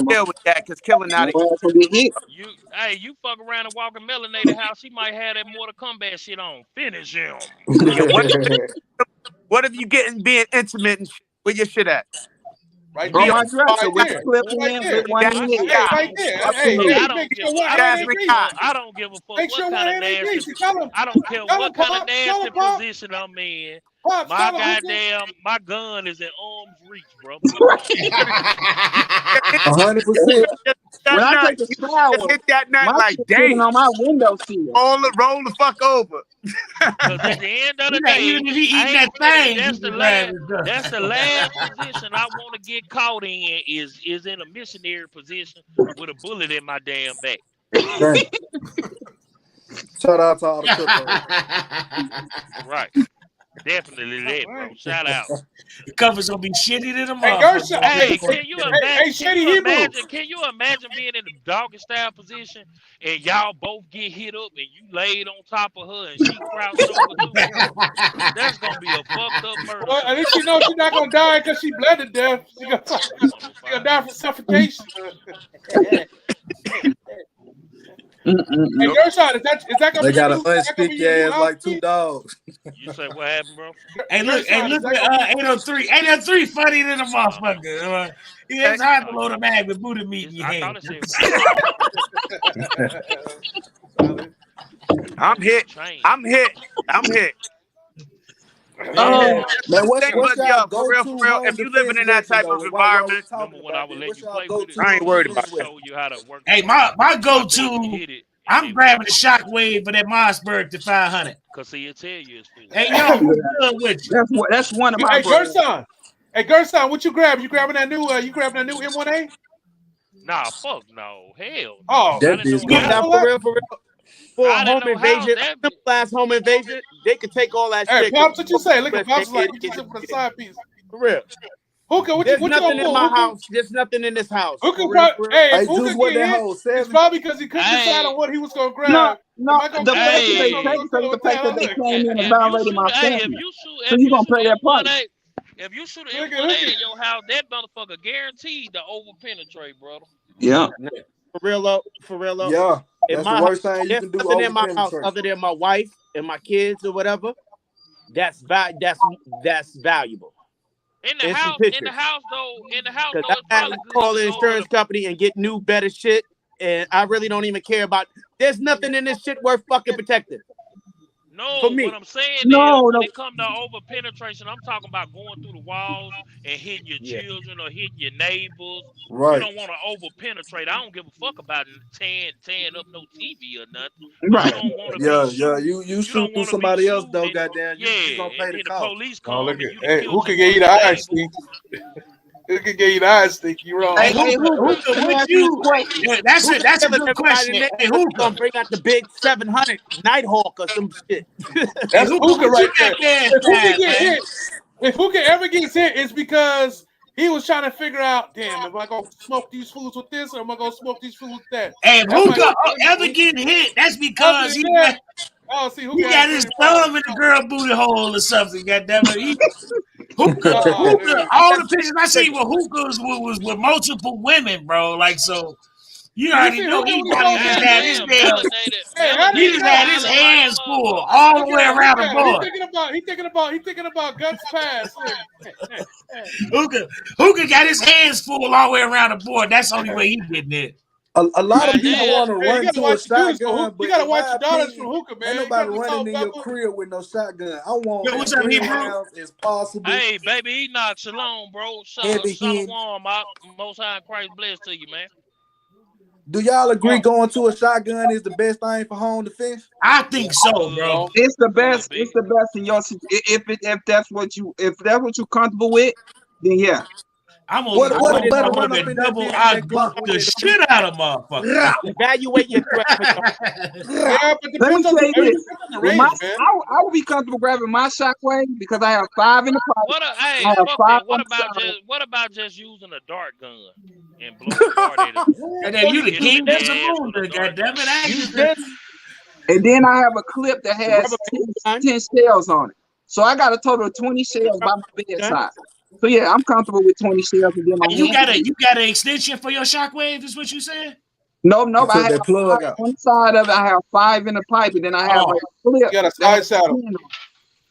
Deal with that because killing out of get hit. You fuck around and walk in melanated house, she might have that Mortal Kombat shit on. Finish him. What if you being intimate and with your shit at? Right there. My dresser with the clip in, with one in here. I don't give a fuck what kind of nasty. I don't care what kind of nasty position I'm in. My gun is in arm's reach, bro. 100%. When I take a shower, hit that nut like damn on my windowsill. Roll the fuck over. Because at the end of the day, that's the last position I want to get caught in is in a missionary position with a bullet in my damn back. Shout out to all the cryptos. Right. Definitely that, bro. Shout out. The cover's gonna be shitty to them. Hey, can you imagine being in the doggy style position and y'all both get hit up and you laid on top of her and she crouched over too? That's gonna be a fucked up murder. Well, at least she knows she's not gonna die because she bled to death. She gonna die from suffocation. Hey, your side, is that gonna they be got a unstick ass like two dogs. You say what happened, bro? Hey, look at 803. 803 funny than a motherfucker. It's hard to load a bag with Buddha meat in your hand. I'm hit. Man, what's y'all for real. If you living in that type of environment, when I would let you play with it, I ain't worried about show you how to work. Hey, my go-to, I'm grabbing the shockwave for that Mossberg to 500. Cause he'll tell you it's food. Hey, yo, what's good with you? That's one of my. Hey, Gerson, what you grab? You grabbing that new M1A? Nah, fuck no, hell. Oh, that is for real. For a home invasion, last home invasion, they could take all that shit. Hey, Pops, what you say? Look at Pops like you for the side piece. For real. Hookah, there's nothing in my house. There's nothing in this house. Hookah, hey, Hookah get hit. It's probably because he couldn't decide on what he was gonna grab. No, the fact that they came in and violated my family. So you gonna pay that price. If you shoot an M1A in your house, that motherfucker guaranteed to over penetrate, brother. Yeah. For real though. Yeah. That's the worst thing you can do. Nothing in my house other than my wife and my kids or whatever. That's valuable. In the house though, I had to call the insurance company and get new, better shit, and I really don't even care about. There's nothing in this shit worth fucking protecting. No, for me. What I'm saying is when it comes to over penetration, I'm talking about going through the walls and hitting your children or hitting your neighbors. Right. You don't want to over penetrate. I don't give a fuck about tearing up no TV or nothing. Right. You shoot through somebody else though, goddamn. You gonna pay the cost. Police come and you who can get you the eye stink? Who can get you the eye stink? You wrong. Hey, that's a good question. Hey, who's gonna bring out the big 700 Nighthawk or some shit? That's Hookah right there. If Hookah ever gets hit, it's because he was trying to figure out, damn, am I gonna smoke these fools with this or am I gonna smoke these fools with that? Hey, if Hookah ever get hit, that's because he got his thumb in the girl booty hole or something. Goddammit. Hookah, all the pictures I see with Hookahs was with multiple women, bro. Like, so you already know he probably just had his hands full all the way around the board. He thinking about guts pass. Hookah got his hands full all the way around the board. That's the only way he getting it. A lot of people want to run to a shotgun, but you gotta watch your daughters from Hookah, man. Ain't nobody running in your crib with no shotgun. I want as many rounds as possible. Hey, baby, Enoch, shalom, bro. Shalom, Most High Christ bless to you, man. Do y'all agree going to a shotgun is the best thing for home defense? I think so, bro. It's the best. It's the best in your if that's what you comfortable with, then yeah. I'm What gonna a better run motherfucker up in that double. bitch I with that Glock Glock with the that shit out of motherfucker. Evaluate your threat for your Yeah, but Let me depends on say the, this. depends on the With range, man. I would be comfortable grabbing my shockwave because I have 5 in the pocket. Hey, I have fuck 5 that. on the side. What about just using a dart gun and blowing a dart at it? And then you the Hit king him in of the ass with a Zamunda, dart gun. goddammit. I ain't use just this. And then I have a clip that The has rubber 10 shells on it. So I got a total of 20 shells by my bedside. So yeah, I'm comfortable with 20 shells and then my you got hand. you got an extension for your shockwave, is what you said? Nope. You I took have that plug 5 out. on the side of it. I have 5 in the pipe, and then I have a clip. You got a that side has saddle. 10 on it.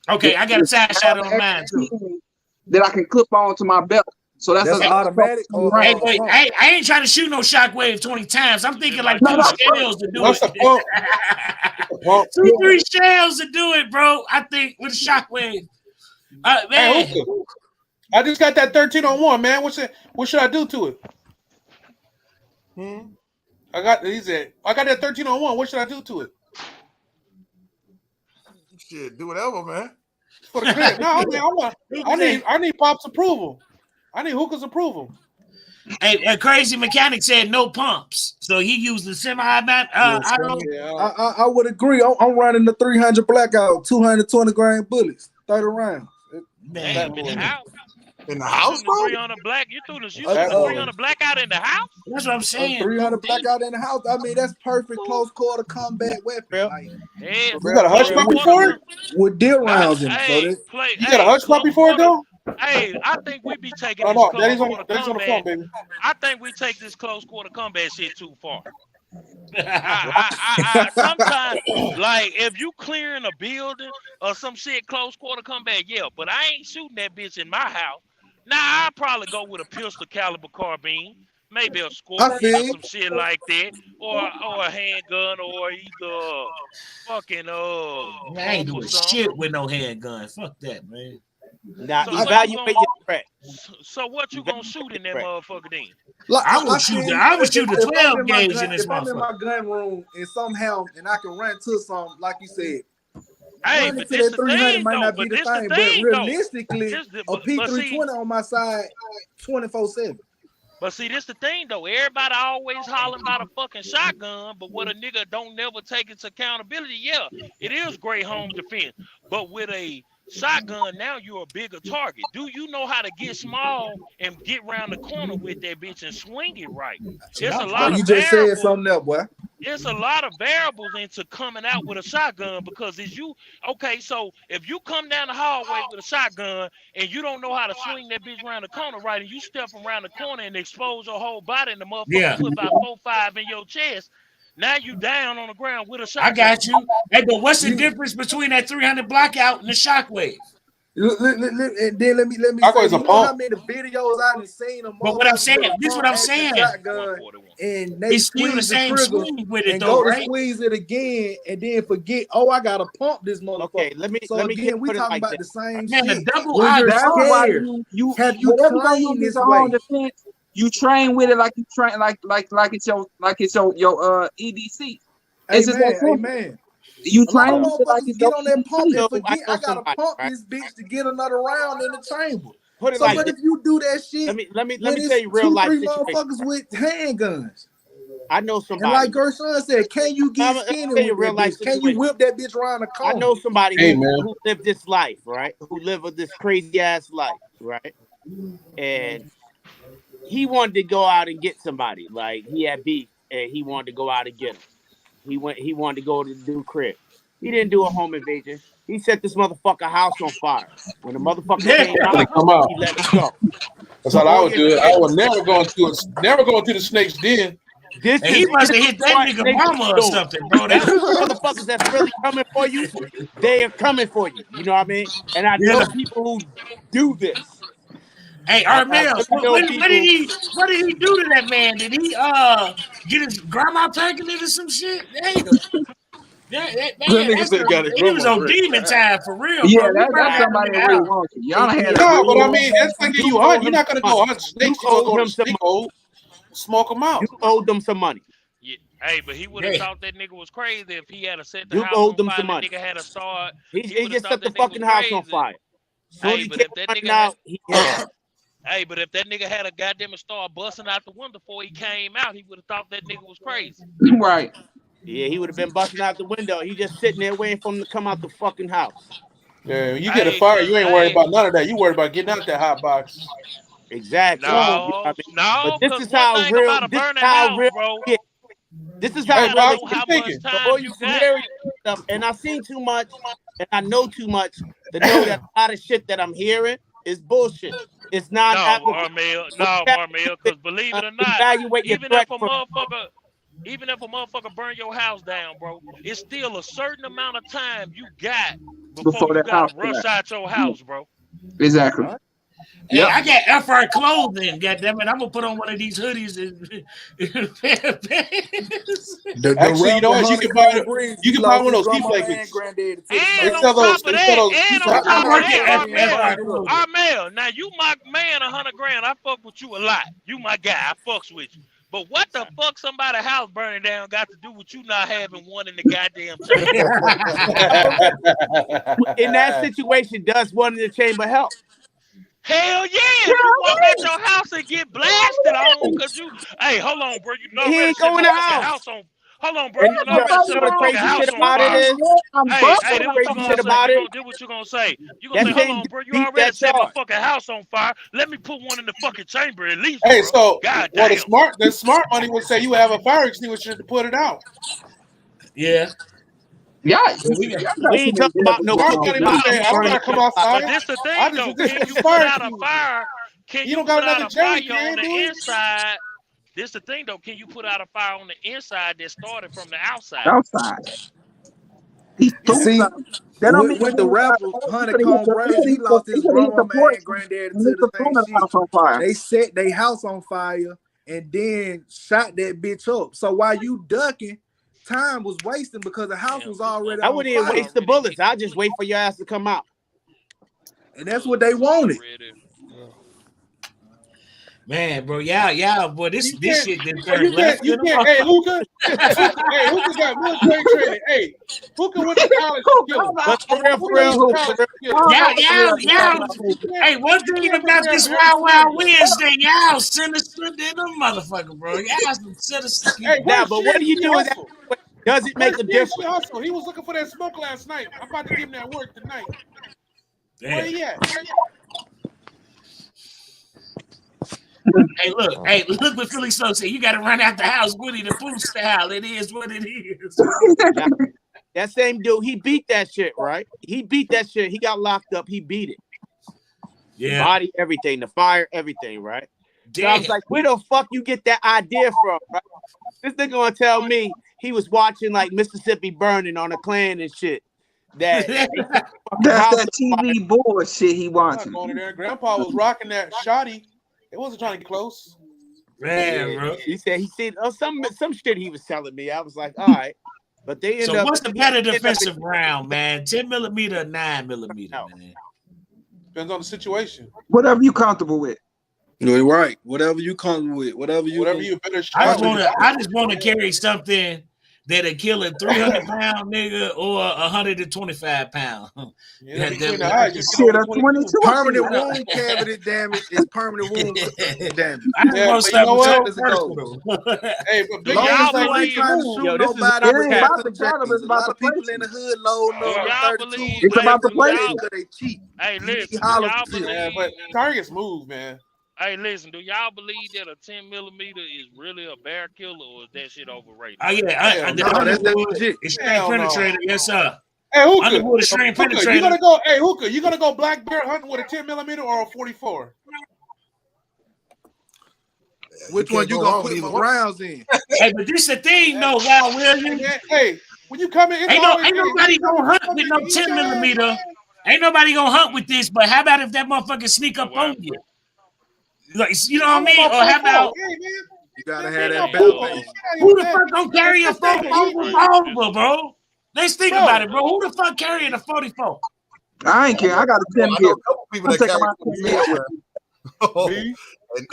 Okay, I got a side shot on mine too. That I can clip onto my belt. So that's automatic or Hey, right. wait, I ain't trying to shoot no shockwave 20 times. I'm thinking like 2 shells to do What's the pump? it. 2-3 shells to do it, bro. I think with a shockwave. Man. Hey, Hookah, I just got that 13-on-1, man. What should I do to it? I got that 13-on-1. What should I do to it? Shit, do whatever, man. For the crib. No, I need Pop's approval. I need Hookah's approval. Hey, a crazy mechanic said no pumps, so he used the semi-mat. I would agree. I'm running the 300 blackout, 220 grain bullets, 30 rounds. Damn, in the house. In the house, bro? 300 black. You shooting the 300 blackout in the house? That's what I'm saying. 300 blackout in the house. I mean, that's perfect close quarter combat weapon. Like, you got a hush puppy for it? With deer rounds in it. You got a hush puppy for it though? Hey, I think we be taking this No, close Daddy's on quarter the phone, combat. baby. I think we take this close quarter combat shit too far. Sometimes, like, if you clearing a building or some shit close quarter combat, yeah, but I ain't shooting that bitch in my house. Now, I'll probably go with a pistol caliber carbine, maybe a Scorpion or some shit like that, or a handgun, or either fucking I ain't doing shit with no handgun. Fuck that, man. Now, evaluate your threat. So what you gonna shoot in that motherfucker then? I would shoot a 12 gauge in this If I'm in my motherfucker. gun room and somehow and I can run to some, like you said, Hey, running but to this that the 300 thing, might though. not be But the this thing, the but thing, though. realistically, a P320 on my side 24/7. But see, this the thing though. Everybody always hollering about a fucking shotgun, but what a nigga don't never take into accountability. Yeah, it is great home defense, but with a shotgun, now you're a bigger target. Do you know how to get small and get around the corner with that bitch and swing it right? It's a lot of You just said variables. something else, boy. It's a lot of variables into coming out with a shotgun because so if you come down the hallway with a shotgun and you don't know how to swing that bitch around the corner right, and you step around the corner and expose your whole body and the motherfucker put about 4-5 in your chest, now you down on the ground with a shotgun. I got you. Hey, but what's the difference between that 300 blackout and the shockwave? And then let me say, you know how many videos I done seen them. But what I'm saying, this is what I'm saying. Shotgun, and they It's still the squeeze the same trigger swing with it and though, go right? to squeeze it again, and then forget. Oh, I gotta pump this motherfucker. Okay, let me again, we put it talking like about this. the same Man, the shit. double When you're eyes- scared, have you whatever you trained use this in way? home defense, you train with it like you train like it's your EDC. It's just that simple. Amen. You A lot train of with it like motherfuckers it's get your on that pump EDC. and forget I gotta pump this bitch to get another round in the chamber. Put it So, like but this. if you do that shit, Let me when tell you real life 2-3 situation. motherfuckers with handguns. I know And somebody. like Gershon said, can you get I'ma skinny tell you with real that life bitch? Can you situation. whip that bitch around the I corner? know somebody Hey, who man. lived this life, right? Who lived this crazy ass life, right? And he wanted to go out and get somebody. Like he had beef and he wanted to go out and get him. He wanted to go to the crib. He didn't do a home invasion. He set this motherfucker house on fire. When the motherfucker came out, he let it go. That's how I would do it. I would never go into the snake's den. This And is he must have this hit is that what nigga they mama or doing. something, bro. And That's these motherfuckers that's really coming for you, they are coming for you. You know what I mean? And I know people who do this. Hey, Armel, what did he do to that man? Did he get his grandma pregnant or some shit? Damn. He was on demon time for real, Yeah, bro. that's somebody that really wants you. Y'all done had a No, but I really mean, that's like you hunt. You're not gonna go hunt snakes. You owe go him to some snake hole, smoke them out. You owe them some money. Yeah. Hey, but he would have thought that nigga was crazy if he had set the You house owed on them fire some and the money. nigga had a start. He He just thought set the that nigga was fucking house on crazy. fire. Soon Hey, he but came if that running nigga had, out, he hit him. hey, but if that nigga had a goddamn star busting out the window before he came out, he would have thought that nigga was crazy. Right. Yeah, he would have been busting out the window. He just sitting there waiting for him to come out the fucking house. Yeah, when you get a fire, you ain't worried about none of that. You worried about getting out that hot box. Exactly. You know what I mean? No, But this because is one how thing real. about a This is burning how house, real. bro, Yeah. This is you how Hey, gotta bro, real. know I'm how much thinking. The time more you you got. scenario stuff, and I've seen too much, and I know too much to know that a lot of shit that I'm hearing is bullshit. It's No, non-applicable. Marmel, because believe it or not, Evaluate your even if threat a from. motherfucker, even if a motherfucker burn your house down, bro, it's still a certain amount of time you got before Before you that gotta house rush crash. out your house, bro. Exactly. Hey, Yep. I got FR clothing. Goddamn it, I'm gonna put on one of these hoodies and The Actually, you know rapper what? Honeycomb Breeze, You he can buy lost one his of those heat grandmama and blankets. granddaddy to the They And sun. on sell those. top of They sell that, those heat on blankets. I top of work that, at FR Armel, clothing. Armel, now you my man, 100 grand. I fuck with you a lot. You my guy. I fucks with you. But what the fuck somebody's house burning down got to do with you not having one in the goddamn chamber? In that situation, does one in the chamber help? Hell yeah! If you walk out your house and get blasted on, cause you, hey, hold on, bro, you He already ain't set going my to the fucking house. house on. Hold on, bro, And you you already set know my the fucking crazy house shit on about it fire. is. Hey, You know this the what you crazy gonna shit say? about it. This what you gonna say? You gonna That say, hold same on, bro, you beat already that set my charge. fucking house on fire. Let me put one in the fucking chamber at least, Hey, bro. so God well, damn. the smart money would say you have a fire extinguisher to put it out. Yeah. Yeah. We got, We ain't talking about no Smart cooking money would gun. say, I don't Burning gotta come shit up. outside. But this the I thing just though. this Can is you a put fire out a extinguisher. fire? Can You you don't got put out another a jerry fire on can, do the it? inside? This the thing though. Can you put out a fire on the inside that started from the outside? Outside. He You threw see, something. That don't mean with the rapper he could have hit Honeycomb the Braves, he lost he his could have hit the grandmama porch and granddaddy and to lit the the same front of the shit. house on fire. They set their house on fire and then shot that bitch up. So while you ducking, time was wasting because the house was already I on wouldn't even fire. waste the bullets. I just wait for your ass to come out. And that's what they wanted. man, bro, y'all, boy, this shit didn't turn left You in the can't. Hey, motherfucker. Hookah. Hey, Hookah got military training. Hey, Hookah went to college to kill him. But for real, What do you mean college to kill him? Y'all. Hey, one You thing can't about prepare this for every Wild Wild scenario. Wednesday, y'all sinister than a motherfucker, bro. Y'all some sinister Hey, people. now, where's but what do you GNC do in that Hustle? situation? Does it make Where's a GNC difference? Hustle? He was looking for that smoke last night. I'm about to give him that work tonight. Where Damn. he at? Hey, look what Philly Slow said. You got to run out the house, Woody the Pooh style. It is what it is. Now, that same dude, he beat that shit, right? He beat that shit. He got locked up. He beat it. The Yeah. body, everything, the fire, everything, right? Damn. So I was like, where the fuck you get that idea from, right? This nigga gonna tell me he was watching like Mississippi Burning on a Klan and shit. That That's that TV bullshit he I'm watching. not going in there. Grandpa was rocking that shoddy. It wasn't trying to get close. Man, bro. He said he seen some shit he was telling me. I was like, all right. But they end So up. what's the better defensive round, man? 10 millimeter or 9 millimeter, man? Depends on the situation. Whatever you comfortable with. Right. Whatever you comfortable with. Whatever you better I just want to carry something that'll kill a 300-pound nigga or a 125-pound. Yeah, between the eyes, you get over 22. Permanent wound cavity damage is permanent wound damage. I just want but you know what? versatile. Hey, but Do big y'all is like believe? Trying to shoot Yo, this is nobody with cap. Captain James. A lot of people in the hood loading Do up with y'all 32. believe? It's about the Do y'all? placement. Because they cheap. Hey, You need listen. Do hollow y'all tips. yeah, believe? but targets move, man. Hey, listen. Do y'all believe that a 10 millimeter is really a bear killer, or is that shit overrated? Oh, yeah. The No, that's Underwood legit. is string Hell no. penetrator. Yes, sir. Hey, Hookah. Underwood is string Hookah, penetrator. you gonna go? Hey, Hookah, you gonna go black bear hunting with a 10 millimeter or a 44? Which one you gonna put my rounds in? Hey, but this the thing, though, Wild William. Hey, when you come in, it's Ain't nobody gonna hunt with no 10 millimeter. Ain't nobody gonna hunt with this. But how about if that motherfucker sneak up on you? Like, you know what I mean? Or how about You gotta have that Hey, belt base. who the fuck gonna carry a 44 revolver, bro? Let's think about it, bro. Who the fuck carrying a 44? I ain't care. I got a 10 I know here. a couple people I'm that taking carry my 10 mil with.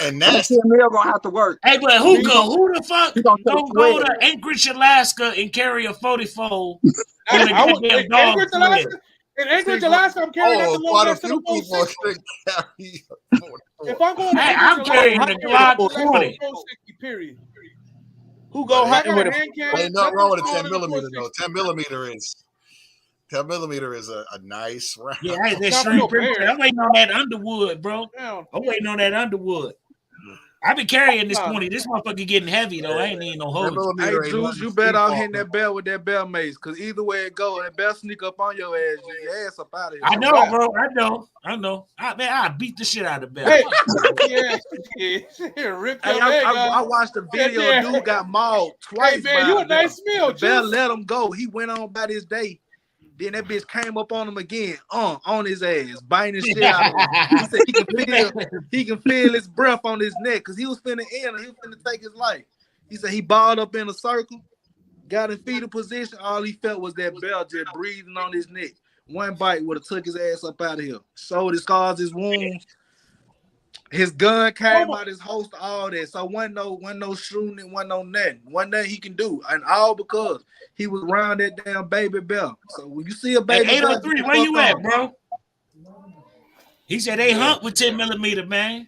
And that's Mel gonna have to work. Hey, but who the fuck gonna go to Anchorage, Alaska, and carry a 44 on a goddamn dog sled? In Anchorage, Alaska, I'm carrying that quite a next to few the people are gonna carry. If I'm going to Hey, Anchorage, I'm carrying the Glock 20. Period. Who go hunting with a hand cannon? Ain't nothing wrong with a 10 millimeter though. 10 millimeter is a nice round. Yeah, I had that string pressure. I'm waiting on that Underwood, bro. I'm waiting on that Underwood. I've been carrying this 20. This motherfucker getting heavy though. I ain't need no hold. Hey, Juice, you better out hitting that bell with that bell mace, cause either way it go, that bell sneak up on your ass, your ass up out of here. I know, bro. I know. I beat the shit out of the bell. Hey, I watched the video. Dude got mauled twice. Hey, man, you a nice meal. The bell let him go. He went on about his day. Then that bitch came up on him again, on his ass, biting his shit out of him. He said he can feel his breath on his neck because he was finna end. He was finna take his life. He said he balled up in a circle, got in fetal position. All he felt was that bell just breathing on his neck. One bite would have took his ass up out of here. Showed his scars, his wounds. His gun came out, his holster, all that. So wasn't no shooting, it wasn't no nothing. Wasn't nothing he can do. And all because he was around that damn baby bell. So when you see a baby hey, bell, 803, where you at, bro? He said they hunt with 10 millimeter, man.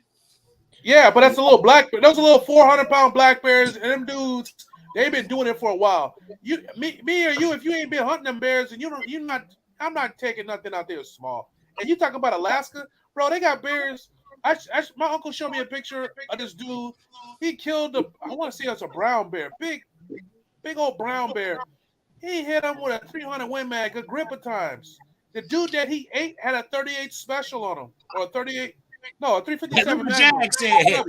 Yeah, but that's a little black bear. Those are little 400-pound black bears, and them dudes, they've been doing it for a while. Me or you, if you ain't been hunting them bears, and I'm not taking nothing out there small. And you talking about Alaska, bro? They got bears. My uncle showed me a picture of this dude. He killed I want to say it's a brown bear, big old brown bear. He hit him with a 300 Win Mag, a grip of times. The dude that he ate had a 38 special on him, or a 357. Jack said,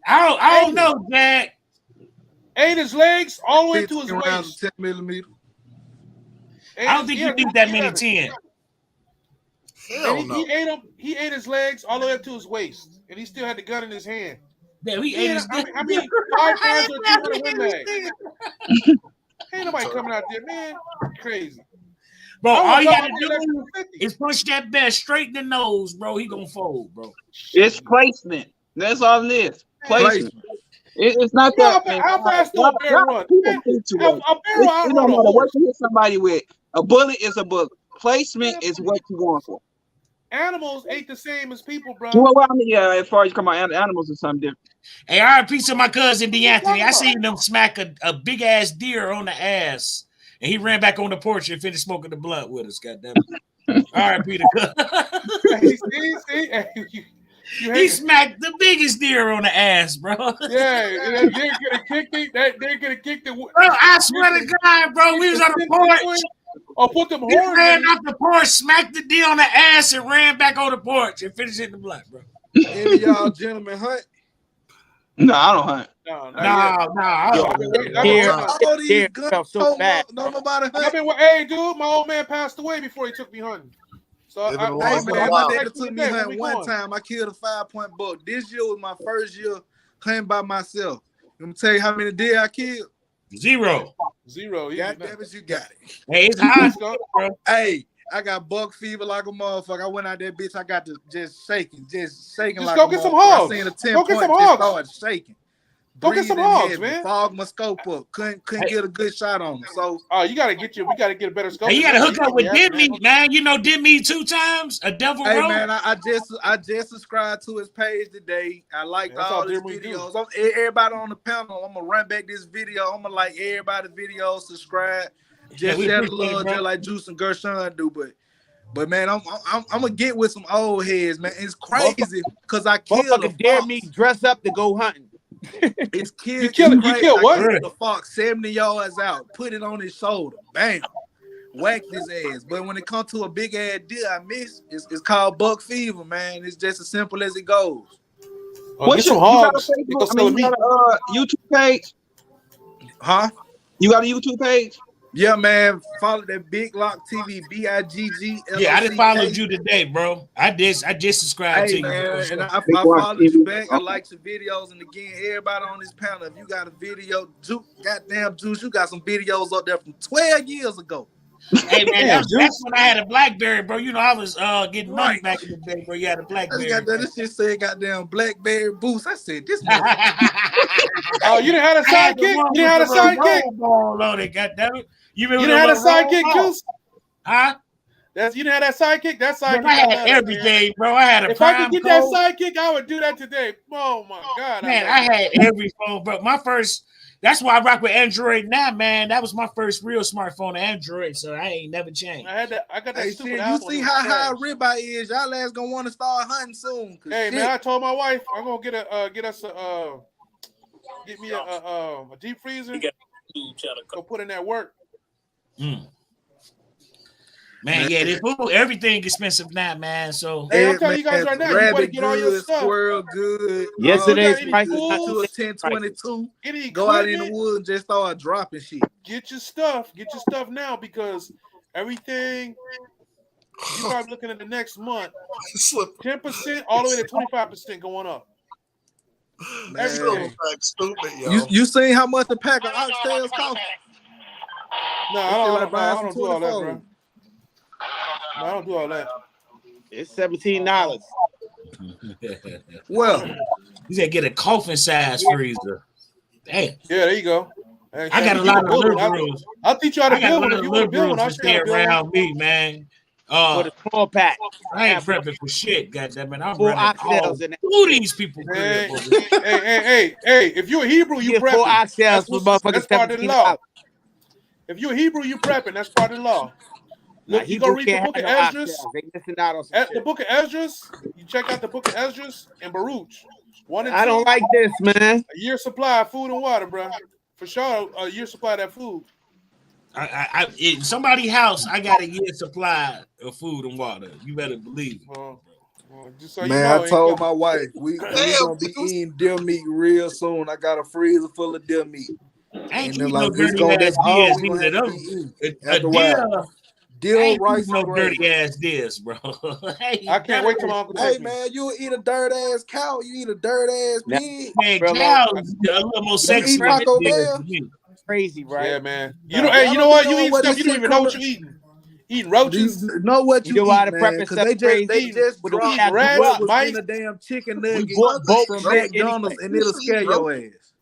I don't know, Jack. Ate his legs all the way to his waist. 10 millimeter. I don't think you need that many 10. He ate his legs all the way up to his waist, and he still had the gun in his hand. Yeah, he ate his. I mean, 5 times or 200 Win Mag. Ain't nobody coming out there, man. Crazy. Bro, all you gotta do is punch that bear straight in the nose, bro. He gonna fold, bro. It's placement. That's all it is. Placement. It's not that. How fast do a bear run? It don't matter what you hit somebody with. A bullet is a bullet. Placement is what you want for. Animals ain't the same as people, bro. Well, I mean, yeah, as far as you come on, animals is something different. Hey, I piece of my cousin DeAnthony. I seen them smack a big ass deer on the ass, and he ran back on the porch and finished smoking the blunt with us. Goddamn it! All right, Peter. He smacked the biggest deer on the ass, bro. Yeah, that deer could have kicked it. That deer could have kicked it. Bro, I swear to God, bro, we was on the porch. Or put them he horns. Ran off the porch, smacked the deer on the ass, and ran back on the porch and finished hitting the blunt, bro. Any of y'all gentlemen hunt? No, I don't hunt. Hey, dude, my old man passed away before he took me hunting. So my dad took me hunting one time. I killed a 5-point buck. This year was my first year hunting by myself. Let me tell you how many deer I killed. Zero. God damn it, you got it. Hey, it's hot, bro. Hey, I got buck fever like a motherfucker. I went out there, bitch. I got to just shaking Just like go a get some motherfucker. hogs. I seen a 10 Go get point, some just hogs. started shaking. Go get some Breathing hogs, heavy. man. Fog my scope up. Couldn't get a good shot on him. So we gotta get a better scope. Hey, you gotta hook up with Dimmy, man. You know Dimmy 2 times, a devil hey road. man, I just subscribed to his page today. I liked all his videos. Everybody on the panel, I'm gonna run back this video. I'm gonna like everybody's videos, subscribe, just share the love, just like Juice and Gershon do. But man, I'm gonna get with some old heads, man. It's crazy because I killed a dare me dress up to go hunting. It's killed. You kill what? The fox 70 yards out, put it on his shoulder, bam, whacked his ass. But when it comes to a big ass deer, I miss. It's called buck fever, man. It's just as simple as it goes. What's your hogs? You got a YouTube page? Huh? You got a YouTube page? Yeah, man. Follow that Big Lock TV, BIGG. Yeah, I just followed you today, bro. I just subscribed to you. Man, and I followed you back. I like your videos, and again, everybody on this panel, if you got a video, goddamn Juice, you got some videos up there from 12 years ago. Hey man, Damn, that's when I had a BlackBerry, bro. You know, I was getting money Right. back in the day, bro. You had a I just BlackBerry. got that. This shit said goddamn BlackBerry boost. I said this motherfucker. Oh, you didn't have a I had the sidekick? one You with didn't have the a little sidekick? roll ball on it, goddammit. You You remember didn't the have a little roll sidekick, ball? Juice? Huh? You didn't have that sidekick? That Man, sidekick, I I had love that, man. everything, bro. I had a If I could prime get that code. sidekick, I would do that today. Oh my God. Man, I had every phone, bro. My first, that's why I rock with Android now, man. That was my first real smartphone, Android, so I ain't never changed. I got that Hey, stupid shit, you Apple. see how high ribeye is? Y'all ass gonna want to start hunting soon. Hey Shit. man, I told my wife I'm gonna get me a deep freezer. Go put in that work. Man, yeah, this food, everything expensive now, man. So hey, I'm telling you guys right now, you better get all your stuff. Squirrel good. Yesterday's price is not to a 1022. Any Go out in the equipment, woods and just start dropping shit. Get your stuff now because everything you're probably looking at the next month 10% all the way to 25% going up. Everything. Stupid, yo. You seen how much a pack of oxtails cost? No, I don't do all that, bro. No, I don't do all that. It's $17. Well, you said get a coffin size freezer. Damn. Yeah, there you go. Hey, I got a lot of liberals. I'll teach you how to I got a build lot one. of If you want to build one, liberals I'll to show you stay how to build around one. me, man. For the small pack. I ain't prepping for shit, goddammit. I'm Full running oxtails all in that through these people. Hey, if you're a Hebrew, you get prepping. full oxtails for motherfucking That's part of the law. $17. If you're a Hebrew, you prepping. That's part of the law. Look, you go Hebrew read the can't book of have no Esdras. oxtails. They missing out on some At shit. the book of Esdras, you check out the book of Esdras and Baruch. 1 and 2. I don't like this, man. A year supply of food and water, bro. For sure, a year supply of that food. In somebody's house, I got a year supply of food and water. You better believe it. Just so man, you know, I told my wife we gonna be eating deer meat real soon. I got a freezer full of deer meat. I ain't And eating no that's dirty ass that's all deers. we gonna have to be eating. A After a deer, while. I Deer, ain't rice, eating no and dirty gravy. ass deers, bro. I can't wait till my uncle Hey take me. man, you eat a dirt ass cow, you eat a dirt ass pig. Man, cows a little more sexy eat than Taco deers Bell? to me. Crazy, right? Yeah, man. You know, hey, you know what? You eat stuff you don't even know what you're eating. Eating roaches. You know what you eat, man? Because they just dropped what was in a damn chicken nugget from McDonald's, and it'll scare your ass.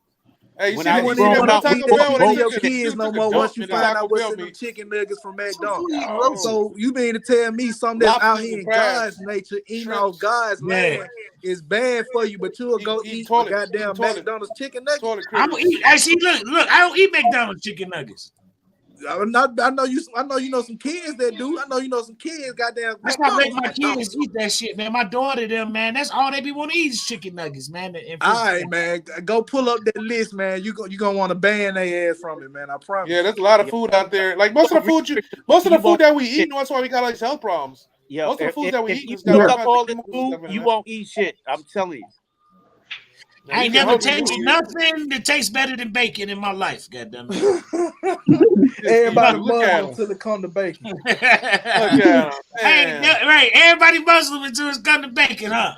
Hey, you When see I that? was You see that growing no up, Taco we Bell? bought When they your took kids no more once you find out what's in them chicken nuggets from McDonald's. So you mean to tell me something that's out here in God's nature, eating off God's land, is bad for you, but you'll go eat a goddamn McDonald's chicken nugget? I'm gonna eat. I see. Look. I don't eat McDonald's chicken nuggets. I know you know some kids that do. I know you know some kids. Goddamn, That's not letting my kids eat that shit, man. My daughter, them, man. That's all they be want to eat is chicken nuggets, man. All right, man. Go pull up that list, man. You gonna want to ban their ass from it, man. I promise. Yeah, there's a lot of food out there. Like most of the food that we eat, that's why we got all these health problems. Yo, most of the food that we eat you is got look up all this chemicals food, stuff in it, you man. won't eat shit. I'm telling you. I ain't never tasted nothing that tastes better than bacon in my life. Goddamn it! Everybody Muslim until it come to bacon. Right, everybody Muslim until it's come to bacon, huh?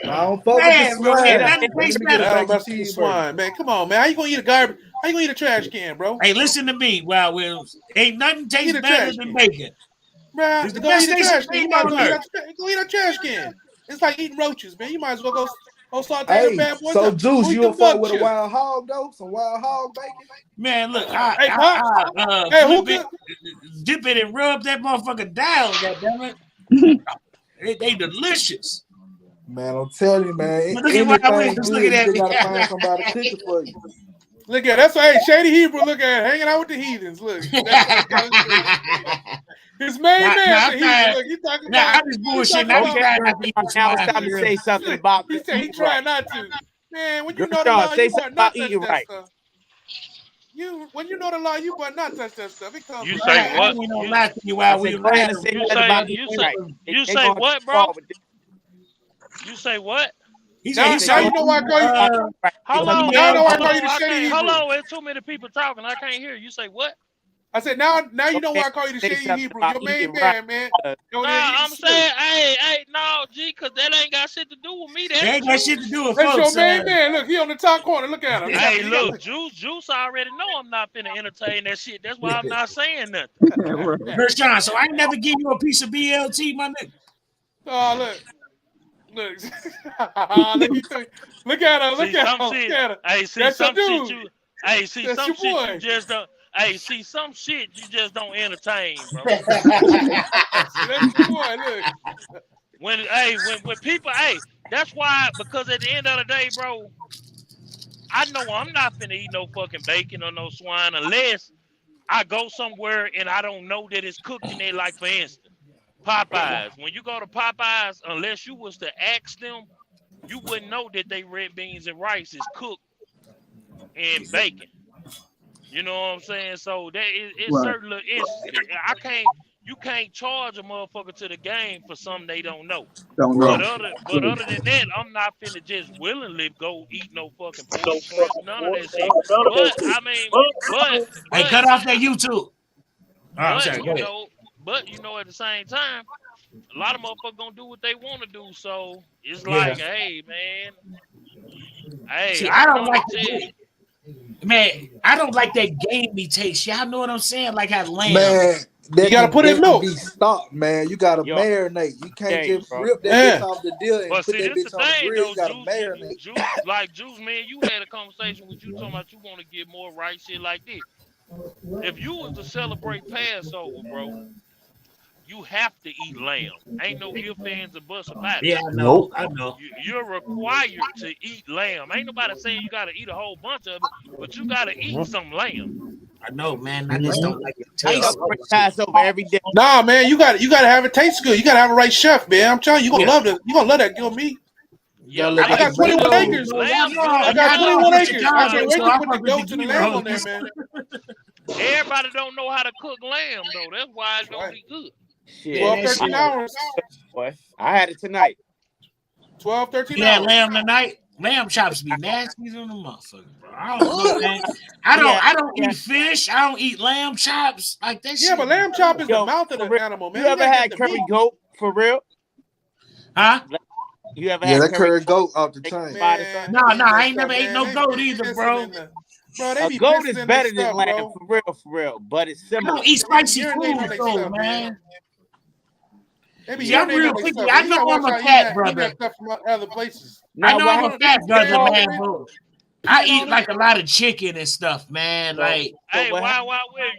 I don't fuck with the swine. Nothing tastes better. Swine, man. Come on, man. How you gonna eat a garbage? How you gonna eat a trash can, bro? Hey, listen to me, Wow Wills. Ain't nothing tastes better than bacon. Bro, It's the go best eat a tasting trash can. thing You might as on well earth. go eat a trash can. It's like eating roaches, man. You might as well go saute Hey, them bad boys so up. Juice, Go eat you them a fuck bug with a chips. wild hog though? Some wild hog bacon? Man, look, dip it and rub that motherfucker down, goddammit. They delicious. Man, I'm telling you, man. Look at what I Anything was good, looking you at just me. gotta find somebody cooking for you. Look at that's why Shady Hebrew look at hanging out with the heathens. Look, his main man's a heathen. Look, he talking about. I'm just bullshitting. I be trying not to eat the Now it's swine. time to say something about He said he trying not to. Man, when you know the Gershon, law, say you something better not about touch eating that right. stuff. When you know the law, you better not touch that stuff. It comes You from say God. what? We You- lie to you while we go ahead and say You something say about you eating say right. you They say gonna what, keep bro? forward. You say what? Now you know why I call you. Hold Now on, you know why I hold call you on. the I Shady can't. Hebrew. Hold on, there's too many people talking. I can't hear you. Say what? I said now you know why I call you the Shady Hebrew. Your main man, man. I'm saying, hey, no, G, because that ain't got shit to do with me. That ain't got shit to do with That's folks. your main man. Look, he on the top corner. Look at him. Hey, look, Juice already know I'm not finna entertain that shit. That's why I'm not saying nothing. Gershon, so I ain't never give you a piece of BLT, my nigga. Oh, look. Look at him. Look at him. Hey, see That's some your shit dude. you. Hey, see That's some your shit boy. you just don't. Hey, see some shit you just don't entertain, bro. See, that's your boy. Look. When people, that's why, because at the end of the day, bro, I know I'm not finna eat no fucking bacon or no swine unless I go somewhere and I don't know that it's cooked in there. Like, for instance, Popeyes. When you go to Popeyes, unless you was to ask them, you wouldn't know that they red beans and rice is cooked in bacon. You know what I'm saying? So that it's certain little instances. You can't charge a motherfucker to the game for something they don't know. But other than that, I'm not finna just willingly go eat no fucking pork, shrimp, none of that shit. But I mean, Hey, cut off that YouTube. I'm sorry, go ahead. But at the same time, a lot of motherfuckers gonna do what they want to do. So it's Yeah. like, hey, man, hey, See, I I don't don't like tell. Man, I don't like that gamey taste. Y'all know what I'm saying? Like how lamb. Man, you gotta put in milk. Be stopped, man. You gotta marinate. You can't just rip that bitch off the deal and But put see, that this bitch the on the thing, grill. though, You gotta marinate. Juice, man, you had a conversation with you talking about you want to get more right shit like this. If you was to celebrate Passover, bro, you have to eat lamb. Ain't no ifs, ands, or buts about it. Yeah, I know. I know. You're required to eat lamb. Ain't nobody saying you got to eat a whole bunch of it, but you got to eat some lamb. I know, man. I just don't like it. I celebrate Passover every day. Nah, man, you got to have it taste good. You got to have a right chef, man. I'm telling you, you gonna love it. You gonna love that grilled meat. Yeah, I got 21 acres. Lamb I got 21 acres. I can't wait to put the goat and the lamb on there, man. Everybody don't know how to cook lamb, though. That's why it don't be good. Shit. 12, 13 hours. Boy, I had it tonight. 12, 13 Yeah, hours. lamb tonight. Lamb chops be nasty than the motherfucker, bro. I don't know, man. I don't eat fish. I don't eat lamb chops like that. Yeah, but lamb chop is the mouth of the animal, man. You ever had curry goat for real? Huh? You ever Yeah, had that curry goat off the chain. No, I ain't never ate no goat either, bro. Bro, they A be goat is in better their than stuff, lamb, bro. for real, but it's I similar. don't eat spicy Urinate on food, they though, stuff, man. They be See, I'm urinating real on they picky. stuff. I You know gotta I'm watch a out fat eating brother. that stuff from other places. I know I'm a fat brother, all man, the but I eat like a lot of chicken and stuff, man. Like, Hey, why,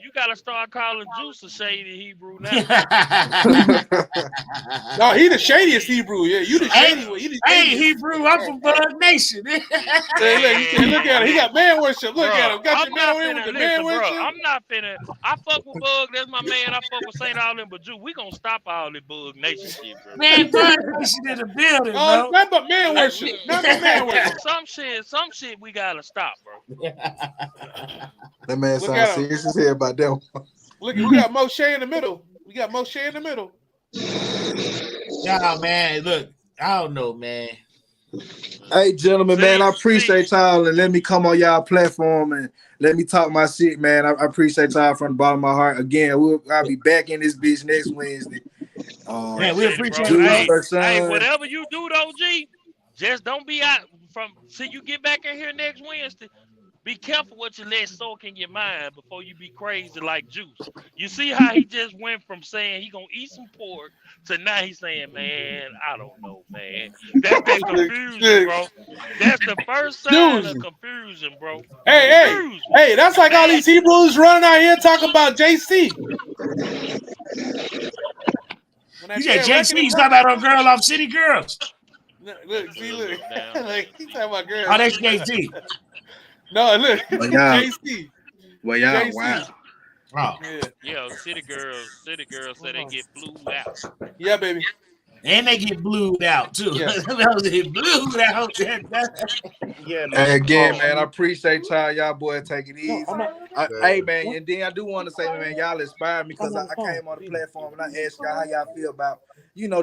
you gotta start calling Juice a shady Hebrew now. No, he the shadiest Hebrew. Yeah, you the shady one. Hey, Hebrew, I'm from Bug Nation. Hey, look at him. He got man worship. Look at him. Got your man in with the man worship. I'm not finna. I fuck with Bug. That's my man. I fuck with St. All them, but Juice, we gonna stop all this Bug Nation shit, bro. Man, Bug Nation in the building, bro. Nothing but man worship. Nothing but man worship. Some shit we gotta stop, bro. That man sounds serious as hell about that one. Look, we got Moshe in the middle. Nah, man, look, I don't know, man. Hey, gentlemen, man, I appreciate y'all and let me come on y'all platform and let me talk my shit, man. I appreciate y'all from the bottom of my heart. Again, I'll be back in this bitch next Wednesday. Man, we appreciate it. Hey, whatever you do, though, G, just don't be out till you get back in here next Wednesday. Be careful what you let soak in your mind before you be crazy like Juice. You see how he just went from saying he gonna eat some pork to now he's saying, man, I don't know, man. That's that confusion, bro. That's the first sign of confusion, bro. Hey, that's like all these Hebrews running out here talking about JC. You said JC's talking about a girl off City Girls. Look. Like, he's talking about girls. Oh, that's JC. No, look, JC. Well, y'all, wow. Oh. Yeah, City girls say they get blued out. Yeah, baby. And they get blued out, too. Yeah. They blued out. Yeah, Hey, again, man, I appreciate y'all boys take it easy. Hey, man, and then I do want to say, man, y'all inspired me because I came on the platform and I asked y'all how y'all feel about,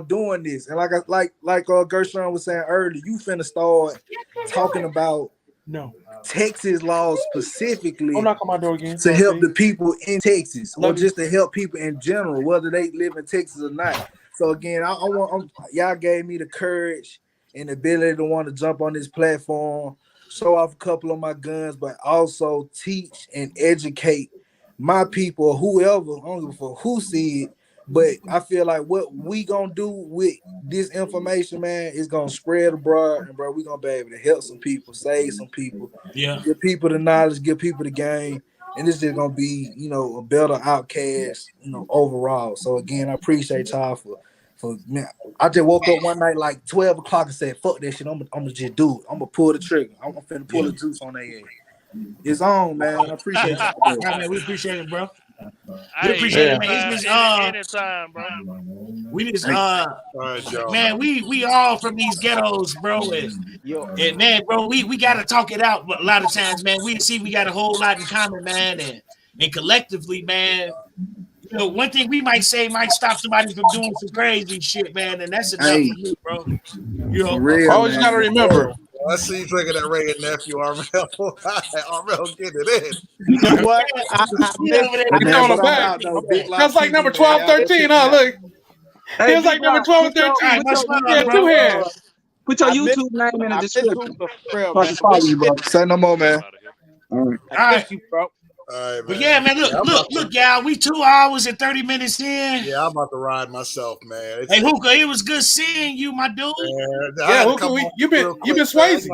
doing this. And like Gershon was saying earlier, you finna start talking about No. Texas laws specifically Don't knock on my door again. to Sorry, help please. the people in Texas, or Love you. just to help people in general, whether they live in Texas or not. So again, I want y'all gave me the courage and the ability to want to jump on this platform, show off a couple of my guns, but also teach and educate my people, or whoever, I don't give a fuck who see it. But I feel like what we gonna do with this information, man, is gonna spread abroad, and bro, we gonna be able to help some people, save some people, give people the knowledge, give people the game, and this is gonna be, a better outcast, overall. So again, I appreciate y'all for man. I just woke up one night like 12 o'clock and said, "Fuck that shit. I'm gonna just do it. I'm gonna pull the trigger. I'm finna pull the juice on their ass." It's on, man. I appreciate y'all. All right, man, we appreciate it, bro. We Hey, appreciate it, man. It's just anytime, bro. we just All right, y'all. man, we all from these ghettos, bro. And man, bro, we gotta talk it out. But a lot of times, man, we got a whole lot in common, man, and collectively, man. One thing we might say might stop somebody from doing some crazy shit, man, and that's enough for me, bro. For real, always gotta remember. I see you drinking that Ray and nephew, Armel. Armel, get it in. You know what? I That's like number 12, 13, huh? Look. He was like number 12, 13. Yeah, two hands. Put your YouTube name in the description. Real, So I can follow you, bro. Say no more, man. All right. I miss you, bro. All right, man. But yeah, man, look, y'all. We 2 hours and 30 minutes in. Yeah, I'm about to ride myself, man. Hey, Hookah, it was good seeing you, my dude. Yeah, Hookah, you've been swayzy.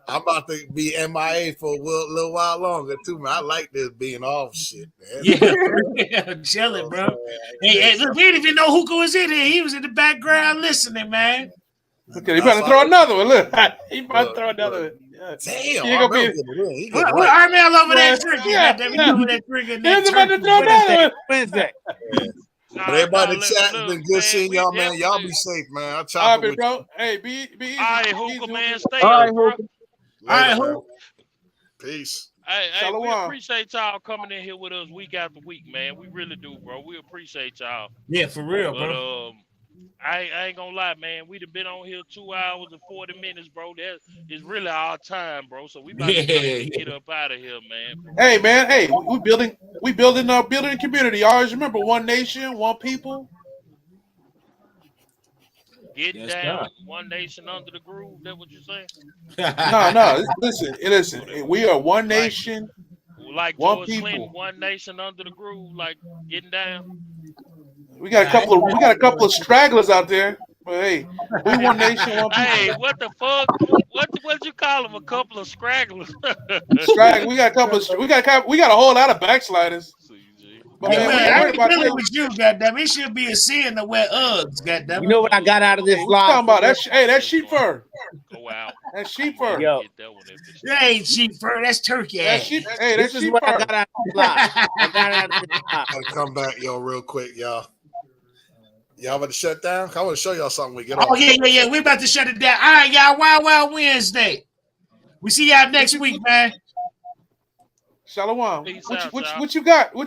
I'm about to be MIA for a little while longer too, man. I like this being off shit, man. Yeah, chilling, bro. Hey, look, we didn't even know Hookah was in here. He was in the background listening, man. Okay, he about to throw another one. Look, he about to throw another one. Damn, What Armel over there drinking? He over there drinking. He's about to throw another one. Wednesday. But everybody in the chat has been good seeing y'all, man. Y'all be safe, man. I'll chop All it right, with bro. you. Hey, be easy. All right, Hookah, man. Stay All right, up, bro. Hookah. All right, Hookah. Peace. Hey, we Shalom. appreciate y'all coming in here with us week after week, man. We really do, bro. We appreciate y'all. Yeah, for real, But bro. I ain't gonna lie, man. We done been on here 2 hours and 40 minutes, bro. That is really our time, bro. So we about to get up out of here, man. Hey, man. Hey, we building a community. Always remember, one nation, one people. Get down, one nation under the groove. That what you saying? No. Listen. We are one nation, like one George people. Clinton, one nation under the groove, like getting down. We got a couple of stragglers out there, but hey, we one nation, one people. Hey, what the fuck? What you call them? A couple of scragglers. We got a whole lot of backsliders. But Hey, man, man, I ain't dealing with you, goddamn. It should be a sin to wear Uggs, goddamn. You know what I got out of this What you live? talking about? That's sheep fur. Oh wow. That's sheep fur. Yo. That ain't sheep fur. That's turkey That's ass. sheep. Hey, that's This is sheep what I fur. got out of this live. I got out of this live. Gotta come back, yo, real quick, y'all. Y'all about to shut down? I want to show y'all something we get off. Oh, yeah. We're about to shut it down. All right, y'all. Wild Wednesday. We see y'all next week, man. Shalom. Peace What out, y'all. you got? What you